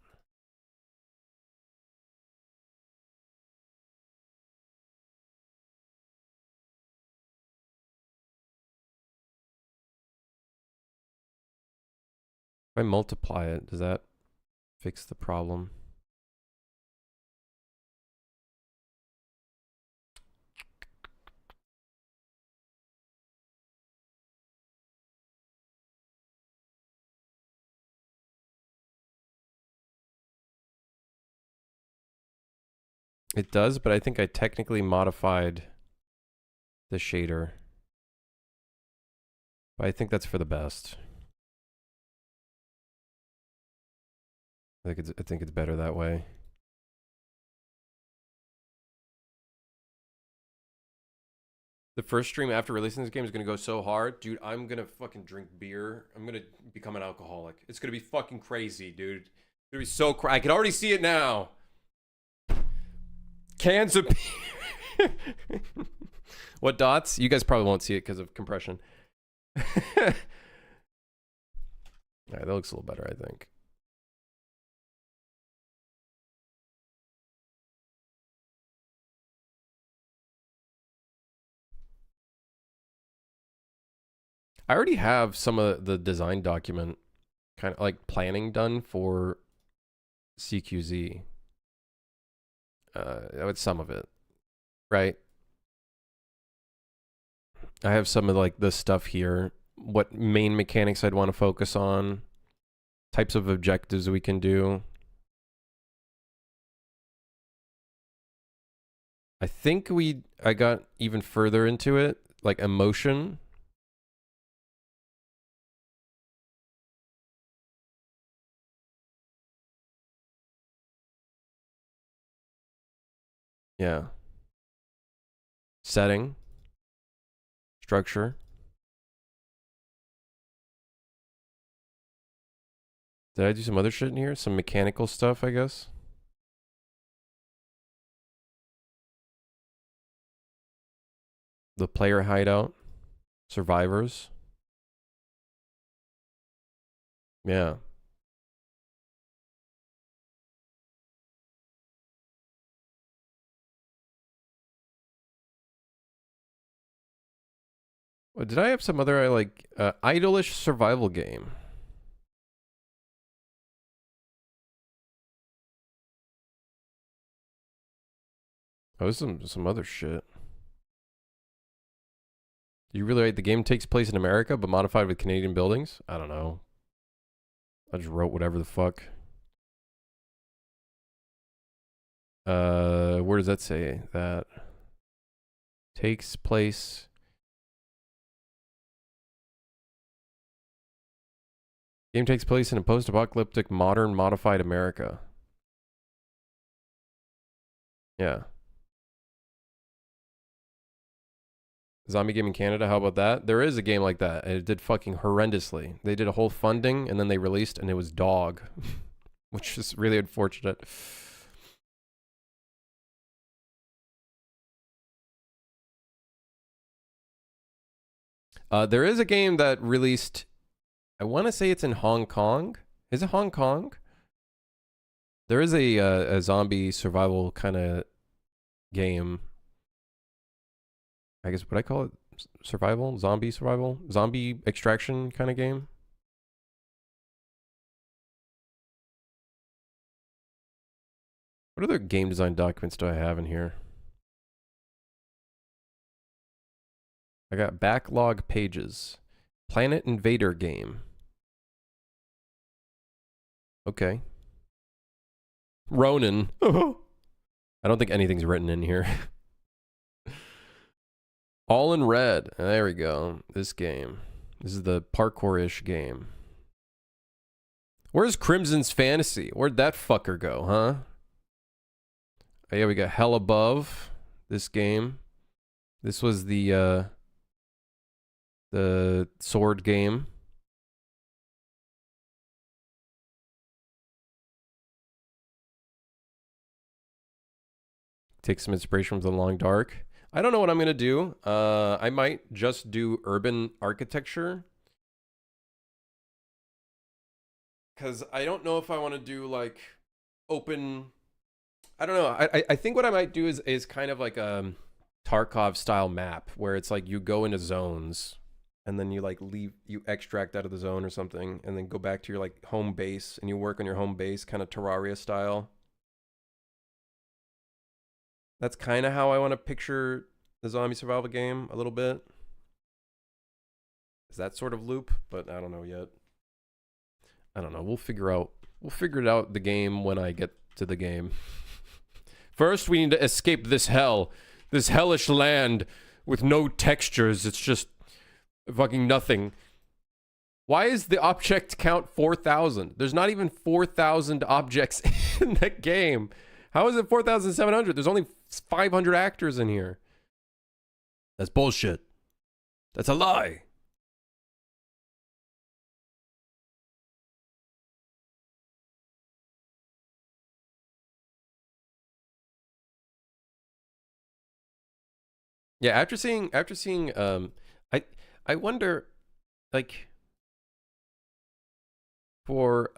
If I multiply it, does that fix the problem? It does, but I think I technically modified the shader. But I think that's for the best. I think it's better that way. The first stream after releasing this game is gonna go so hard, dude. I'm gonna fucking drink beer. I'm gonna become an alcoholic. It's gonna be fucking crazy, dude. It's gonna be so I can already see it now. Cans of beer. What dots? You guys probably won't see it because of compression. All right, that looks a little better, I think. I already have some of the design document, kind of like planning done for CQZ. With some of it, right? I have some of like the stuff here, what main mechanics I'd want to focus on, types of objectives we can do. I think I got even further into it, like emotion. Yeah. Setting. Structure. Did I do some other shit in here? Some mechanical stuff, I guess? The player hideout. Survivors. Yeah. Did I have some other like idolish survival game? Oh, this is some other shit. You really right? The game takes place in America, but modified with Canadian buildings? I don't know. I just wrote whatever the fuck. Where does that say that? Takes place. Game takes place in a post-apocalyptic, modern, modified America. Yeah. Zombie Game in Canada, how about that? There is a game like that, and it did fucking horrendously. They did a whole funding, and then they released, and it was dog. Which is really unfortunate. There is a game that released, I want to say it's in Hong Kong. Is it Hong Kong? There is a zombie survival kind of game. I guess, what I call it? Survival? Zombie survival? Zombie extraction kind of game? What other game design documents do I have in here? I got backlog pages. Planet Invader game. Okay. Ronin. I don't think anything's written in here. All in red. There we go. This game. This is the parkour-ish game. Where's Crimson's Fantasy? Where'd that fucker go, huh? Oh, yeah, we got Hell Above. This game. This was the the sword game. Take some inspiration from The Long Dark. I don't know what I'm gonna do. I might just do urban architecture, because I don't know if I want to do like open. I don't know. I think what I might do is kind of like a Tarkov style map where it's like you go into zones and then you like you extract out of the zone or something and then go back to your like home base and you work on your home base, kind of Terraria style. That's kind of how I want to picture the zombie survival game a little bit. Is that sort of loop, but I don't know yet. I don't know. We'll figure it out the game when I get to the game. First, we need to escape this hell. This hellish land with no textures. It's just fucking nothing. Why is the object count 4,000? There's not even 4,000 objects in the game. How is it 4,700? There's only 500 actors in here. That's bullshit. That's a lie. Yeah, after seeing I wonder, like, for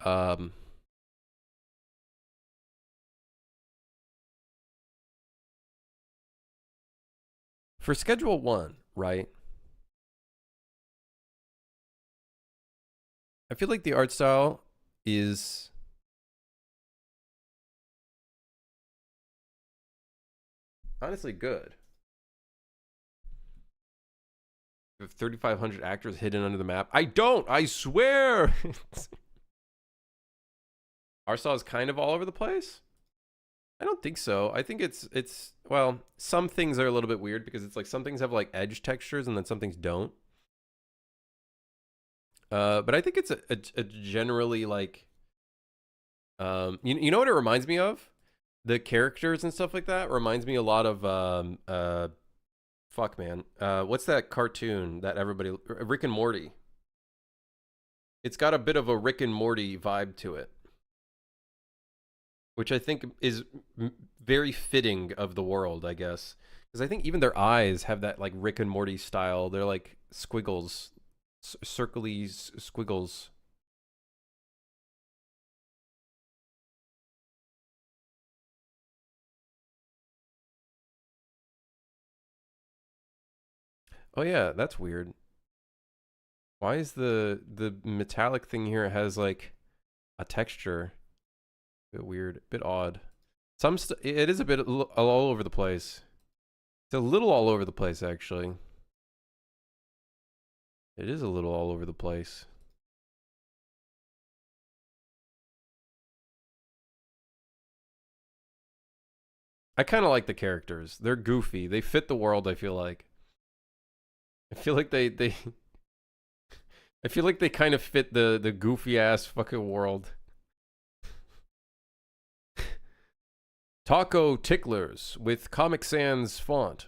Schedule 1, right? I feel like the art style is honestly good. You have 3,500 actors hidden under the map. I don't, I swear. Art style is kind of all over the place. I don't think so. I think it's well, some things are a little bit weird because it's like some things have like edge textures and then some things don't. But I think it's a generally like you know what it reminds me of? The characters and stuff like that reminds me a lot of fuck man. What's that cartoon that everybody Rick and Morty? It's got a bit of a Rick and Morty vibe to it, which I think is very fitting of the world, I guess. Because I think even their eyes have that like Rick and Morty style. They're like squiggles, circly squiggles. Oh yeah, that's weird. Why is the metallic thing here has like a texture? A bit weird, a bit odd. It is a bit all over the place. It's a little all over the place, actually. It is a little all over the place. I kind of like the characters. They're goofy. They fit the world, I feel like. I feel like they I feel like they kind of fit the goofy ass fucking world. Taco Ticklers with Comic Sans font.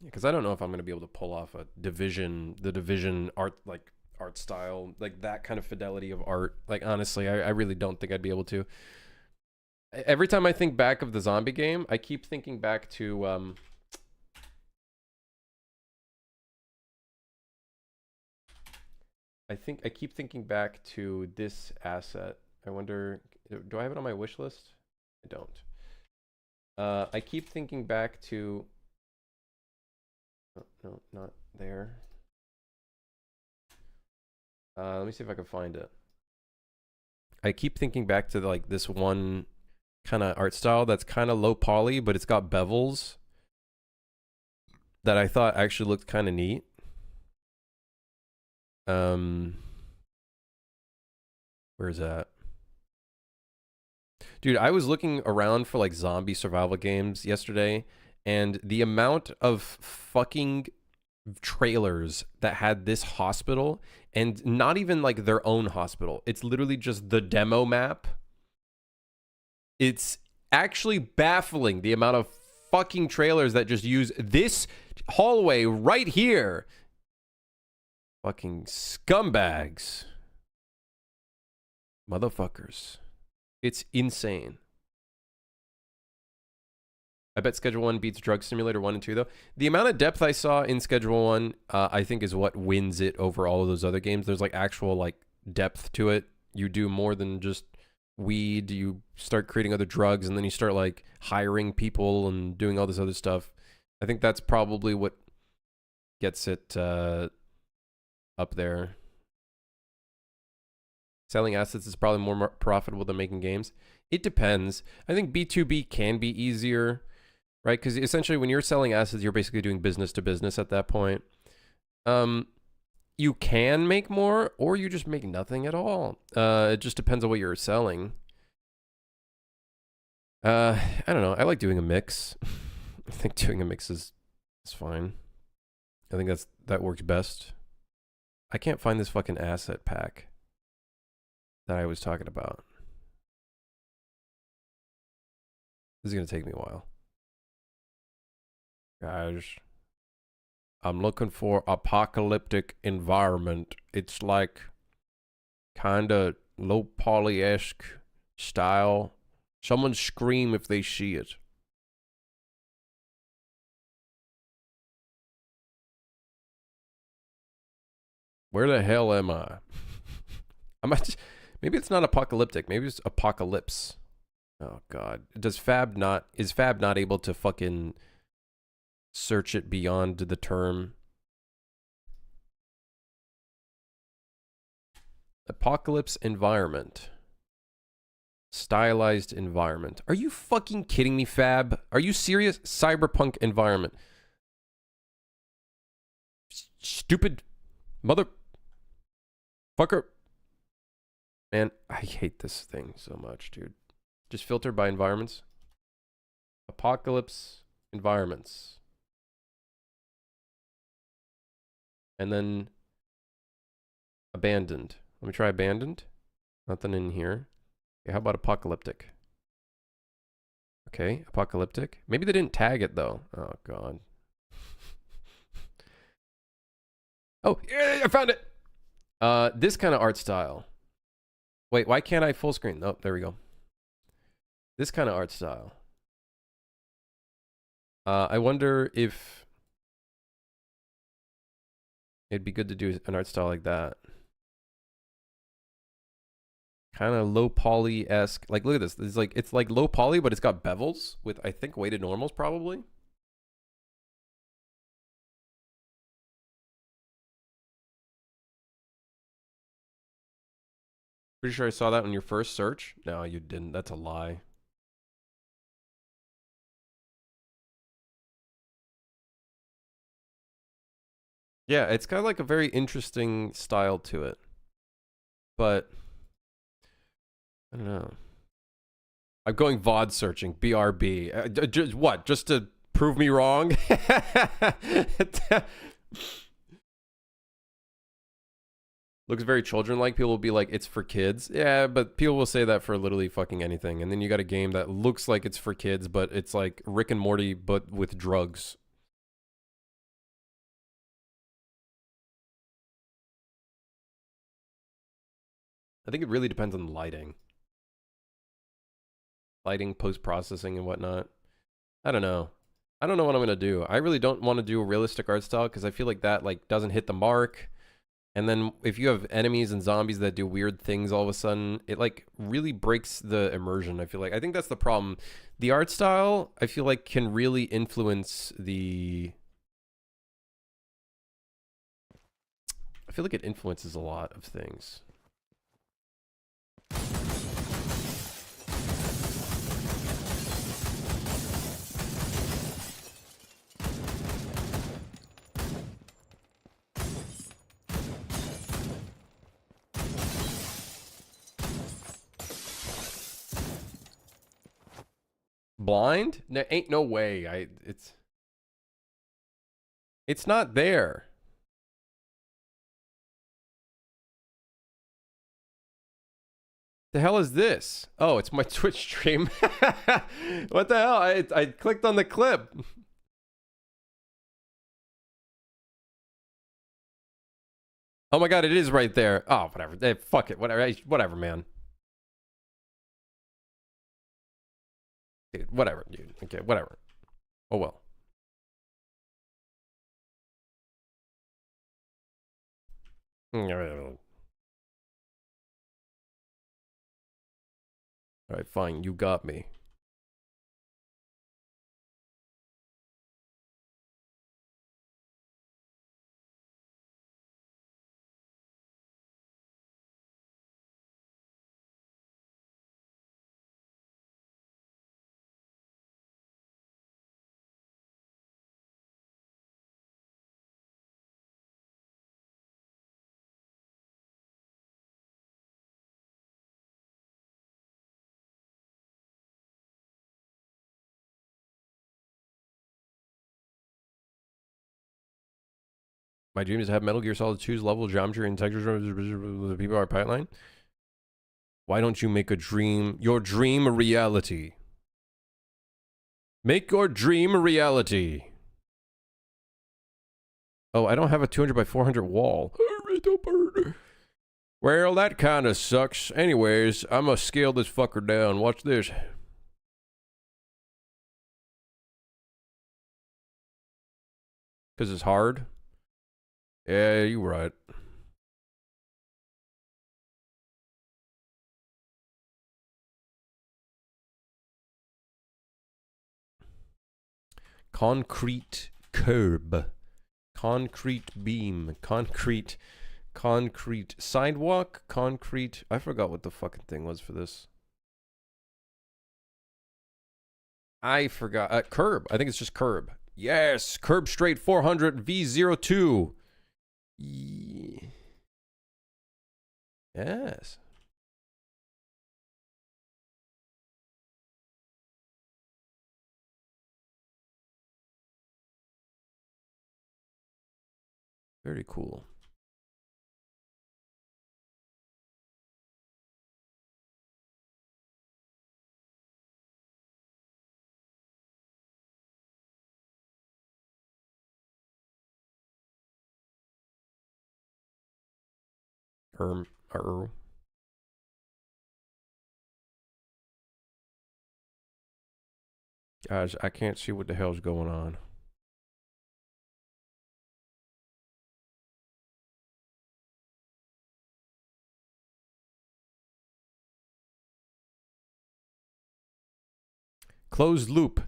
Because I don't know if I'm going to be able to pull off the Division art, like art style, like that kind of fidelity of art. Like honestly, I really don't think I'd be able to. Every time I think back of the zombie game, I keep thinking back to I keep thinking back to this asset. I wonder, do I have it on my wish list? I don't. I keep thinking back to. Oh, no, not there. Let me see if I can find it. I keep thinking back to like this one kind of art style that's kind of low poly, but it's got bevels that I thought actually looked kind of neat. Where's that? Dude, I was looking around for like zombie survival games yesterday, and the amount of fucking trailers that had this hospital, and not even like their own hospital. It's literally just the demo map. It's actually baffling the amount of fucking trailers that just use this hallway right here. Fucking scumbags. Motherfuckers. It's insane. I bet Schedule 1 beats Drug Simulator 1 and 2, though. The amount of depth I saw in Schedule 1, I think is what wins it over all of those other games. There's like actual like depth to it. You do more than just weed. You start creating other drugs, and then you start like hiring people and doing all this other stuff. I think that's probably what gets it up there. Selling assets is probably more profitable than making games. It depends. I think B2B can be easier, right? Because essentially when you're selling assets, you're basically doing business to business at that point. You can make more, or you just make nothing at all. It just depends on what you're selling. I don't know. I like doing a mix. I think doing a mix is fine. I think that works best. I can't find this fucking asset pack that I was talking about. This is going to take me a while. Guys, I'm looking for apocalyptic environment. It's like kind of low poly-esque style. Someone scream if they see it. Where the hell am I? Maybe it's not apocalyptic. Maybe it's apocalypse. Oh God. Is Fab not able to fucking search it beyond the term? Apocalypse environment. Stylized environment. Are you fucking kidding me, Fab? Are you serious? Cyberpunk environment. Stupid motherfucker. Man, I hate this thing so much, dude. Just filter by environments. Apocalypse environments. And then abandoned. Let me try abandoned. Nothing in here. Okay, how about apocalyptic? Okay, apocalyptic. Maybe they didn't tag it though. Oh God. Oh, yeah, I found it. This kind of art style. Wait, why can't I full screen? Oh, there we go. This kind of art style. I wonder if it'd be good to do an art style like that. Kind of low poly-esque. Like, look at this. It's like low poly, but it's got bevels with, I think, weighted normals probably. Pretty sure I saw that on your first search. No, you didn't. That's a lie. Yeah, it's got like a very interesting style to it. But I don't know. I'm going VOD searching. BRB. Just what? Just to prove me wrong? Looks very children-like. People will be like, it's for kids. Yeah, but people will say that for literally fucking anything. And then you got a game that looks like it's for kids, but it's like Rick and Morty, but with drugs. I think it really depends on the lighting. Lighting, post-processing, and whatnot. I don't know. I don't know what I'm going to do. I really don't want to do a realistic art style because I feel like that like doesn't hit the mark. And then if you have enemies and zombies that do weird things all of a sudden, it like really breaks the immersion, I feel like. I think that's the problem. The art style, I feel like, can really influence the... I feel like it influences a lot of things. Blind? There ain't no way. It's It's not there. The hell is this? Oh, it's my Twitch stream. What the hell? I clicked on the clip. Oh my god, it is right there. Oh, whatever. Fuck it. Whatever. Whatever, man. Dude, whatever, dude. Okay, whatever. Oh well. Alright, fine. You got me. My dream is to have Metal Gear Solid 2's level geometry and textures of the people are pipeline. Why don't you make your dream a reality? Make your dream a reality. Oh, I don't have a 200 by 400 wall. Well, that kind of sucks. Anyways, I'm gonna scale this fucker down. Watch this. Because it's hard? Yeah, you're right. Concrete curb. Concrete beam. Concrete sidewalk. Concrete. I forgot what the fucking thing was for this. I forgot. Curb. I think it's just curb. Yes. Curb straight 400 V02. Yes. Very cool. Guys, I can't see what the hell's going on. Closed loop.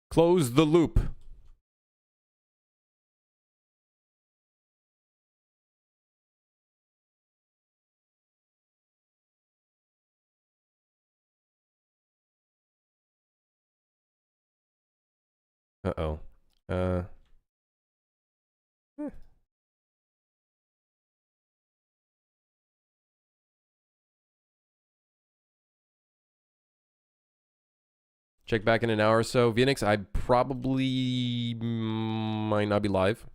Close the loop. Uh-oh. Eh. Check back in an hour or so. Phoenix, I probably might not be live.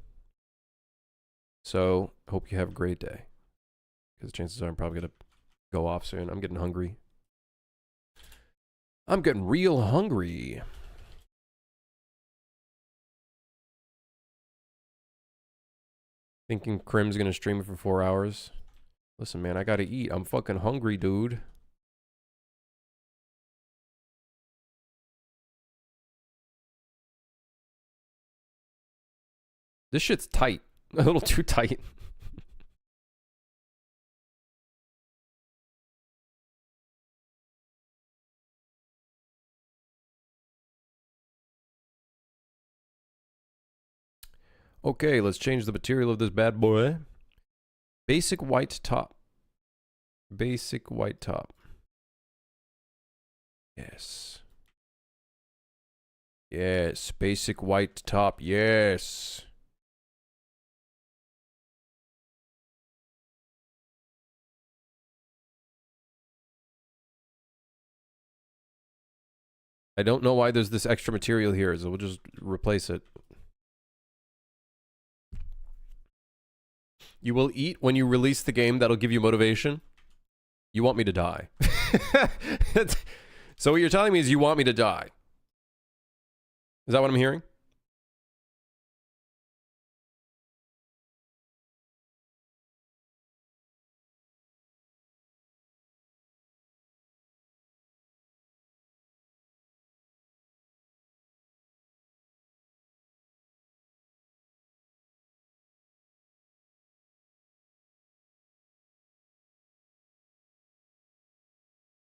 So, hope you have a great day. Because chances are I'm probably going to go off soon. I'm getting hungry. I'm getting real hungry. Thinking Crim's going to stream it for 4 hours. Listen, man, I got to eat. I'm fucking hungry, dude. This shit's tight. A little too tight. Okay, let's change the material of this bad boy. Basic white top. Basic white top. Yes. Yes, basic white top. Yes. I don't know why there's this extra material here, so we'll just replace it. You will eat when you release the game that'll give you motivation. You want me to die. So what you're telling me is you want me to die. Is that what I'm hearing?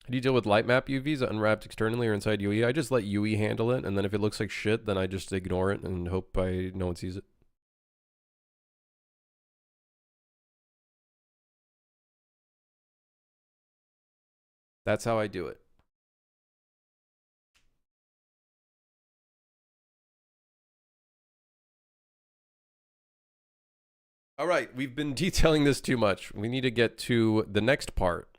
How do you deal with light map UVs unwrapped externally or inside UE? I just let UE handle it, and then if it looks like shit, then I just ignore it and hope no one sees it. That's how I do it. All right, we've been detailing this too much. We need to get to the next part,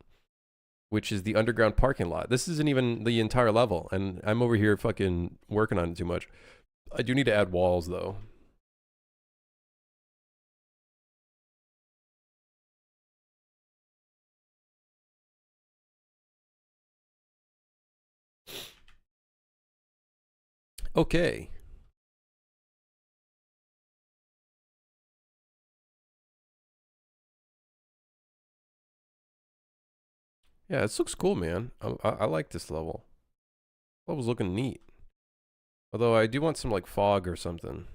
which is the underground parking lot. This isn't even the entire level, and I'm over here fucking working on it too much. I do need to add walls, though. Okay. Yeah, this looks cool, man. I like this level. Level's looking neat. Although I do want some like fog or something.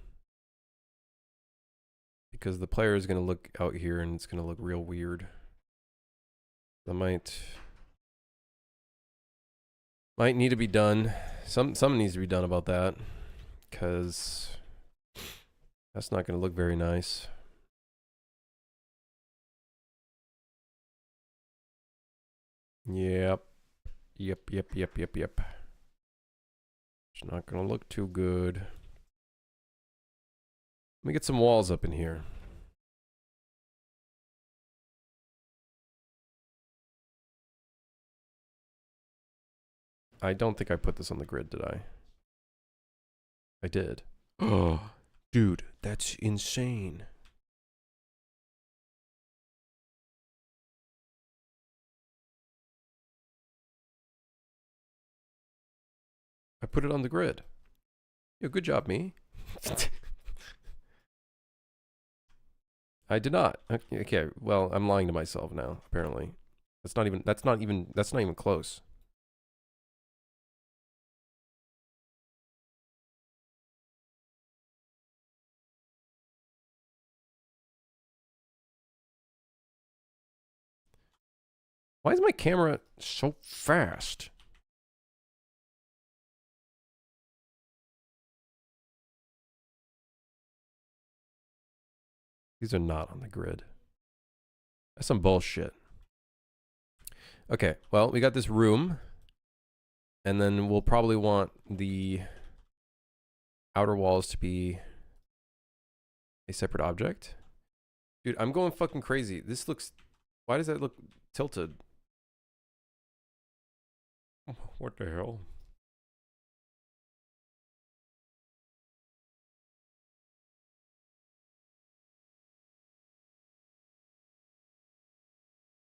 Because the player is going to look out here and it's going to look real weird. That might need to be done. Something needs to be done about that. Because that's not going to look very nice. Yep. Yep. It's not going to look too good. Let me get some walls up in here. I don't think I put this on the grid, did I? I did. Oh, dude, that's insane. I put it on the grid. Yeah, good job, me. I did not. Okay, well, I'm lying to myself now, apparently. That's not even close. Why is my camera so fast? These are not on the grid. That's some bullshit. Okay, well, we got this room. And then we'll probably want the outer walls to be a separate object. Dude, I'm going fucking crazy. This looks... Why does that look tilted? What the hell?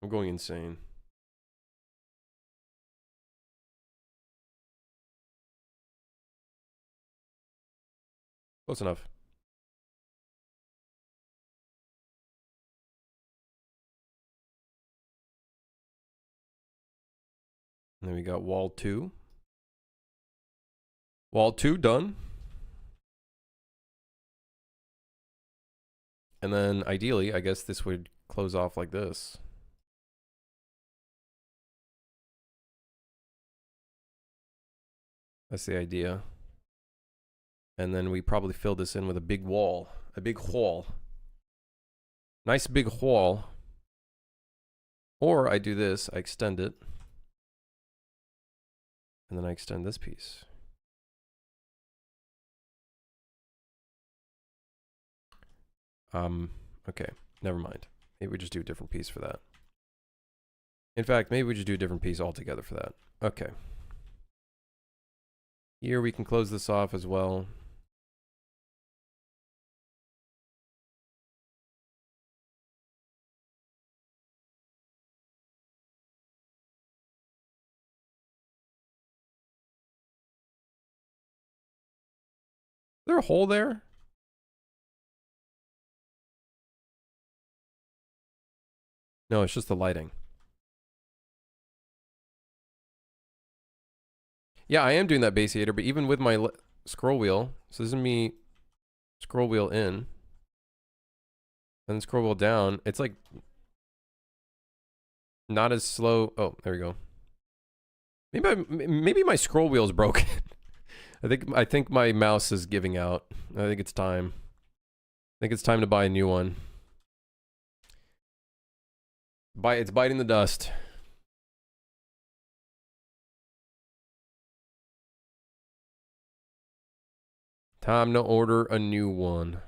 I'm going insane. Close enough. And then we got wall 2. Wall 2 done. And then ideally, I guess this would close off like this. That's the idea. And then we probably fill this in with a big wall. A big hole. Nice big hole. Or I do this, I extend it. And then I extend this piece. Okay, never mind. Maybe we just do a different piece for that. In fact, maybe we just do a different piece altogether for that. Okay. Here we can close this off as well. there a hole there? No, it's just the lighting. Yeah, I am doing that Basiator, but even with my scroll wheel, so this is me scroll wheel in, and scroll wheel down, it's like not as slow. Oh, there we go. Maybe my scroll wheel is broken. I think my mouse is giving out. I think it's time. I think it's time to buy a new one. It's biting the dust. Time to order a new one.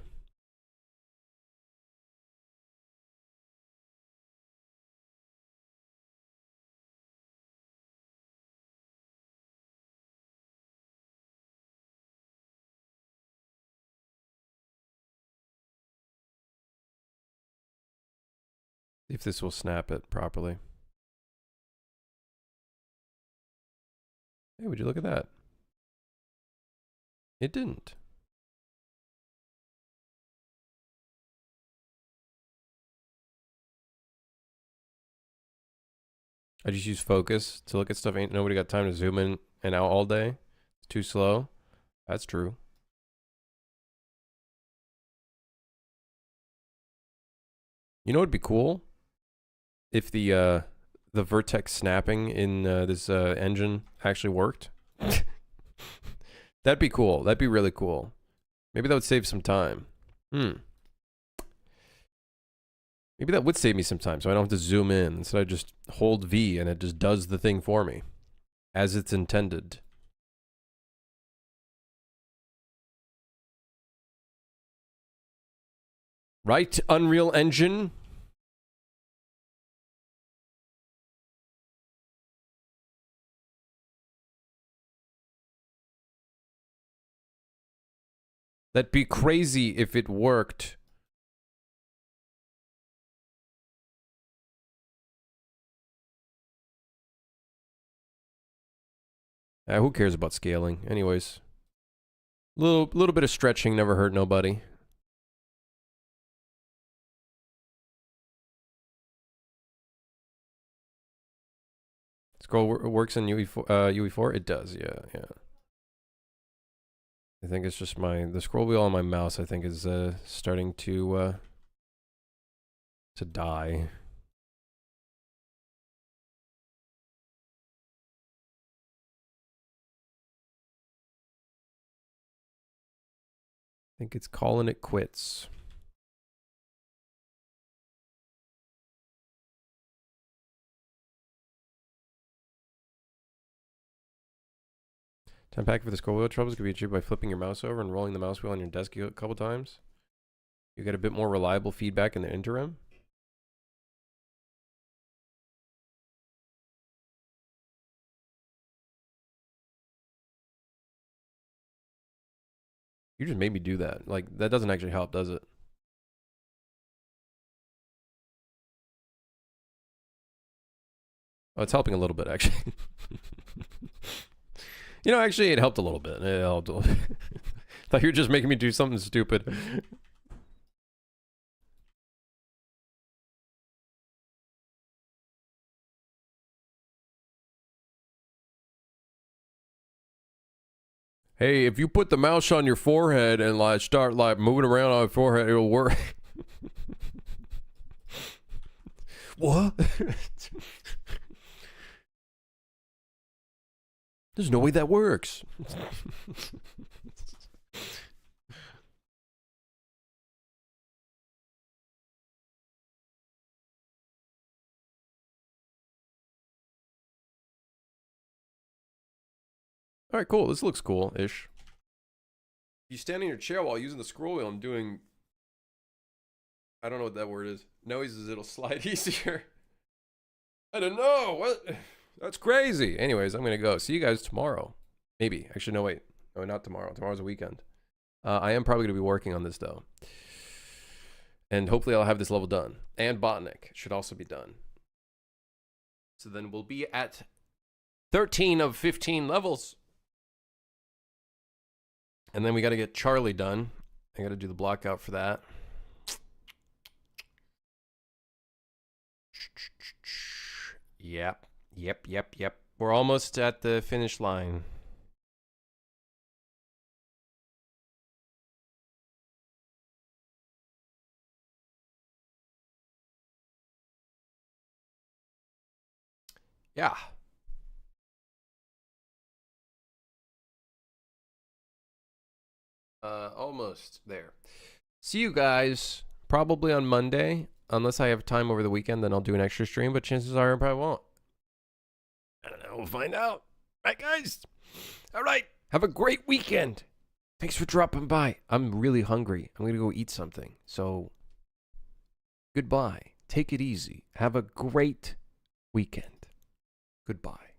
See if this will snap it properly. Hey, would you look at that? It didn't. I just use focus to look at stuff. Ain't nobody got time to zoom in and out all day. It's too slow. That's true. You know what'd be cool? If the vertex snapping in this engine actually worked. That'd be cool. That'd be really cool. Maybe that would save some time. Maybe that would save me some time, so I don't have to zoom in. Instead, I just hold V and it just does the thing for me, as it's intended. Right, Unreal Engine? That'd be crazy if it worked. Who cares about scaling? Anyways. Little bit of stretching never hurt nobody. Scroll works in UE4? It does, yeah. I think it's just the scroll wheel on my mouse, I think, is starting to die. I think it's calling it quits. Time pack for the scroll wheel troubles could be achieved by flipping your mouse over and rolling the mouse wheel on your desk a couple times. You get a bit more reliable feedback in the interim. You just made me do that. Like, that doesn't actually help, does it? Oh, it's helping a little bit, actually. You know, actually, it helped a little bit. It helped a little bit. Thought you were just making me do something stupid. Hey, if you put the mouse on your forehead and like start like moving around on your forehead, it'll work. What? There's no way that works. All right, cool. This looks cool-ish. You stand in your chair while using the scroll wheel and doing... I don't know what that word is. Noises, it'll slide easier. I don't know. What? That's crazy. Anyways, I'm going to go. See you guys tomorrow. Maybe. Actually, no, wait. No, not tomorrow. Tomorrow's a weekend. I am probably going to be working on this, though. And hopefully I'll have this level done. And Botnik should also be done. So then we'll be at 13 of 15 levels. And then we got to get Charlie done. I got to do the block out for that. Yep. We're almost at the finish line. Yeah. Almost there. See you guys probably on Monday. Unless I have time over the weekend, then I'll do an extra stream, but chances are I probably won't. I don't know. We'll find out. Right, guys? All right. Have a great weekend. Thanks for dropping by. I'm really hungry. I'm going to go eat something. So, goodbye. Take it easy. Have a great weekend. Goodbye.